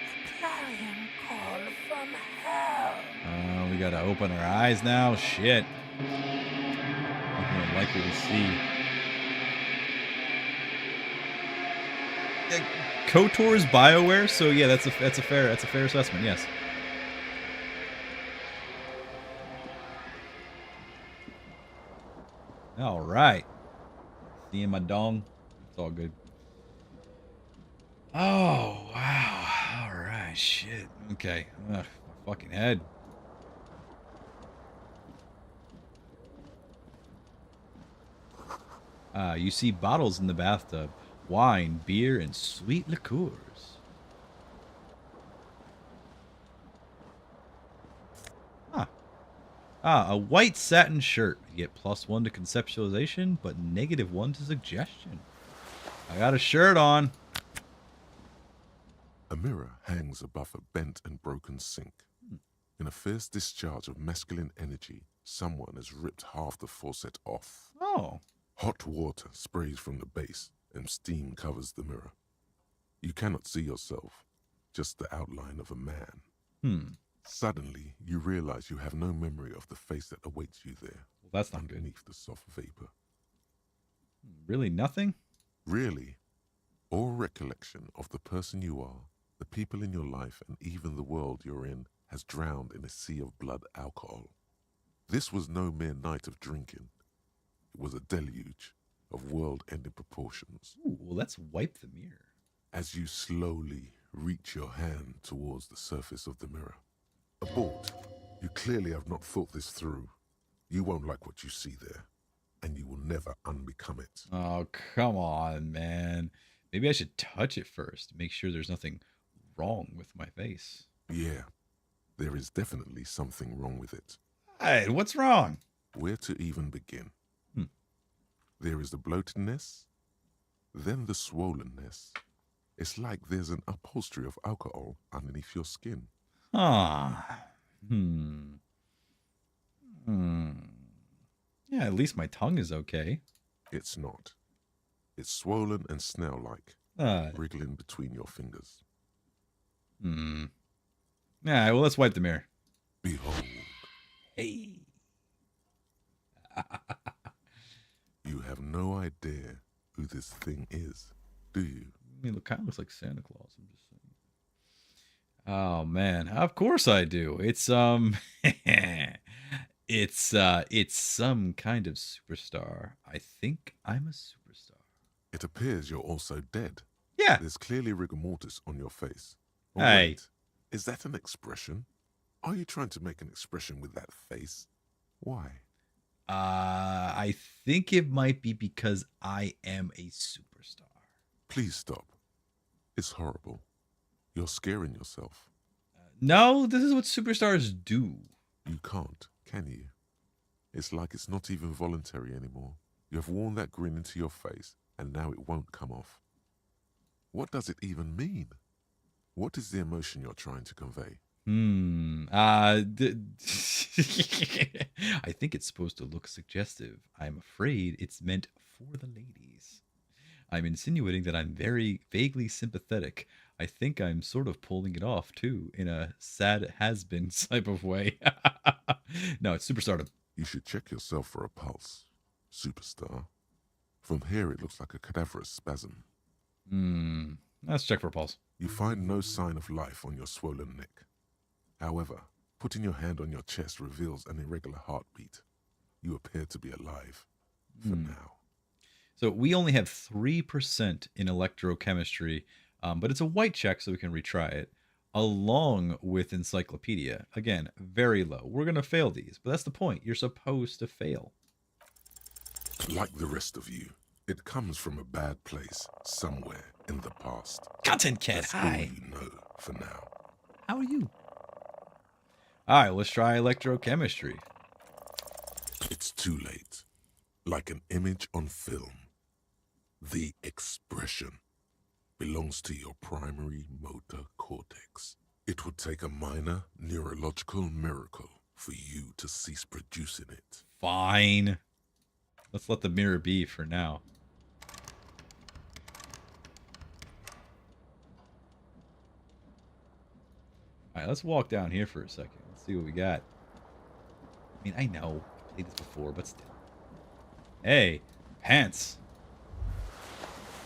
a clarion call from hell. We gotta open our eyes now. Shit. Nothing I'm likely to see. KOTOR is BioWare, so yeah, that's a fair assessment. Yes. All right. Seeing my dong, it's all good. Oh wow! All right, shit. Okay, ugh, my fucking head. You see bottles in the bathtub. Wine, beer, and sweet liqueurs. Ah, a white satin shirt. You get +1 to conceptualization, but -1 to suggestion. I got a shirt on. A mirror hangs above a bent and broken sink. In a fierce discharge of masculine energy, someone has ripped half the faucet off. Oh. Hot water sprays from the base and steam covers the mirror. You cannot see yourself, just the outline of a man. Suddenly, you realize you have no memory of the face that awaits you there. Well, that's not good. Underneath the soft vapor. Really nothing? Really. All recollection of the person you are, the people in your life, and even the world you're in has drowned in a sea of blood alcohol. This was no mere night of drinking. It was a deluge of world-ending proportions. Ooh, well, let's wipe the mirror. As you slowly reach your hand towards the surface of the mirror. Abort. You clearly have not thought this through. You won't like what you see there, and you will never unbecome it. Oh, come on, man. Maybe I should touch it first to make sure there's nothing wrong with my face. Yeah, there is definitely something wrong with it. Hey, what's wrong? Where to even begin? There is the bloatedness, then the swollenness. It's like there's an upholstery of alcohol underneath your skin. Ah. Yeah, at least my tongue is okay. It's not. It's swollen and snail-like, wriggling between your fingers. Yeah, well, let's wipe the mirror. Behold. Hey. You have no idea who this thing is, do you? I mean, it kind of looks like Santa Claus. I'm just saying. Oh man, of course I do. It's it's some kind of superstar. I think I'm a superstar. It appears you're also dead. Yeah. There's clearly rigor mortis on your face. Oh, Hey. wait. Is that an expression? Are you trying to make an expression with that face? Why? I think it might be because I am a superstar. Please stop. It's horrible. You're scaring yourself. No, this is what superstars do. You can't, can you? It's like it's not even voluntary anymore. You have worn that grin into your face, and now it won't come off. What does it even mean? What is the emotion you're trying to convey? I think it's supposed to look suggestive. I'm afraid it's meant for the ladies. I'm insinuating that I'm very vaguely sympathetic. I think I'm sort of pulling it off, too, in a sad has-been type of way. No, it's superstardom. You should check yourself for a pulse, superstar. From here, it looks like a cadaverous spasm. Let's check for a pulse. You find no sign of life on your swollen neck. However, putting your hand on your chest reveals an irregular heartbeat. You appear to be alive, for now. So we only have 3% in electrochemistry, but it's a white check, so we can retry it, along with encyclopedia. Again, very low. We're going to fail these, but that's the point. You're supposed to fail. Like the rest of you, it comes from a bad place somewhere in the past. Content Cat, That's hi. all you know for now. How are you? All right, let's try electrochemistry. It's too late. Like an image on film. The expression belongs to your primary motor cortex. It would take a minor neurological miracle for you to cease producing it. Fine. Let's let the mirror be for now. All right, let's walk down here for a second. Let's see what we got. I mean, I know. I played this before, but still. Hey, pants.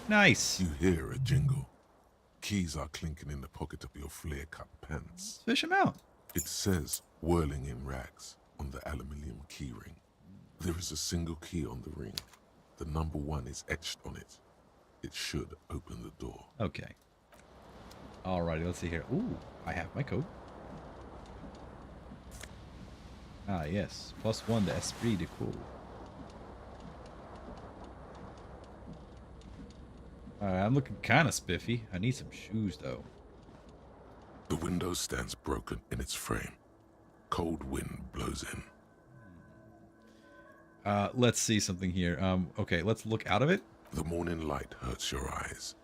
Nice. You hear a jingle. Keys are clinking in the pocket of your flare-cut pants. Fish them out. It says, whirling in rags, on the aluminium keyring. There is a single key on the ring. The number 1 is etched on it. It should open the door. Okay. Alrighty, let's see here. Ooh, I have my code. Ah, yes. +1 to esprit de corps. Alright, I'm looking kind of spiffy. I need some shoes, though. The window stands broken in its frame. Cold wind blows in. Let's see something here. Okay, let's look out of it. The morning light hurts your eyes.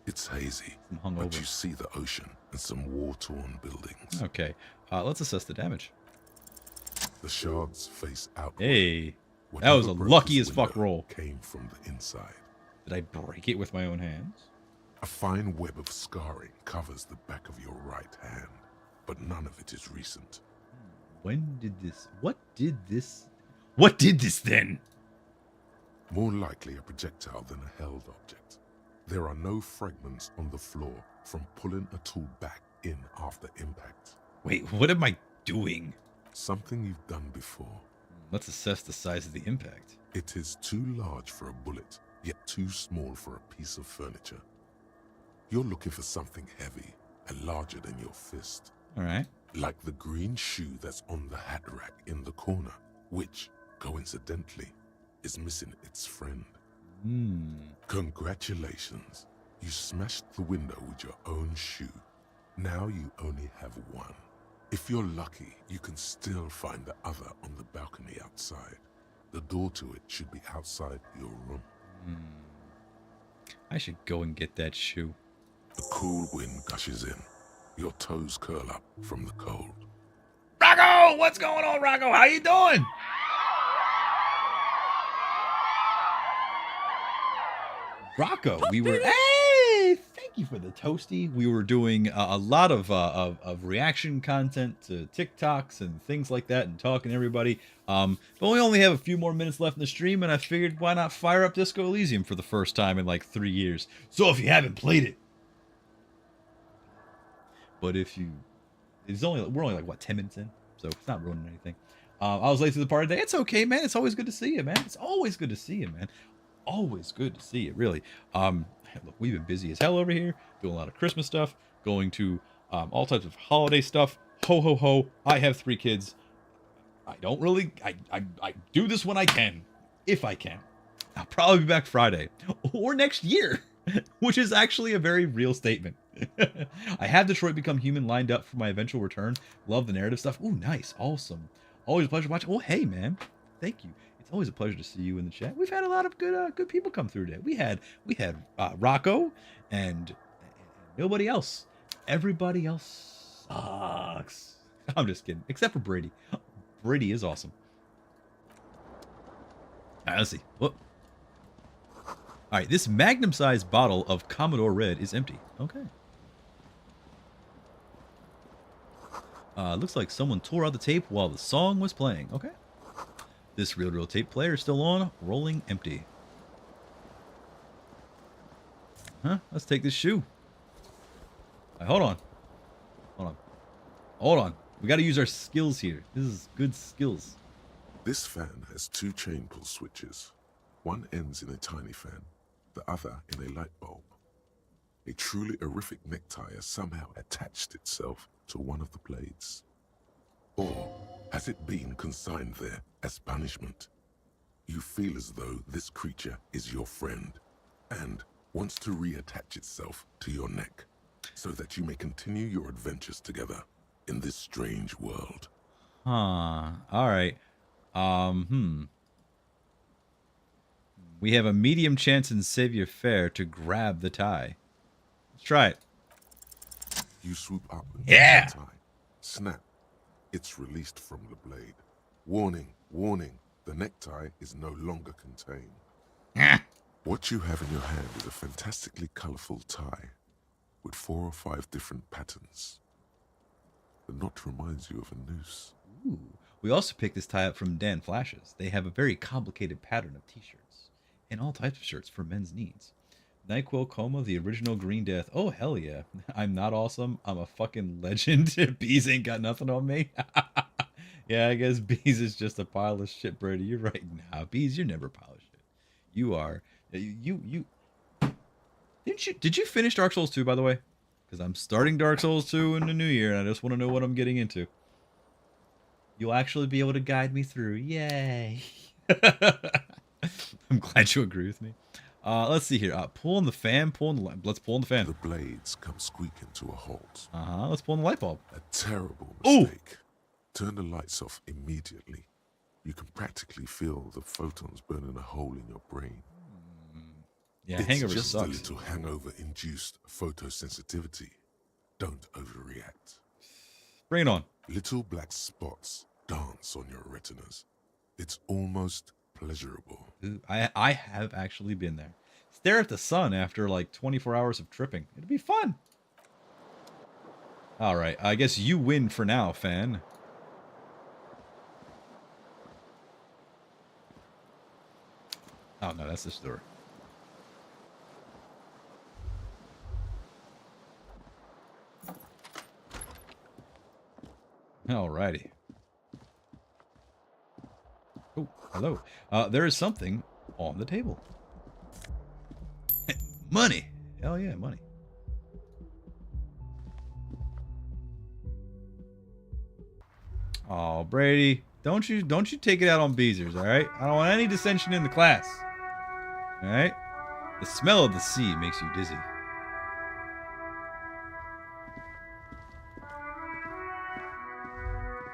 It's hazy, but you see the ocean and some war-torn buildings. Okay, let's assess the damage. The shards face outward. Hey, that was a lucky as fuck roll. Came from the inside. Did I break it with my own hands? A fine web of scarring covers the back of your right hand, but none of it is recent. When did this? What did this? What did this then? More likely a projectile than a held object. There are no fragments on the floor from pulling a tool back in after impact. Wait, what am I doing? Something you've done before. Let's assess the size of the impact. It is too large for a bullet, yet too small for a piece of furniture. You're looking for something heavy and larger than your fist. All right. Like the green shoe that's on the hat rack in the corner, which, coincidentally, is missing its friend. Congratulations. You smashed the window with your own shoe. Now you only have one. If you're lucky, you can still find the other on the balcony outside. The door to it should be outside your room. I should go and get that shoe. The cool wind gushes in. Your toes curl up from the cold. Rocco! What's going on, Rocco? How you doing? Rocco, we were... Hey! Thank you for the toasty. We were doing a lot of reaction content to TikToks and things like that and talking to everybody. But we only have a few more minutes left in the stream, and I figured why not fire up Disco Elysium for the first time in like 3 years. So if you haven't played it... But if you... we're only like, what, 10 minutes in? So it's not ruining anything. I was late to the party today. It's okay, man. It's always good to see you, man. It's always good to see you, man. Always good to see you, really. Look, we've been busy as hell over here, doing a lot of Christmas stuff, going to all types of holiday stuff. Ho, ho, ho. I have 3 kids. I don't really... I do this when I can. If I can. I'll probably be back Friday. Or next year. Which is actually a very real statement. I have Detroit Become Human lined up for my eventual return. Love the narrative stuff. Ooh, nice. Awesome. Always a pleasure watching. Oh, hey, man. Thank you. It's always a pleasure to see you in the chat. We've had a lot of good people come through today. We had Rocco and nobody else. Everybody else sucks. I'm just kidding. Except for Brady. Brady is awesome. All right, let's see. Whoop. All right, this magnum-sized bottle of Commodore Red is empty. Okay. Looks like someone tore out the tape while the song was playing. Okay. This reel-to-reel tape player is still on, rolling empty. Huh? Let's take this shoe. Right, hold on. Hold on. Hold on. We got to use our skills here. This is good skills. This fan has 2 chain pull switches. One ends in a tiny fan, the other in a light bulb. A truly horrific necktie has somehow attached itself to one of the blades. Or has it been consigned there as punishment? You feel as though this creature is your friend and wants to reattach itself to your neck so that you may continue your adventures together in this strange world. Huh. All right. We have a medium chance in Save Your Fare to grab the tie. Let's try it. You swoop up and yeah! grab the tie. Snap. It's released from the blade. Warning, warning, the necktie is no longer contained. What you have in your hand is a fantastically colorful tie with 4 or 5 different patterns. The knot reminds you of a noose. Ooh. We also picked this tie up from Dan Flash's. They have a very complicated pattern of t-shirts and all types of shirts for men's needs. NyQuil Coma, the original Green Death. Oh, hell yeah. I'm not awesome. I'm a fucking legend. Bees ain't got nothing on me. Yeah, I guess Bees is just a pile of shit, Brady. You're right. Nah, Bees, you're never a pile of shit. You are. You. Did you finish Dark Souls 2, by the way? Because I'm starting Dark Souls 2 in the new year, and I just want to know what I'm getting into. You'll actually be able to guide me through. Yay. I'm glad you agree with me. Let's see here. Pull on the fan. Let's pull on the fan. The blades come squeaking to a halt. Let's pull on the light bulb. A terrible mistake. Turn the lights off immediately. You can practically feel the photons burning a hole in your brain. Yeah, It's hangover just a sucks. little hangover-induced photosensitivity. Don't overreact. Bring it on. Little black spots dance on your retinas. It's almost pleasurable. Ooh, I have actually been there. Stare at the sun after like 24 hours of tripping. It'd be fun. All right, I guess you win for now, fan. Oh no, that's this door. Alrighty. Oh, hello. There is something on the table. Money. Hell yeah, money. Oh, Brady, don't you take it out on Beezers, all right? I don't want any dissension in the class. All right? The smell of the sea makes you dizzy.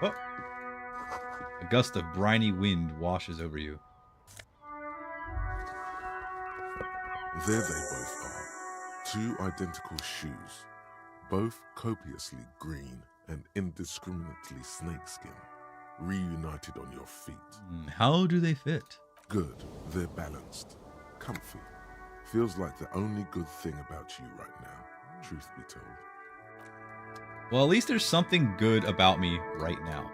Oh. A gust of briny wind washes over you. There they both are. Two identical shoes, both copiously green and indiscriminately snakeskin, reunited on your feet. How do they fit? Good. They're balanced. Comfy. Feels like the only good thing about you right now, truth be told. Well, at least there's something good about me right now.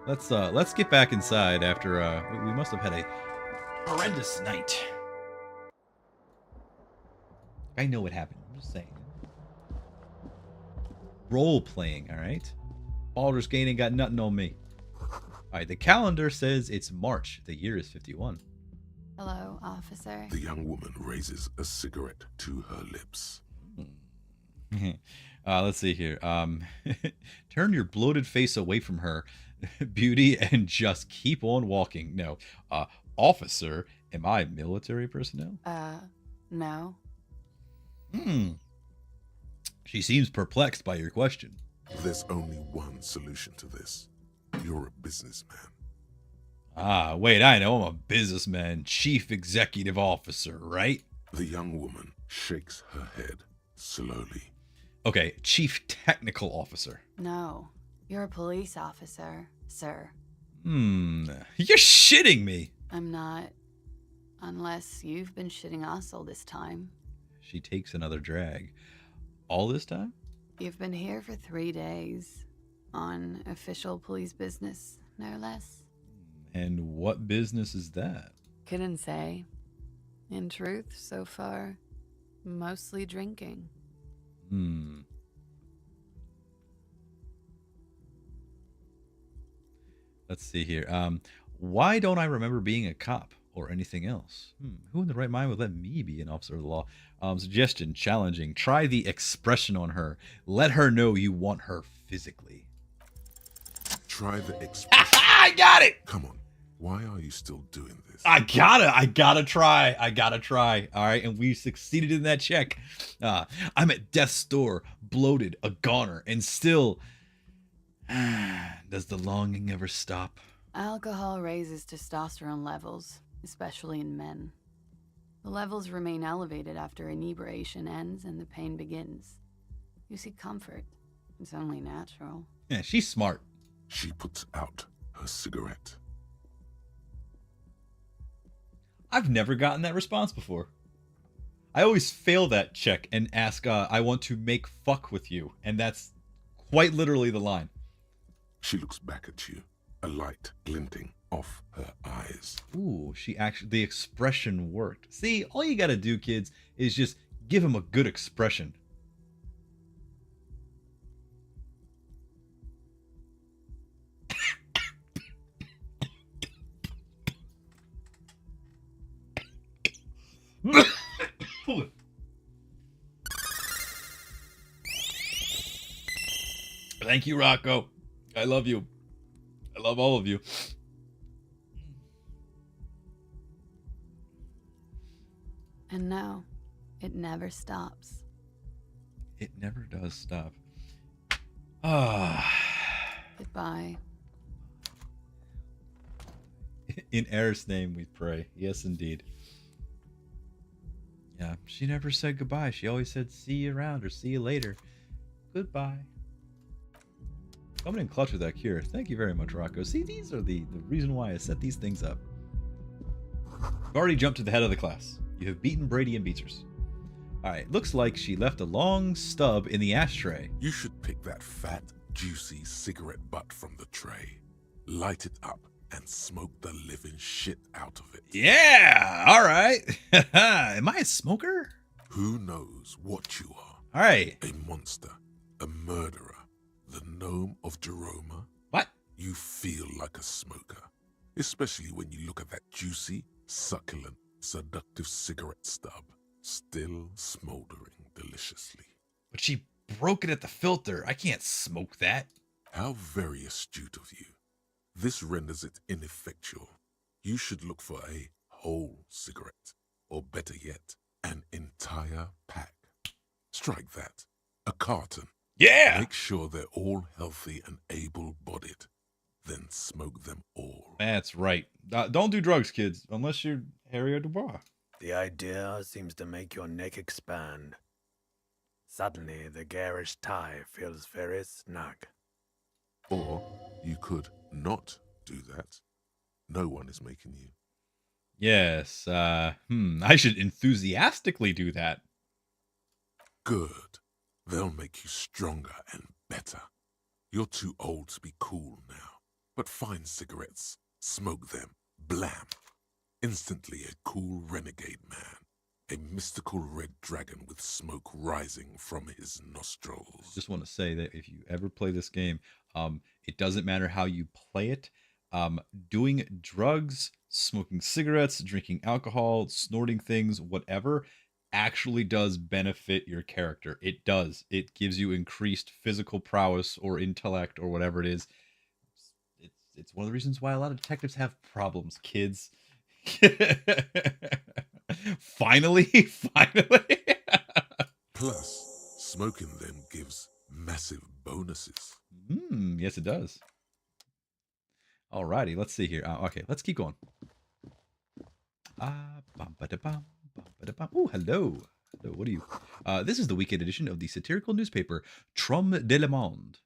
Let's get back inside after we must have had a horrendous night. I know what happened. I'm just saying. Role playing, all right? Baldur's Gate ain't got nothing on me. All right, the calendar says it's March. The year is 51. Hello, officer. The young woman raises a cigarette to her lips. Let's see here. Turn your bloated face away from her, beauty, and just keep on walking. No. Officer, am I military personnel? No. She seems perplexed by your question. There's only one solution to this. You're a businessman. Ah, wait, I know. I'm a businessman, chief executive officer, right? The young woman shakes her head slowly. Okay, chief technical officer. No. You're a police officer, sir. You're shitting me. I'm not. Unless you've been shitting us all this time. She takes another drag. All this time? You've been here for 3 days. On official police business, no less. And what business is that? Couldn't say. In truth, so far, mostly drinking. Let's see here. Why don't I remember being a cop or anything else? Who in the right mind would let me be an officer of the law? Suggestion, challenging. Try the expression on her. Let her know you want her physically. Try the expression. I got it! Come on. Why are you still doing this? I gotta try. All right, and we succeeded in that check. I'm at death's door, bloated, a goner, and still... Does the longing ever stop? Alcohol raises testosterone levels, especially in men. The levels remain elevated after inebriation ends and the pain begins. You seek comfort. It's only natural. Yeah, she's smart. She puts out her cigarette. I've never gotten that response before. I always fail that check and ask, I want to make fuck with you. And that's quite literally the line. She looks back at you, a light glinting off her eyes. Ooh, the expression worked. See, all you gotta do, kids, is just give him a good expression. Thank you, Rocco. I love you. I love all of you. And no, it never stops. It never does stop. Goodbye. In Eris' name we pray. Yes, indeed. Yeah, she never said goodbye. She always said see you around or see you later. Goodbye. Coming in clutch with that cure. Thank you very much, Rocco. See, these are the reason why I set these things up. You've already jumped to the head of the class. You have beaten Brady and Beatsers. Alright, looks like she left a long stub in the ashtray. You should pick that fat, juicy cigarette butt from the tray, light it up, and smoke the living shit out of it. Yeah! Alright. Am I a smoker? Who knows what you are? Alright. A monster, a murderer, the gnome of Jeroma. What? You feel like a smoker, especially when you look at that juicy, succulent, seductive cigarette stub, still smoldering deliciously. But she broke it at the filter. I can't smoke that. How very astute of you. This renders it ineffectual. You should look for a whole cigarette, or better yet, an entire pack. Strike that. A carton. Yeah! Make sure they're all healthy and able-bodied. Then smoke them all. That's right. Don't do drugs, kids, unless you're Harriet Dubois. The idea seems to make your neck expand. Suddenly, the garish tie feels very snug. Or you could not do that. No one is making you. Yes, I should enthusiastically do that. Good. They'll make you stronger and better. You're too old to be cool now. But find cigarettes, smoke them, blam. Instantly a cool renegade man. A mystical red dragon with smoke rising from his nostrils. Just want to say that if you ever play this game, it doesn't matter how you play it. Doing drugs, smoking cigarettes, drinking alcohol, snorting things, whatever, actually does benefit your character. It does. It gives you increased physical prowess or intellect or whatever it is. It's one of the reasons why a lot of detectives have problems, kids. Finally. Plus, smoking them gives massive bonuses. Yes, it does. Alrighty, let's see here. Okay, let's keep going. Oh, hello. Hello, what are you? This is the weekend edition of the satirical newspaper Trom de Le Monde.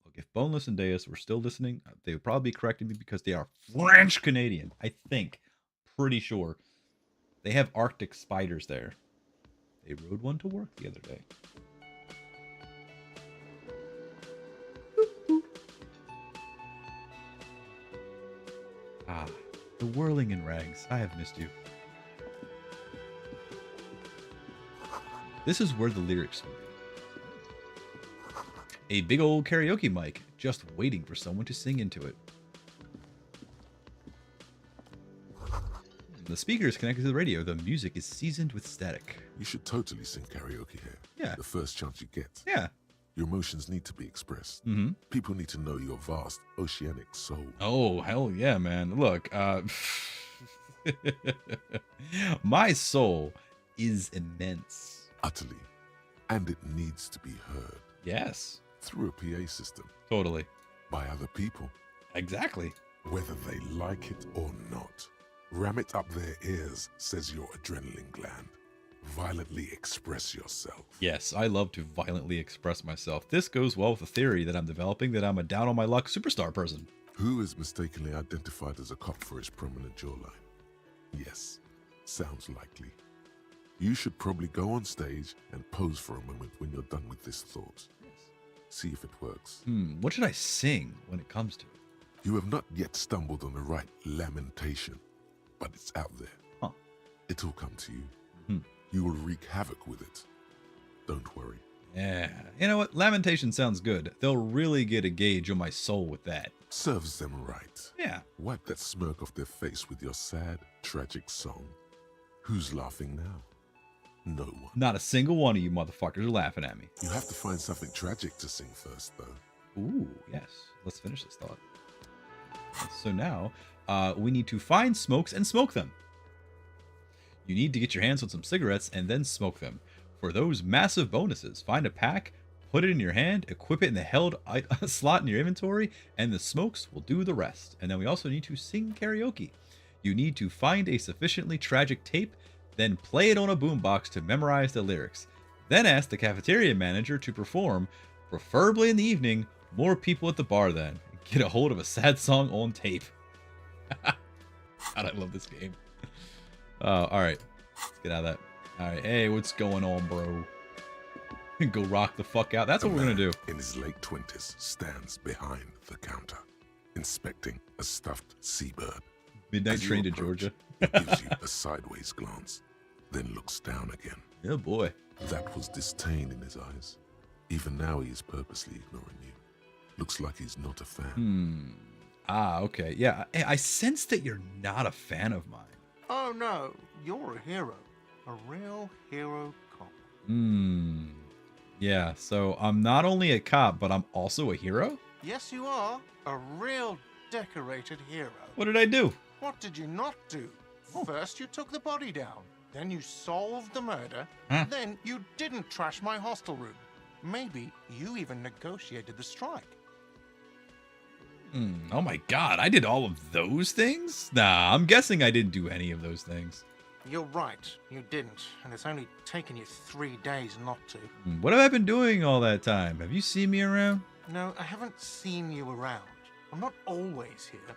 Look, if Boneless and Deus were still listening, they would probably be correcting me because they are French Canadian, I think. Pretty sure. They have Arctic spiders there. They rode one to work the other day. Ah, the whirling in rags. I have missed you. This is where the lyrics will be. A big old karaoke mic, just waiting for someone to sing into it. The speaker is connected to the radio. The music is seasoned with static. You should totally sing karaoke here. Yeah. The first chance you get. Yeah. Your emotions need to be expressed. Mm-hmm. People need to know your vast oceanic soul. Oh, hell yeah, man. Look, my soul is immense. Utterly. And it needs to be heard. Yes. Through a PA system. Totally. By other people. Exactly. Whether they like it or not. Ram it up their ears, says your adrenaline gland. Violently express yourself. Yes, I love to violently express myself. This goes well with the theory that I'm developing that I'm a down-on-my-luck superstar person. Who is mistakenly identified as a cop for his prominent jawline? Yes, sounds likely. You should probably go on stage and pose for a moment when you're done with this thought. See if it works. What should I sing when it comes to it? You have not yet stumbled on the right lamentation, but it's out there. Huh. It'll come to you. You will wreak havoc with it. Don't worry. Yeah. You know what? Lamentation sounds good. They'll really get a gauge on my soul with that. Serves them right. Yeah. Wipe that smirk off their face with your sad, tragic song. Who's laughing now? No one. Not a single one of you motherfuckers are laughing at me. You have to find something tragic to sing first, though. Ooh, yes. Let's finish this thought. So now, we need to find smokes and smoke them. You need to get your hands on some cigarettes and then smoke them. For those massive bonuses, find a pack, put it in your hand, equip it in the held slot in your inventory, and the smokes will do the rest. And then we also need to sing karaoke. You need to find a sufficiently tragic tape, then play it on a boombox to memorize the lyrics. Then ask the cafeteria manager to perform, preferably in the evening, more people at the bar then. Get a hold of a sad song on tape. God, I love this game. Alright. Let's get out of that. Alright, hey, what's going on, bro? Go rock the fuck out. That's what we're gonna do. In his late 20s stands behind the counter, inspecting a stuffed seabird. Midnight Train to Georgia. He gives you a sideways glance, then looks down again. Oh boy. That was disdain in his eyes. Even now he is purposely ignoring you. Looks like he's not a fan. Okay. Yeah, I sense that you're not a fan of mine. Oh no, you're a hero. A real hero cop. Yeah, so I'm not only a cop, but I'm also a hero? Yes, you are. A real decorated hero. What did I do? What did you not do? First, you took the body down. Then you solved the murder. Huh? Then you didn't trash my hostel room. Maybe you even negotiated the strike. Oh my god, I did all of those things? Nah, I'm guessing I didn't do any of those things. You're right, you didn't, and it's only taken you 3 days not to. What have I been doing all that time? Have you seen me around? No, I haven't seen you around. I'm not always here.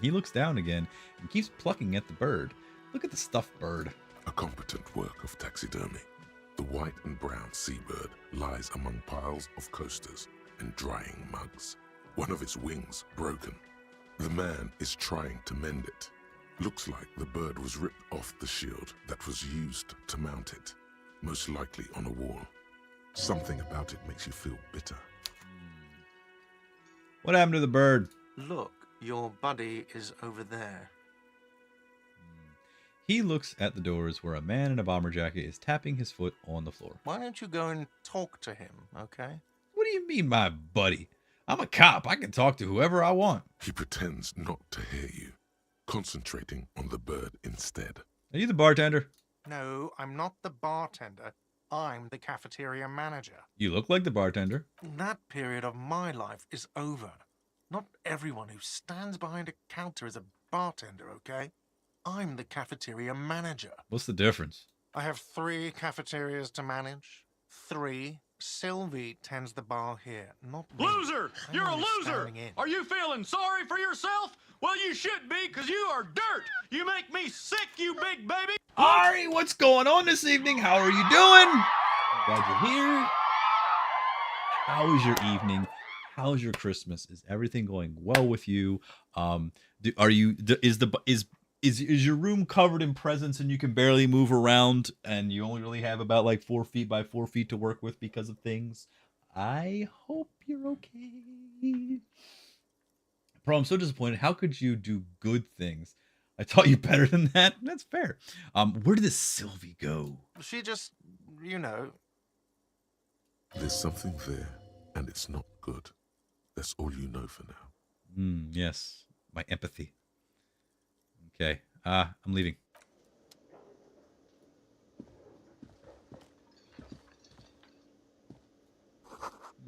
He looks down again and keeps plucking at the bird. Look at the stuffed bird. A competent work of taxidermy. The white and brown seabird lies among piles of coasters and drying mugs. One of its wings broken. The man is trying to mend it. Looks like the bird was ripped off the shield that was used to mount it, most likely on a wall. Something about it makes you feel bitter. What happened to the bird? Look, your buddy is over there. He looks at the doors where a man in a bomber jacket is tapping his foot on the floor. Why don't you go and talk to him, okay? What do you mean, my buddy? I'm a cop. I can talk to whoever I want. He pretends not to hear you, concentrating on the bird instead. Are you the bartender? No, I'm not the bartender. I'm the cafeteria manager. You look like the bartender. That period of my life is over. Not everyone who stands behind a counter is a bartender, okay? I'm the cafeteria manager. What's the difference? I have 3 cafeterias to manage. 3. Sylvie tends the bar here, not me. Loser! I'm You're a only loser! standing in. Are you feeling sorry for yourself? Well, you should be, because you are dirt! You make me sick, you big baby! Ari, what's going on this evening? How are you doing? Glad you're here. How is your evening? How's your Christmas? Is everything going well with you? Is your room covered in presents and you can barely move around and you only really have about like 4 feet by 4 feet to work with because of things? I hope you're okay. Bro, I'm so disappointed. How could you do good things? I taught you better than that. That's fair. Where did this Sylvie go? She just, you know. There's something there, and it's not good. That's all you know for now. Yes. My empathy. Okay. I'm leaving.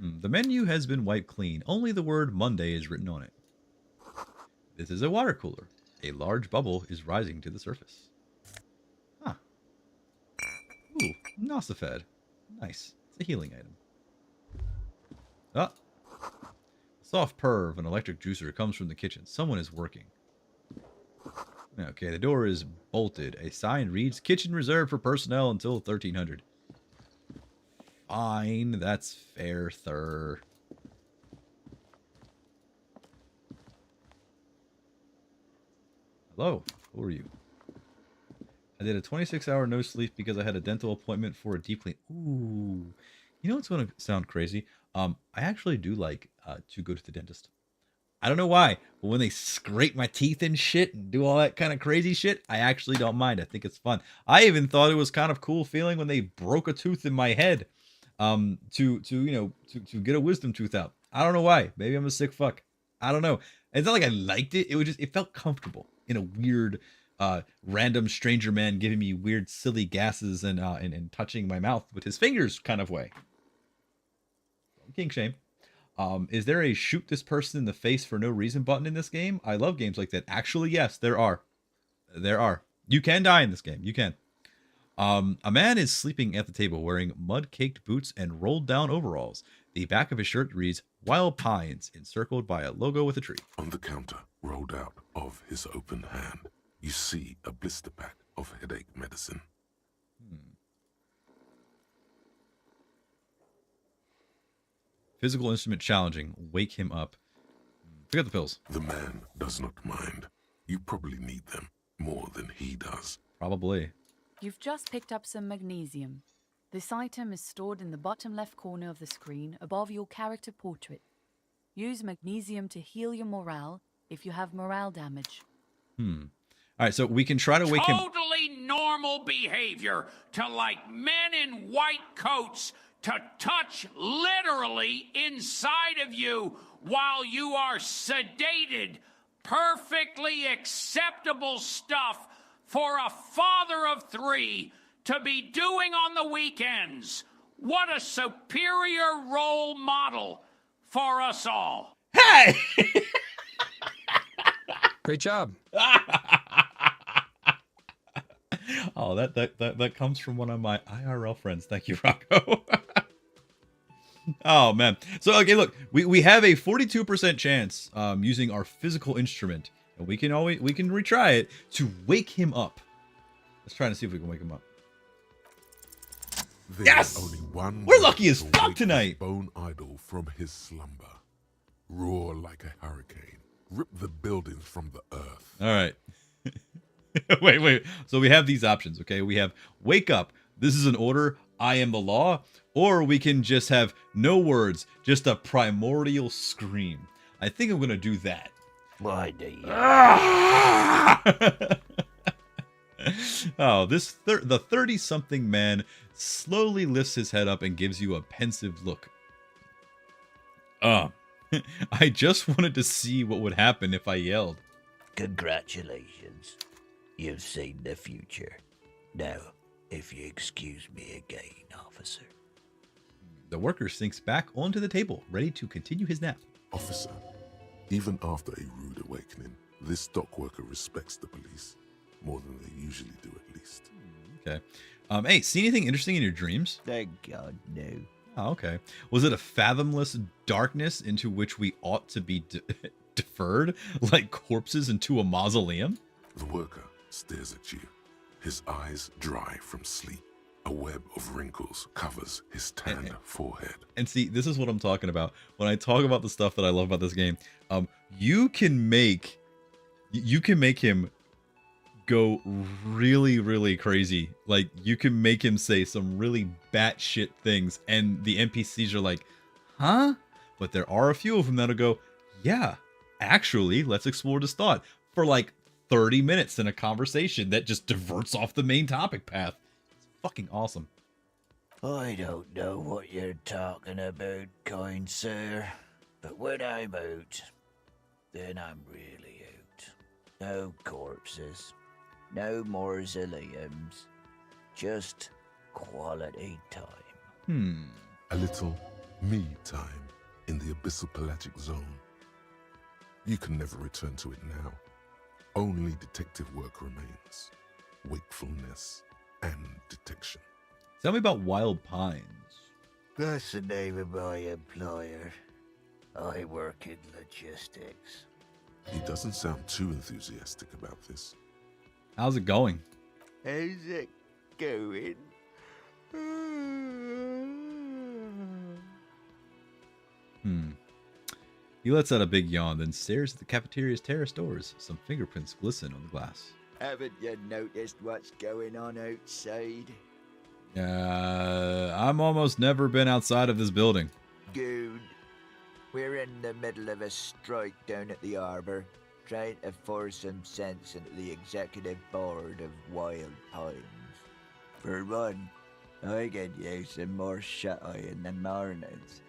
The menu has been wiped clean. Only the word Monday is written on it. This is a water cooler. A large bubble is rising to the surface. Huh. Ooh, Nosifed. Nice. It's a healing item. Ah. A soft purr of an electric juicer comes from the kitchen. Someone is working. Okay, the door is bolted. A sign reads, "Kitchen reserved for personnel until 1300. Fine, that's fair, sir. Hello, who are you? I did a 26-hour no sleep because I had a dental appointment for a deep clean. Ooh. You know what's going to sound crazy? I actually do like to go to the dentist. I don't know why, but when they scrape my teeth and shit and do all that kind of crazy shit, I actually don't mind. I think it's fun. I even thought it was kind of cool feeling when they broke a tooth in my head to get a wisdom tooth out. I don't know why. Maybe I'm a sick fuck. I don't know. It's not like I liked it. It felt comfortable in a weird random stranger man giving me weird silly gases and touching my mouth with his fingers kind of way. Kink shame. Is there a shoot this person in the face for no reason button in this game? I love games like that. Actually, yes, there are. There are. You can die in this game. You can. A man is sleeping at the table wearing mud-caked boots and rolled down overalls. The back of his shirt reads Wild Pines, encircled by a logo with a tree. On the counter, rolled out of his open hand, you see a blister pack of headache medicine. Physical instrument challenging. Wake him up. Pick up the pills. The man does not mind. You probably need them more than he does. Probably. You've just picked up some magnesium. This item is stored in the bottom left corner of the screen above your character portrait. Use magnesium to heal your morale if you have morale damage. All right, so we can try to wake him. Totally normal behavior to like men in white coats to touch literally inside of you while you are sedated. Perfectly acceptable stuff for a father of 3 to be doing on the weekends. What a superior role model for us all. Hey! Great job. Oh, that comes from one of my IRL friends. Thank you, Rocco. Oh man. So okay, look, we have a 42% chance using our physical instrument, and we can retry it to wake him up. Let's try to see if we can wake him up. There's Yes! only one We're way lucky as to fuck wake tonight. this bone idol from his slumber. Roar like a hurricane. Rip the buildings from the earth. All right. Wait. So we have these options, okay? We have wake up. This is an order. I am the law. Or we can just have no words, just a primordial scream. I think I'm going to do that. Why do you? Oh, the 30-something man slowly lifts his head up and gives you a pensive look. I just wanted to see what would happen if I yelled. Congratulations. You've seen the future. Now, if you excuse me again, officer. The worker sinks back onto the table, ready to continue his nap. Officer, even after a rude awakening, this dock worker respects the police more than they usually do, at least. Okay. Hey, see anything interesting in your dreams? Thank God, no. Oh, okay. Was it a fathomless darkness into which we ought to be deferred, like corpses into a mausoleum? The worker stares at you, his eyes dry from sleep. A web of wrinkles covers his tanned forehead. And see, this is what I'm talking about. When I talk about the stuff that I love about this game, you can make him go really, really crazy. Like, you can make him say some really batshit things, and the NPCs are like, huh? But there are a few of them that'll go, yeah, actually, let's explore this thought for like 30 minutes in a conversation that just diverts off the main topic path. It's fucking awesome. I don't know what you're talking about, kind sir, but when I'm out, then I'm really out. No corpses, no mausoleums, just quality time. A little me time in the abyssal pelagic zone. You can never return to it now. Only detective work remains. Wakefulness and detection. Tell me about Wild Pines. That's the name of my employer. I work in logistics. He doesn't sound too enthusiastic about this. How's it going? How's it going? He lets out a big yawn, then stares at the cafeteria's terrace doors. Some fingerprints glisten on the glass. Haven't you noticed what's going on outside? I'm almost never been outside of this building. Good. We're in the middle of a strike down at the harbour, trying to force some sense into the executive board of Wild Pines. For one, I could use some more shut-eye in the mornings.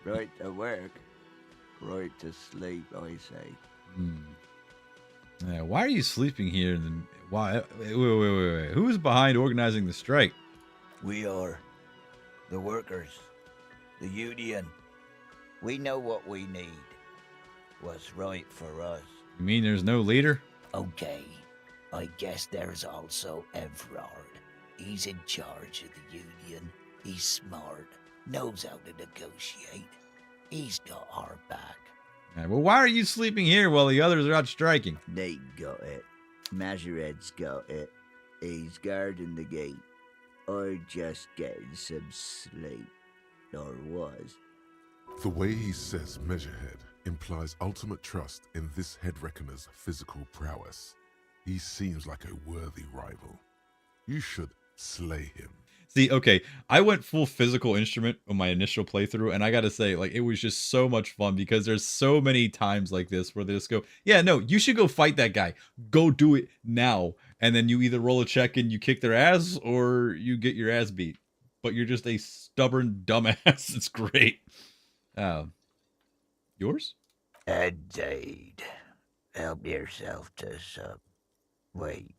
Right to work, right to sleep, I say. Yeah, why are you sleeping here? And why? Wait. Who's behind organizing the strike? We are. The workers. The union. We know what we need. What's right for us. You mean there's no leader? Okay. I guess there's also Everard. He's in charge of the Union. He's smart. Knows how to negotiate. He's got our back. Right, well, why are you sleeping here while the others are out striking? They got it. Majoret's got it. He's guarding the gate. Or just getting some sleep. Or was. The way he says Measurehead implies ultimate trust in this head reckoner's physical prowess. He seems like a worthy rival. You should slay him. See, okay, I went full physical instrument on my initial playthrough, and I gotta say, like, it was just so much fun because there's so many times like this where they just go, yeah, no, you should go fight that guy. Go do it now. And then you either roll a check and you kick their ass, or you get your ass beat. But you're just a stubborn dumbass. It's great. Yours? Indeed. Help yourself to some. Wait.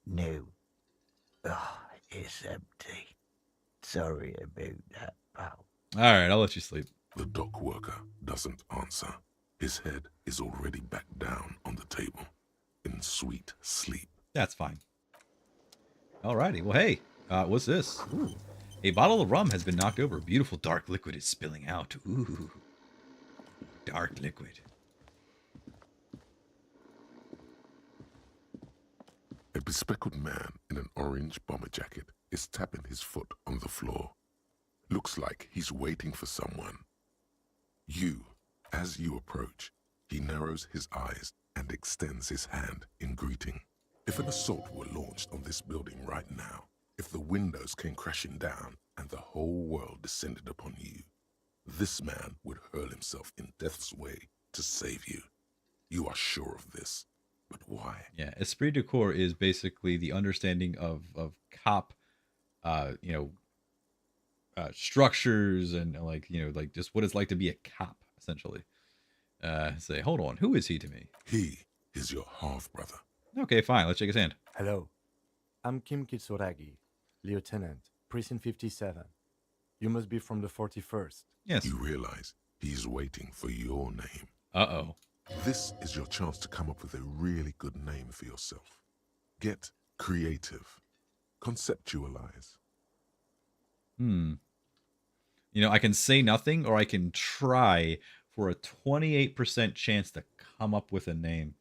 No. Oh, it's empty. Sorry about that, pal. Alright, I'll let you sleep. The dock worker doesn't answer. His head is already back down on the table, in sweet sleep. That's fine. Alrighty, well hey, what's this? Ooh. A bottle of rum has been knocked over. Beautiful dark liquid is spilling out. Ooh. Dark liquid. A bespectacled man in an orange bomber jacket is tapping his foot on the floor. Looks like he's waiting for someone. As you approach, he narrows his eyes and extends his hand in greeting. If an assault were launched on this building right now, if the windows came crashing down and the whole world descended upon you, this man would hurl himself in death's way to save you. You are sure of this, but why? Yeah, esprit de corps is basically the understanding of cop, structures and like just what it's like to be a cop, essentially. Say, hold on, who is he to me? He is your half-brother. Okay, fine, let's shake his hand. Hello, I'm Kim Kitsuragi, Lieutenant, Precinct 57. You must be from the 41st. Yes. You realize he's waiting for your name. Uh-oh. This is your chance to come up with a really good name for yourself. Get creative. Conceptualize. I can say nothing, or I can try for a 28% chance to come up with a name.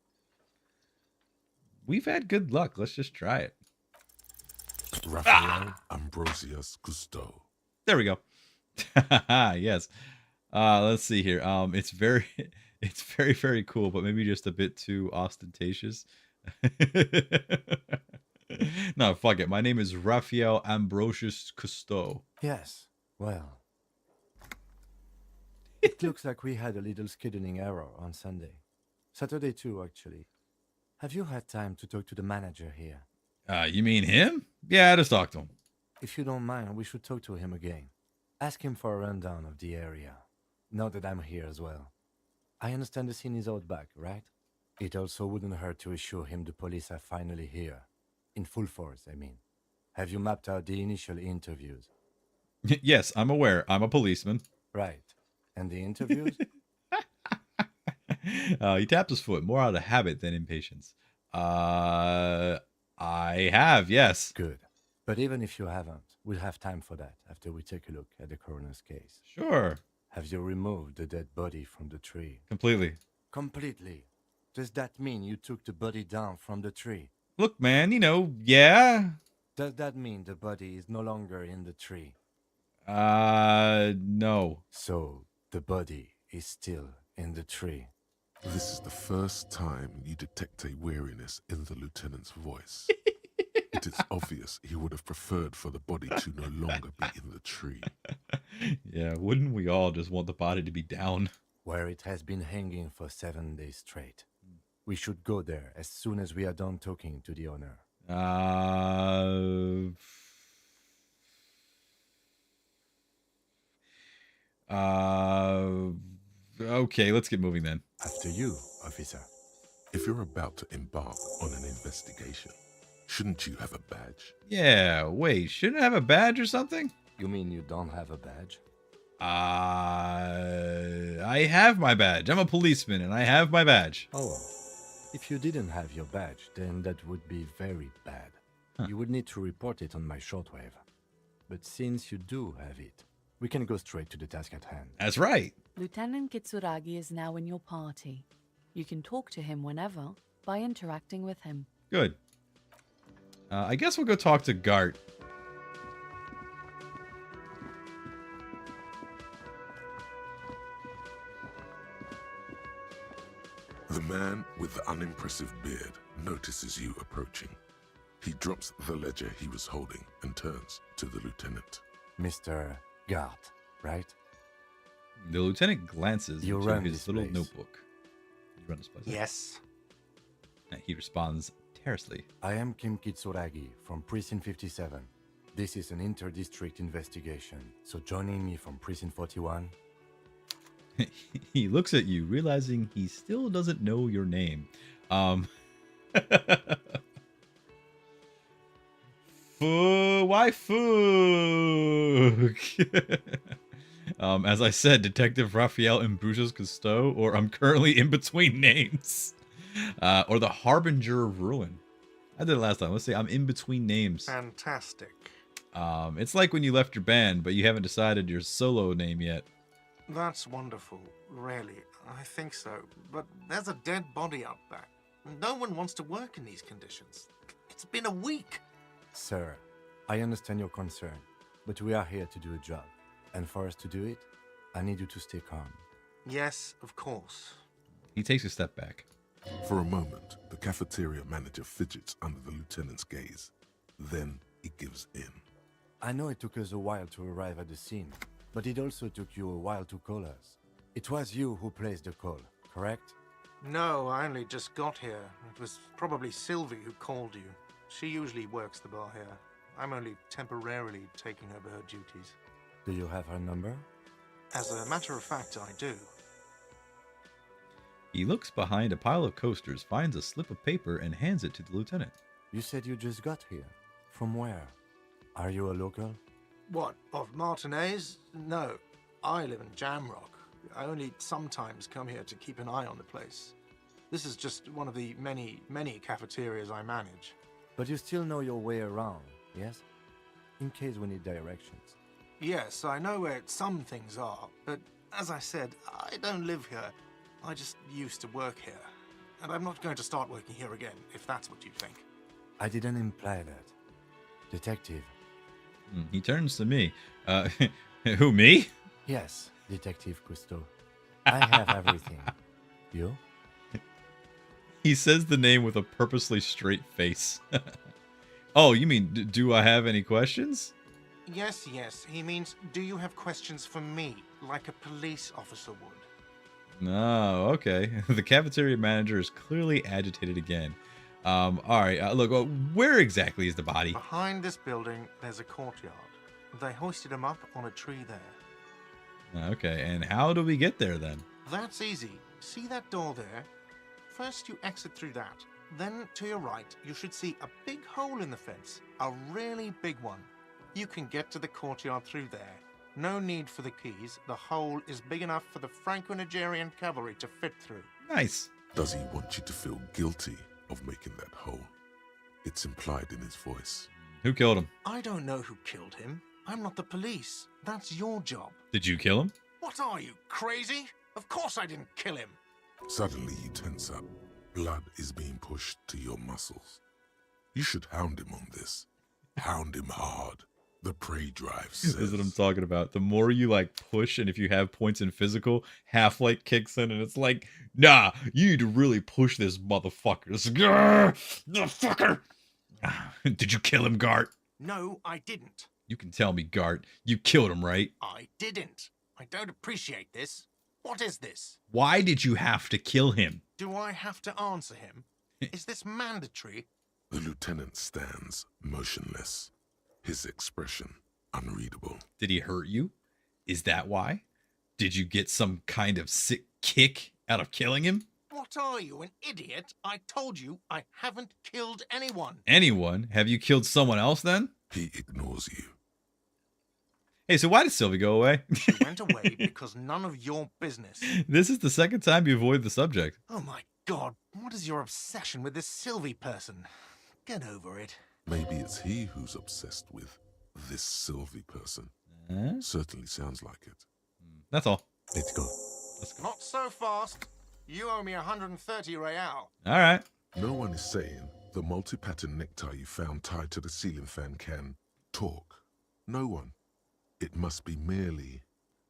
We've had good luck. Let's just try it. Raphael Ambrosius Cousteau. There we go. Yes. Let's see here. It's very, very cool, but maybe just a bit too ostentatious. No, fuck it. My name is Raphael Ambrosius Cousteau. Yes, well. It looks like we had a little scheduling error on Sunday. Saturday too, actually. Have you had time to talk to the manager here? You mean him? Yeah, I just talked to him. If you don't mind, we should talk to him again. Ask him for a rundown of the area. Now that I'm here as well. I understand the scene is out back, right? It also wouldn't hurt to assure him the police are finally here. In full force, I mean. Have you mapped out the initial interviews? Yes, I'm aware. I'm a policeman. Right. And the interviews? He tapped his foot, more out of habit than impatience. I have, yes. Good. But even if you haven't, we'll have time for that after we take a look at the coroner's case. Sure. Have you removed the dead body from the tree? Completely. Completely? Does that mean you took the body down from the tree? Look, man, yeah. Does that mean the body is no longer in the tree? No. So, the body is still in the tree. This is the first time you detect a weariness in the lieutenant's voice. It is obvious he would have preferred for the body to no longer be in the tree. Yeah, wouldn't we all just want the body to be down? Where it has been hanging for 7 days straight. We should go there as soon as we are done talking to the owner. Okay, let's get moving then. After you, officer. If you're about to embark on an investigation, shouldn't you have a badge? Yeah, wait, shouldn't I have a badge or something? You mean you don't have a badge? I I have my badge. I'm a policeman, and I have my badge. Oh, well. If you didn't have your badge, then that would be very bad. You would need to report it on my shortwave. But since you do have it, we can go straight to the task at hand. That's right. Lieutenant Kitsuragi is now in your party. You can talk to him whenever by interacting with him. Good. I guess we'll go talk to Gart. The man with the unimpressive beard notices you approaching. He drops the ledger he was holding and turns to the lieutenant. Mr. Gart, right? The lieutenant glances You into run his this little place. notebook. You run this place? Yes. He responds tersely. I am Kim Kitsuragi from Precinct 57. This is an inter-district investigation, so joining me from Precinct 41... He looks at you, realizing he still doesn't know your name. Why fuck? As I said, Detective Raphael Embrujas Cousteau, or I'm currently in between names. Or the Harbinger of Ruin. I did it last time. Let's see, I'm in between names. Fantastic. It's like when you left your band, but you haven't decided your solo name yet. That's wonderful, really. I think so. But there's a dead body out back. No one wants to work in these conditions. It's been a week. Sir, I understand your concern, but we are here to do a job. And for us to do it, I need you to stay calm. Yes, of course. He takes a step back. For a moment, the cafeteria manager fidgets under the lieutenant's gaze. Then he gives in. I know it took us a while to arrive at the scene, but it also took you a while to call us. It was you who placed the call, correct? No, I only just got here. It was probably Sylvie who called you. She usually works the bar here. I'm only temporarily taking over her duties. Do you have her number? As a matter of fact, I do. He looks behind a pile of coasters, finds a slip of paper, and hands it to the lieutenant. You said you just got here. From where? Are you a local? What, of Martinez? No, I live in Jamrock. I only sometimes come here to keep an eye on the place. This is just one of the many, many cafeterias I manage. But you still know your way around, yes? In case we need directions. Yes, I know where some things are, but as I said, I don't live here. I just used to work here. And I'm not going to start working here again, if that's what you think. I didn't imply that. Detective. He turns to me. Who, me? Yes, Detective Cousteau. I have everything. You? He says the name with a purposely straight face. Oh, you mean, do I have any questions? Yes, yes. He means, do you have questions for me, like a police officer would? No, okay. The cafeteria manager is clearly agitated again. All right, look, where exactly is the body? Behind this building, there's a courtyard. They hoisted him up on a tree there. Okay, and how do we get there then? That's easy. See that door there? First you exit through that. Then to your right, you should see a big hole in the fence. A really big one. You can get to the courtyard through there. No need for the keys. The hole is big enough for the Franco-Nigerian cavalry to fit through. Nice. Does he want you to feel guilty of making that hole? It's implied in his voice. Who killed him? I don't know who killed him. I'm not the police. That's your job. Did you kill him? What are you, crazy? Of course I didn't kill him. Suddenly you tense up. Blood is being pushed to your muscles. You should hound him on this. Hound him hard. The prey drive says. This is what I'm talking about. The more you like push, and if you have points in physical, Half-Life kicks in, and it's like, nah, you need to really push this motherfucker. This motherfucker. Did you kill him, Gart? No, I didn't. You can tell me, Gart. You killed him, right? I didn't. I don't appreciate this. What is this? Why did you have to kill him? Do I have to answer him? Is this mandatory? The lieutenant stands motionless, his expression unreadable. Did he hurt you? Is that why? Did you get some kind of sick kick out of killing him? What are you, an idiot? I told you I haven't killed anyone. Anyone? Have you killed someone else then? He ignores you. Hey, so why did Sylvie go away? She went away because none of your business. This is the second time you avoid the subject. Oh my god, what is your obsession with this Sylvie person? Get over it. Maybe it's he who's obsessed with this Sylvie person. Certainly sounds like it. That's all. Let's go. Not so fast. You owe me 130 real. All right. No one is saying the multi-pattern necktie you found tied to the ceiling fan can talk. No one. It must be merely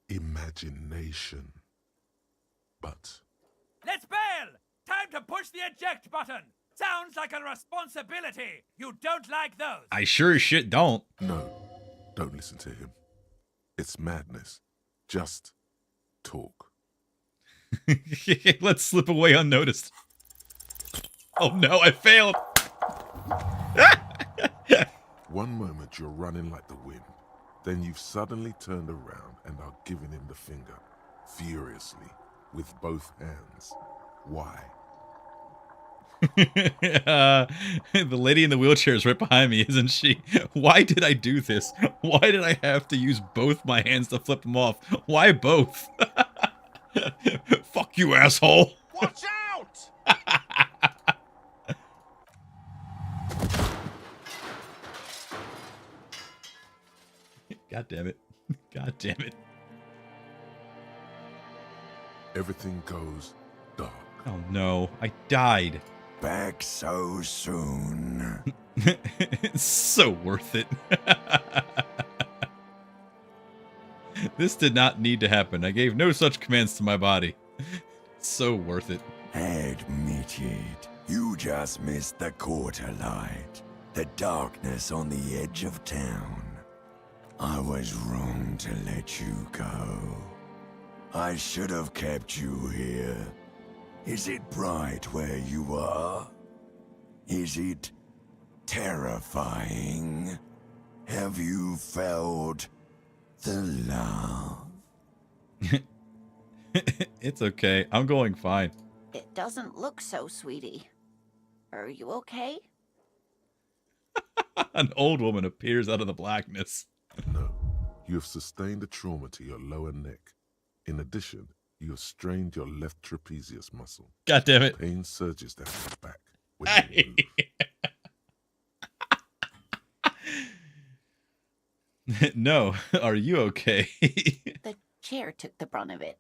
imagination. But Let's bail! Time to push the eject button! Sounds like a responsibility! You don't like those! I sure as shit don't. no, don't listen to him. It's madness. Just talk. Let's slip away unnoticed. Oh no, I failed. One moment you're running like the wind. Then you've suddenly turned around and are giving him the finger, furiously, with both hands. Why? The lady in the wheelchair is right behind me, isn't she? Why did I do this? Why did I have to use both my hands to flip them off? Why both? Fuck you, asshole. Watch out! God damn it. God damn it. Everything goes dark. Oh no, I died. Back so soon. It's so worth it. This did not need to happen. I gave no such commands to my body. So worth it. Admit it. You just missed the quarter light. The darkness on the edge of town. I was wrong to let you go. I should have kept you here. Is it bright where you are? Is it terrifying? Have you felt the love? It's okay. I'm going fine. It doesn't look so, sweetie. Are you okay? An old woman appears out of the blackness. No, you have sustained a trauma to your lower neck. In addition, you have strained your left trapezius muscle. God damn it. Pain surges down your back when you move. No, are you okay? The chair took the brunt of it.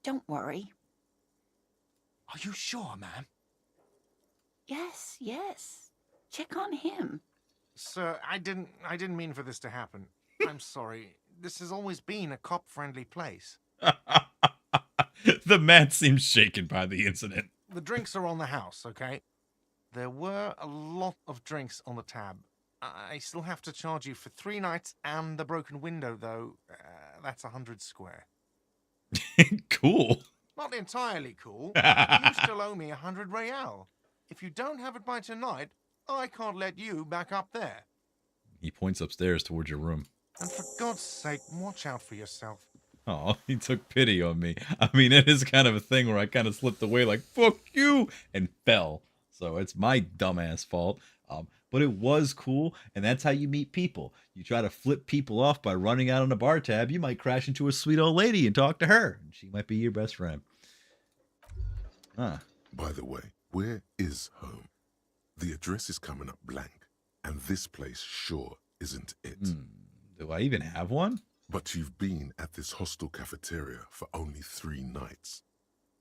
Don't worry. Are you sure, ma'am? Yes, yes. Check on him. Sir, I didn't mean for this to happen. I'm sorry. This has always been a cop-friendly place. The man seems shaken by the incident. The drinks are on the house, okay? There were a lot of drinks on the tab. I still have to charge you for 3 nights and the broken window, though. That's 100 square. Cool. Not entirely cool. You still owe me 100 real. If you don't have it by tonight, I can't let you back up there. He points upstairs towards your room. And for God's sake, watch out for yourself. Oh, he took pity on me. I mean, it is kind of a thing where I kind of slipped away like, fuck you, and fell. So it's my dumbass fault. But it was cool, and that's how you meet people. You try to flip people off by running out on a bar tab, you might crash into a sweet old lady and talk to her. And she might be your best friend. Huh. By the way, where is home? The address is coming up blank, and this place sure isn't it. Do I even have one? But you've been at this hostel cafeteria for only 3 nights.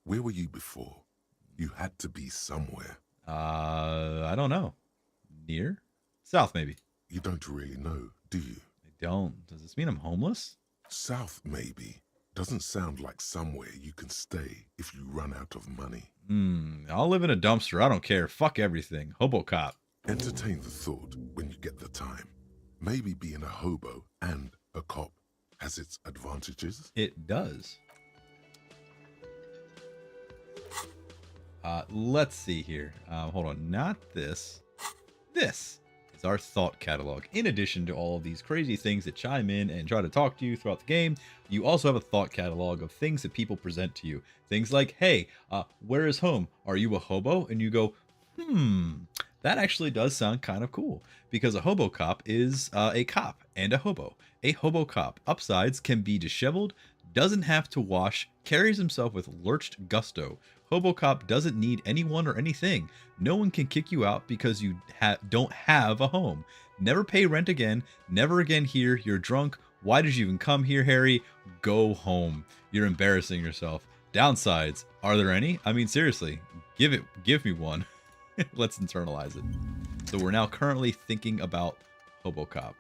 Where were you before? You had to be somewhere. I don't know. Near? South, maybe. You don't really know, do you? I don't. Does this mean I'm homeless? South, maybe. Doesn't sound like somewhere you can stay if you run out of money. I'll live in a dumpster. I don't care. Fuck everything. Hobo cop. Entertain the thought when you get the time. Maybe being a hobo and a cop has its advantages. It does. Let's see here. Hold on. Not this. This is our thought catalog. In addition to all of these crazy things that chime in and try to talk to you throughout the game, you also have a thought catalog of things that people present to you. Things like, hey, where is home? Are you a hobo? And you go, That actually does sound kind of cool, because a hobo cop is a cop and a hobo. A hobo cop upsides can be disheveled, doesn't have to wash, carries himself with lurched gusto. Hobo cop doesn't need anyone or anything. No one can kick you out because you don't have a home. Never pay rent again. Never again here. You're drunk. Why did you even come here, Harry? Go home. You're embarrassing yourself. Downsides. Are there any? I mean, seriously, give me one. Let's internalize it. So we're now currently thinking about HoboCop.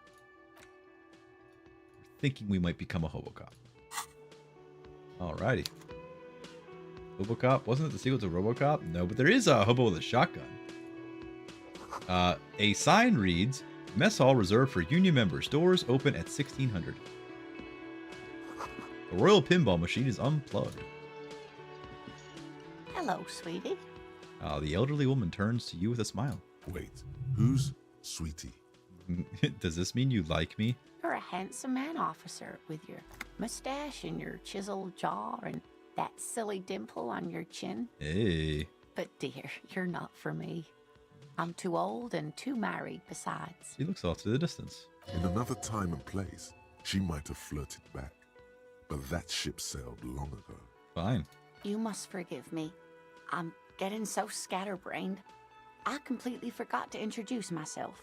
Thinking we might become a HoboCop. Alrighty. HoboCop, wasn't it the sequel to RoboCop? No, but there is a hobo with a shotgun. A sign reads, "Mess hall reserved for union members. Doors open at 1600. The Royal Pinball Machine is unplugged. Hello, sweetie. The elderly woman turns to you with a smile. Wait, who's Sweetie? Does this mean you like me? You're a handsome man, officer, with your mustache and your chiseled jaw and that silly dimple on your chin. Hey. But dear, you're not for me. I'm too old and too married besides. She looks off to the distance. In another time and place, she might have flirted back. But that ship sailed long ago. Fine. You must forgive me. I'm getting so scatterbrained. I completely forgot to introduce myself.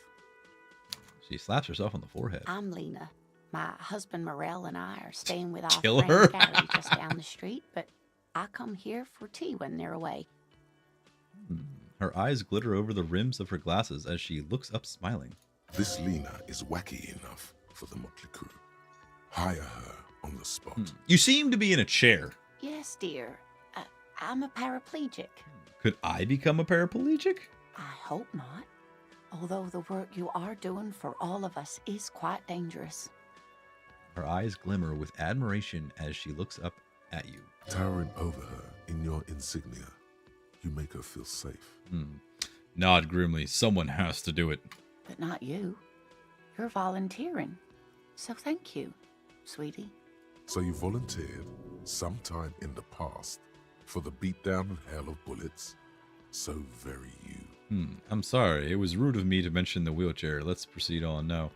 She slaps herself on the forehead. I'm Lena. My husband Morel and I are staying with our Kill friend her? Gary just down the street, but I come here for tea when they're away. Her eyes glitter over the rims of her glasses as she looks up smiling. This Lena is wacky enough for the motley crew. Hire her on the spot. You seem to be in a chair. Yes, dear. I'm a paraplegic. Could I become a paraplegic? I hope not. Although the work you are doing for all of us is quite dangerous. Her eyes glimmer with admiration as she looks up at you. Towering over her in your insignia, you make her feel safe. Nod grimly. Someone has to do it. But not you. You're volunteering. So thank you, sweetie. So you volunteered sometime in the past for the beatdown and hell of bullets? So very you. I'm sorry. It was rude of me to mention the wheelchair. Let's proceed on now.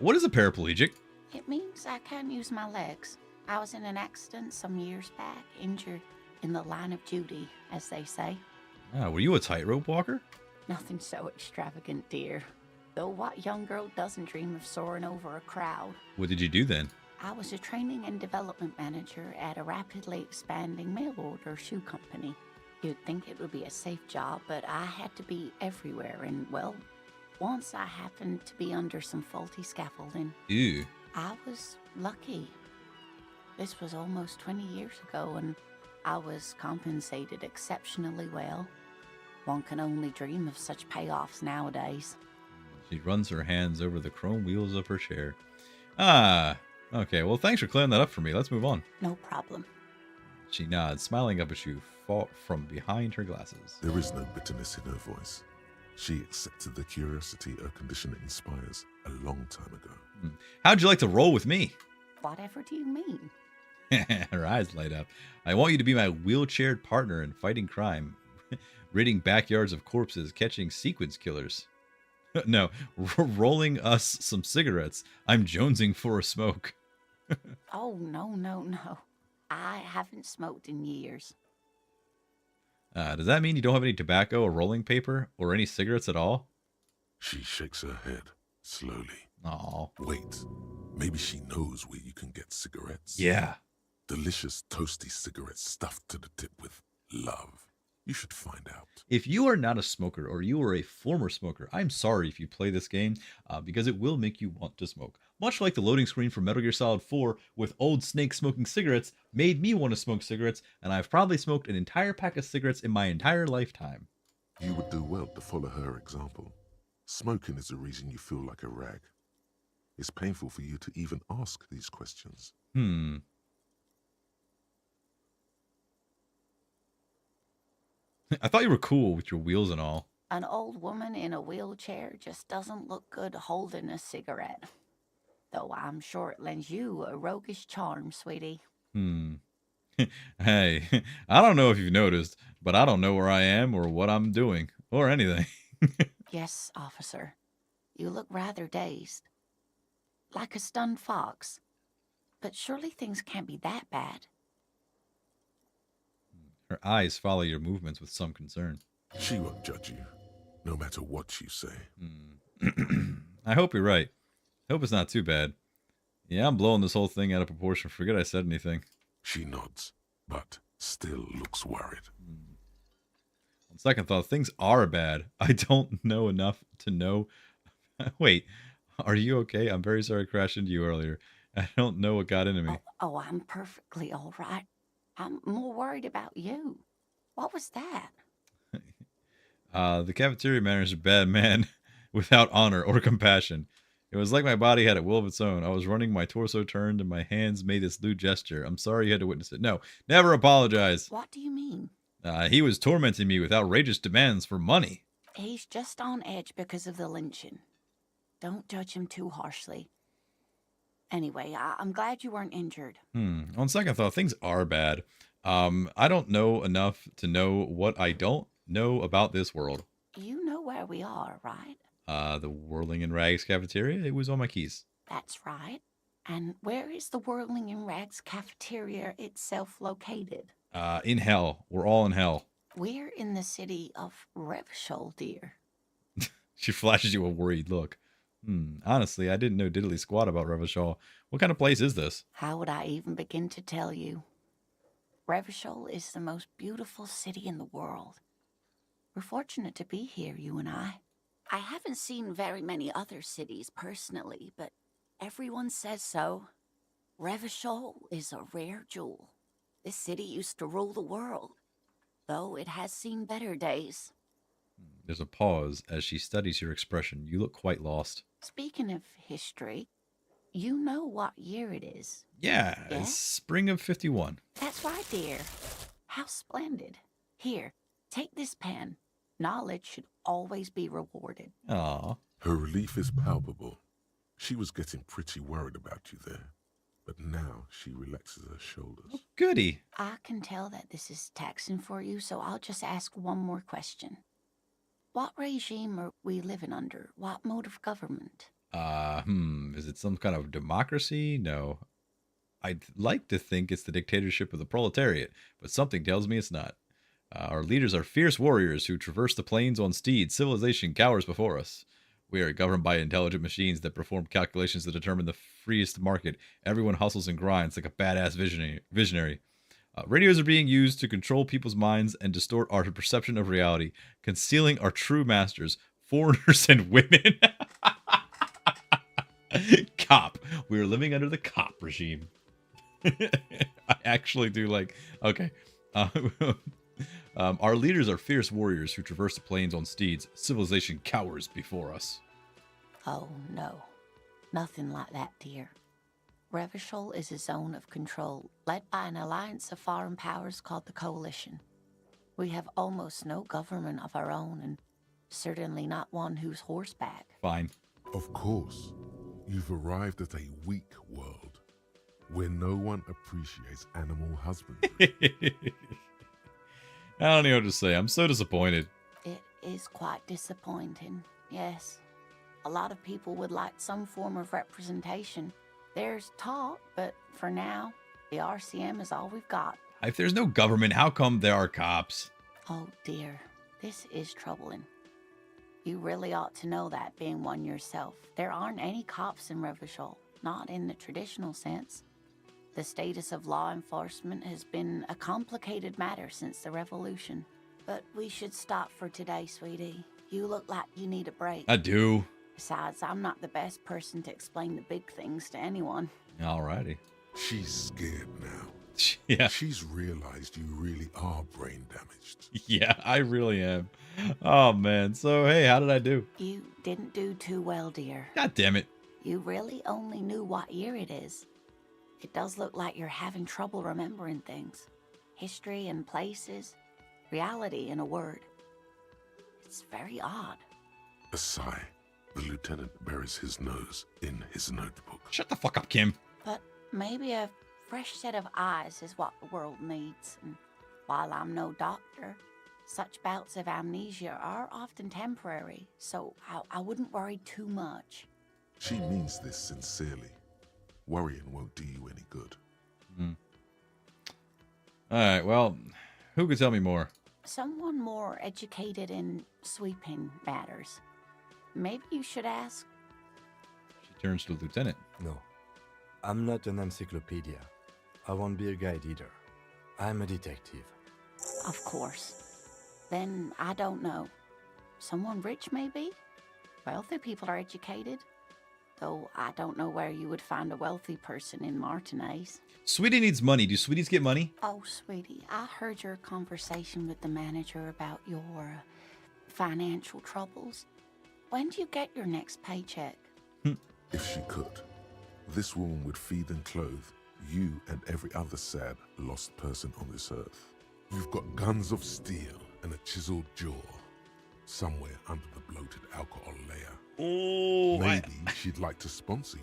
What is a paraplegic? It means I can't use my legs. I was in an accident some years back, injured in the line of duty, as they say. Were you a tightrope walker? Nothing so extravagant, dear. Though what young girl doesn't dream of soaring over a crowd? What did you do then? I was a training and development manager at a rapidly expanding mail order shoe company. You'd think it would be a safe job, but I had to be everywhere, and well, once I happened to be under some faulty scaffolding. Ew. I was lucky. This was almost 20 years ago, and I was compensated exceptionally well. One can only dream of such payoffs nowadays. She runs her hands over the chrome wheels of her chair. Okay, well, thanks for clearing that up for me. Let's move on. No problem. She nods, smiling up at you from behind her glasses. There is no bitterness in her voice. She accepted the curiosity her condition inspires a long time ago. How'd you like to roll with me? Whatever do you mean? Her eyes light up. I want you to be my wheelchaired partner in fighting crime, ridding backyards of corpses, catching sequence killers. No, rolling us some cigarettes. I'm jonesing for a smoke. Oh, no. I haven't smoked in years. Does that mean you don't have any tobacco or rolling paper or any cigarettes at all? She shakes her head slowly. Aw. Wait, maybe she knows where you can get cigarettes. Yeah. Delicious toasty cigarettes stuffed to the tip with love. You should find out. If you are not a smoker or you are a former smoker, I'm sorry if you play this game because it will make you want to smoke. Much like the loading screen for Metal Gear Solid 4 with Old Snake smoking cigarettes made me want to smoke cigarettes, and I've probably smoked an entire pack of cigarettes in my entire lifetime. You would do well to follow her example. Smoking is the reason you feel like a rag. It's painful for you to even ask these questions. I thought you were cool with your wheels and all. An old woman in a wheelchair just doesn't look good holding a cigarette. Though I'm sure it lends you a roguish charm, sweetie. Hey, I don't know if you've noticed, but I don't know where I am or what I'm doing or anything. Yes, officer. You look rather dazed. Like a stunned fox. But surely things can't be that bad. Her eyes follow your movements with some concern. She won't judge you, no matter what you say. I hope you're right. Hope it's not too bad. Yeah, I'm blowing this whole thing out of proportion. Forget I said anything. She nods, but still looks worried. On second thought, things are bad. I don't know enough to know. Wait, are you okay? I'm very sorry I crashed into you earlier. I don't know what got into me. Oh, I'm perfectly all right. I'm more worried about you. What was that? The cafeteria manager's a bad man without honor or compassion. It was like my body had a will of its own. I was running, my torso turned, and my hands made this lewd gesture. I'm sorry you had to witness it. No, never apologize. What do you mean? He was tormenting me with outrageous demands for money. He's just on edge because of the lynching. Don't judge him too harshly. Anyway, I'm glad you weren't injured. On second thought, things are bad. I don't know enough to know what I don't know about this world. You know where we are, right? The Whirling in Rags cafeteria? It was on my keys. That's right. And where is the Whirling in Rags cafeteria itself located? In hell. We're all in hell. We're in the city of Revachol, dear. She flashes you a worried look. Honestly, I didn't know diddly squat about Revachol. What kind of place is this? How would I even begin to tell you? Revachol is the most beautiful city in the world. We're fortunate to be here, you and I. I haven't seen very many other cities personally, but everyone says so. Revachol is a rare jewel. This city used to rule the world, though it has seen better days. There's a pause as she studies your expression. You look quite lost. Speaking of history, you know what year it is. Yeah, it's spring of 51. That's right, dear. How splendid. Here, take this pen. Knowledge should always be rewarded. Aw. Her relief is palpable. She was getting pretty worried about you there, but now she relaxes her shoulders. Goody. I can tell that this is taxing for you, so I'll just ask one more question. What regime are we living under? What mode of government? Is it some kind of democracy? No. I'd like to think it's the dictatorship of the proletariat, but something tells me it's not. Our leaders are fierce warriors who traverse the plains on steeds. Civilization cowers before us. We are governed by intelligent machines that perform calculations that determine the freest market. Everyone hustles and grinds like a badass visionary. Radios are being used to control people's minds and distort our perception of reality, concealing our true masters, foreigners and women. Cop. We are living under the cop regime. I actually do like... Okay. Our leaders are fierce warriors who traverse the plains on steeds. Civilization cowers before us. Oh, no. Nothing like that, dear. Revachol is a zone of control led by an alliance of foreign powers called the Coalition. We have almost no government of our own, and certainly not one who's horseback. Fine. Of course, you've arrived at a weak world where no one appreciates animal husbandry. I don't know what to say. I'm so disappointed. It is quite disappointing, yes. A lot of people would like some form of representation. There's talk, but for now, the RCM is all we've got. If there's no government, how come there are cops? Oh dear, this is troubling. You really ought to know that, being one yourself. There aren't any cops in Revachol, not in the traditional sense. The status of law enforcement has been a complicated matter since the revolution. But we should stop for today, sweetie. You look like you need a break. I do. Besides, I'm not the best person to explain the big things to anyone. Alrighty. She's scared now. Yeah. She's realized you really are brain damaged. Yeah, I really am. Oh, man. So, hey, how did I do? You didn't do too well, dear. God damn it. You really only knew what year it is. It does look like you're having trouble remembering things. History and places. Reality, in a word. It's very odd. A sigh. The lieutenant buries his nose in his notebook. Shut the fuck up, Kim. But maybe a fresh set of eyes is what the world needs. And while I'm no doctor, such bouts of amnesia are often temporary, so I wouldn't worry too much. She means this sincerely. Worrying won't do you any good. Alright, well, who could tell me more? Someone more educated in sweeping matters. Maybe you should ask. She turns to the lieutenant. No, I'm not an encyclopedia. I won't be a guide either. I'm a detective. Of course. Then I don't know. Someone rich, maybe? Wealthy people are educated. Though I don't know where you would find a wealthy person in Martinez. Sweetie needs money. Do sweeties get money? Oh, sweetie, I heard your conversation with the manager about your financial troubles. When do you get your next paycheck? If she could, this woman would feed and clothe you and every other sad, lost person on this earth. You've got guns of steel and a chiseled jaw somewhere under the bloated alcohol layer. Oh, maybe she'd like to sponsor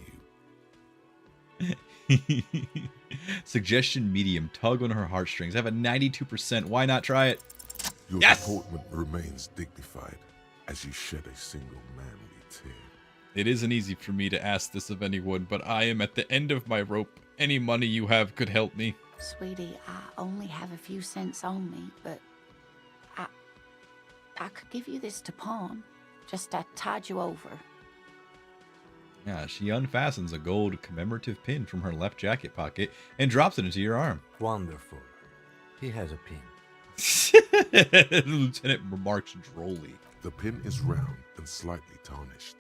you. Suggestion medium. Tug on her heartstrings. I have a 92%. Why not try it? Your deportment remains dignified as you shed a single manly tear. It isn't easy for me to ask this of anyone, but I am at the end of my rope. Any money you have could help me. Sweetie, I only have a few cents on me, but I could give you this to pawn. Just to tide you over. Yeah, she unfastens a gold commemorative pin from her left jacket pocket and drops it into your arm. Wonderful. He has a pin. The lieutenant remarks drolly. The pin is round and slightly tarnished.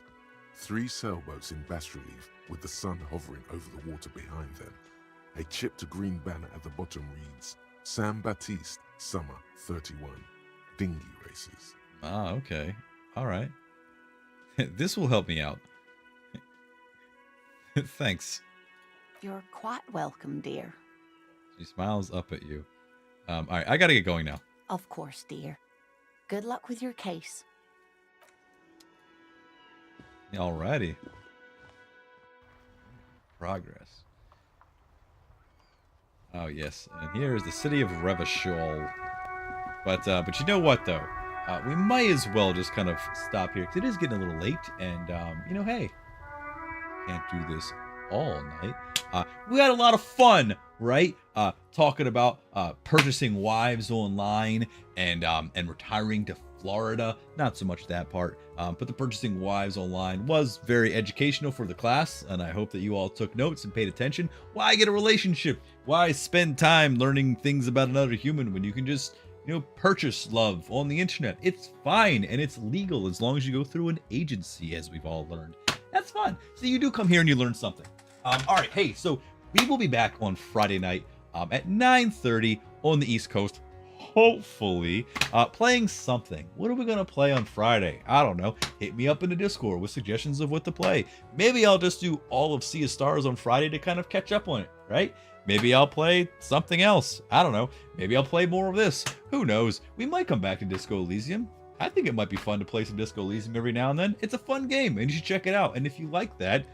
3 sailboats in bas relief with the sun hovering over the water behind them. A chipped green banner at the bottom reads, San Baptiste, Summer 31. Dinghy races. Ah, okay. All right. This will help me out. Thanks. You're quite welcome, dear. She smiles up at you. All right, I gotta get going now. Of course, dear. Good luck with your case. Alrighty. Progress. Oh yes, and here is the city of Revachol. But you know what though? We might as well just kind of stop here because it is getting a little late, and you know, hey, can't do this all night. We had a lot of fun, right? Talking about purchasing wives online and retiring to Florida. Not so much that part, but the purchasing wives online was very educational for the class, and I hope that you all took notes and paid attention. Why get a relationship? Why spend time learning things about another human when you can just, you know, purchase love on the internet? It's fine and it's legal as long as you go through an agency, as we've all learned. That's fun. So you do come here and you learn something. All right, hey, so we will be back on Friday night at 9:30 on the East Coast, hopefully, playing something. What are we gonna play on Friday? I don't know. Hit me up in the Discord with suggestions of what to play. Maybe I'll just do all of Sea of Stars on Friday to kind of catch up on it, right? Maybe I'll play something else. I don't know. Maybe I'll play more of this. Who knows? We might come back to Disco Elysium. I think it might be fun to play some Disco Elysium every now and then. It's a fun game, and you should check it out. And if you like that,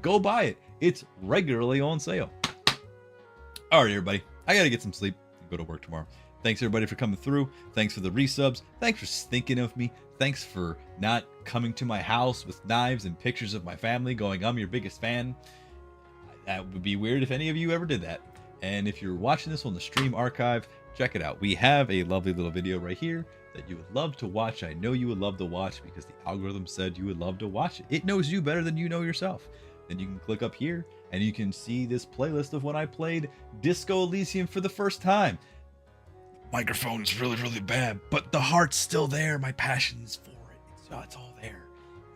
go buy it. It's regularly on sale. All right, everybody. I got to get some sleep and go to work tomorrow. Thanks, everybody, for coming through. Thanks for the resubs. Thanks for thinking of me. Thanks for not coming to my house with knives and pictures of my family going, I'm your biggest fan. That would be weird if any of you ever did that. And if you're watching this on the stream archive, check it out. We have a lovely little video right here that you would love to watch. I know you would love to watch because the algorithm said you would love to watch it. It knows you better than you know yourself. Then you can click up here and you can see this playlist of when I played Disco Elysium for the first time. Microphone's really, really bad, but the heart's still there. My passion's for it. It's all there.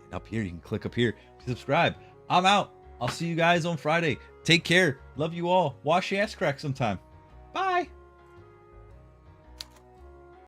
And up here, you can click up here to subscribe. I'm out. I'll see you guys on Friday. Take care. Love you all. Wash your ass crack sometime.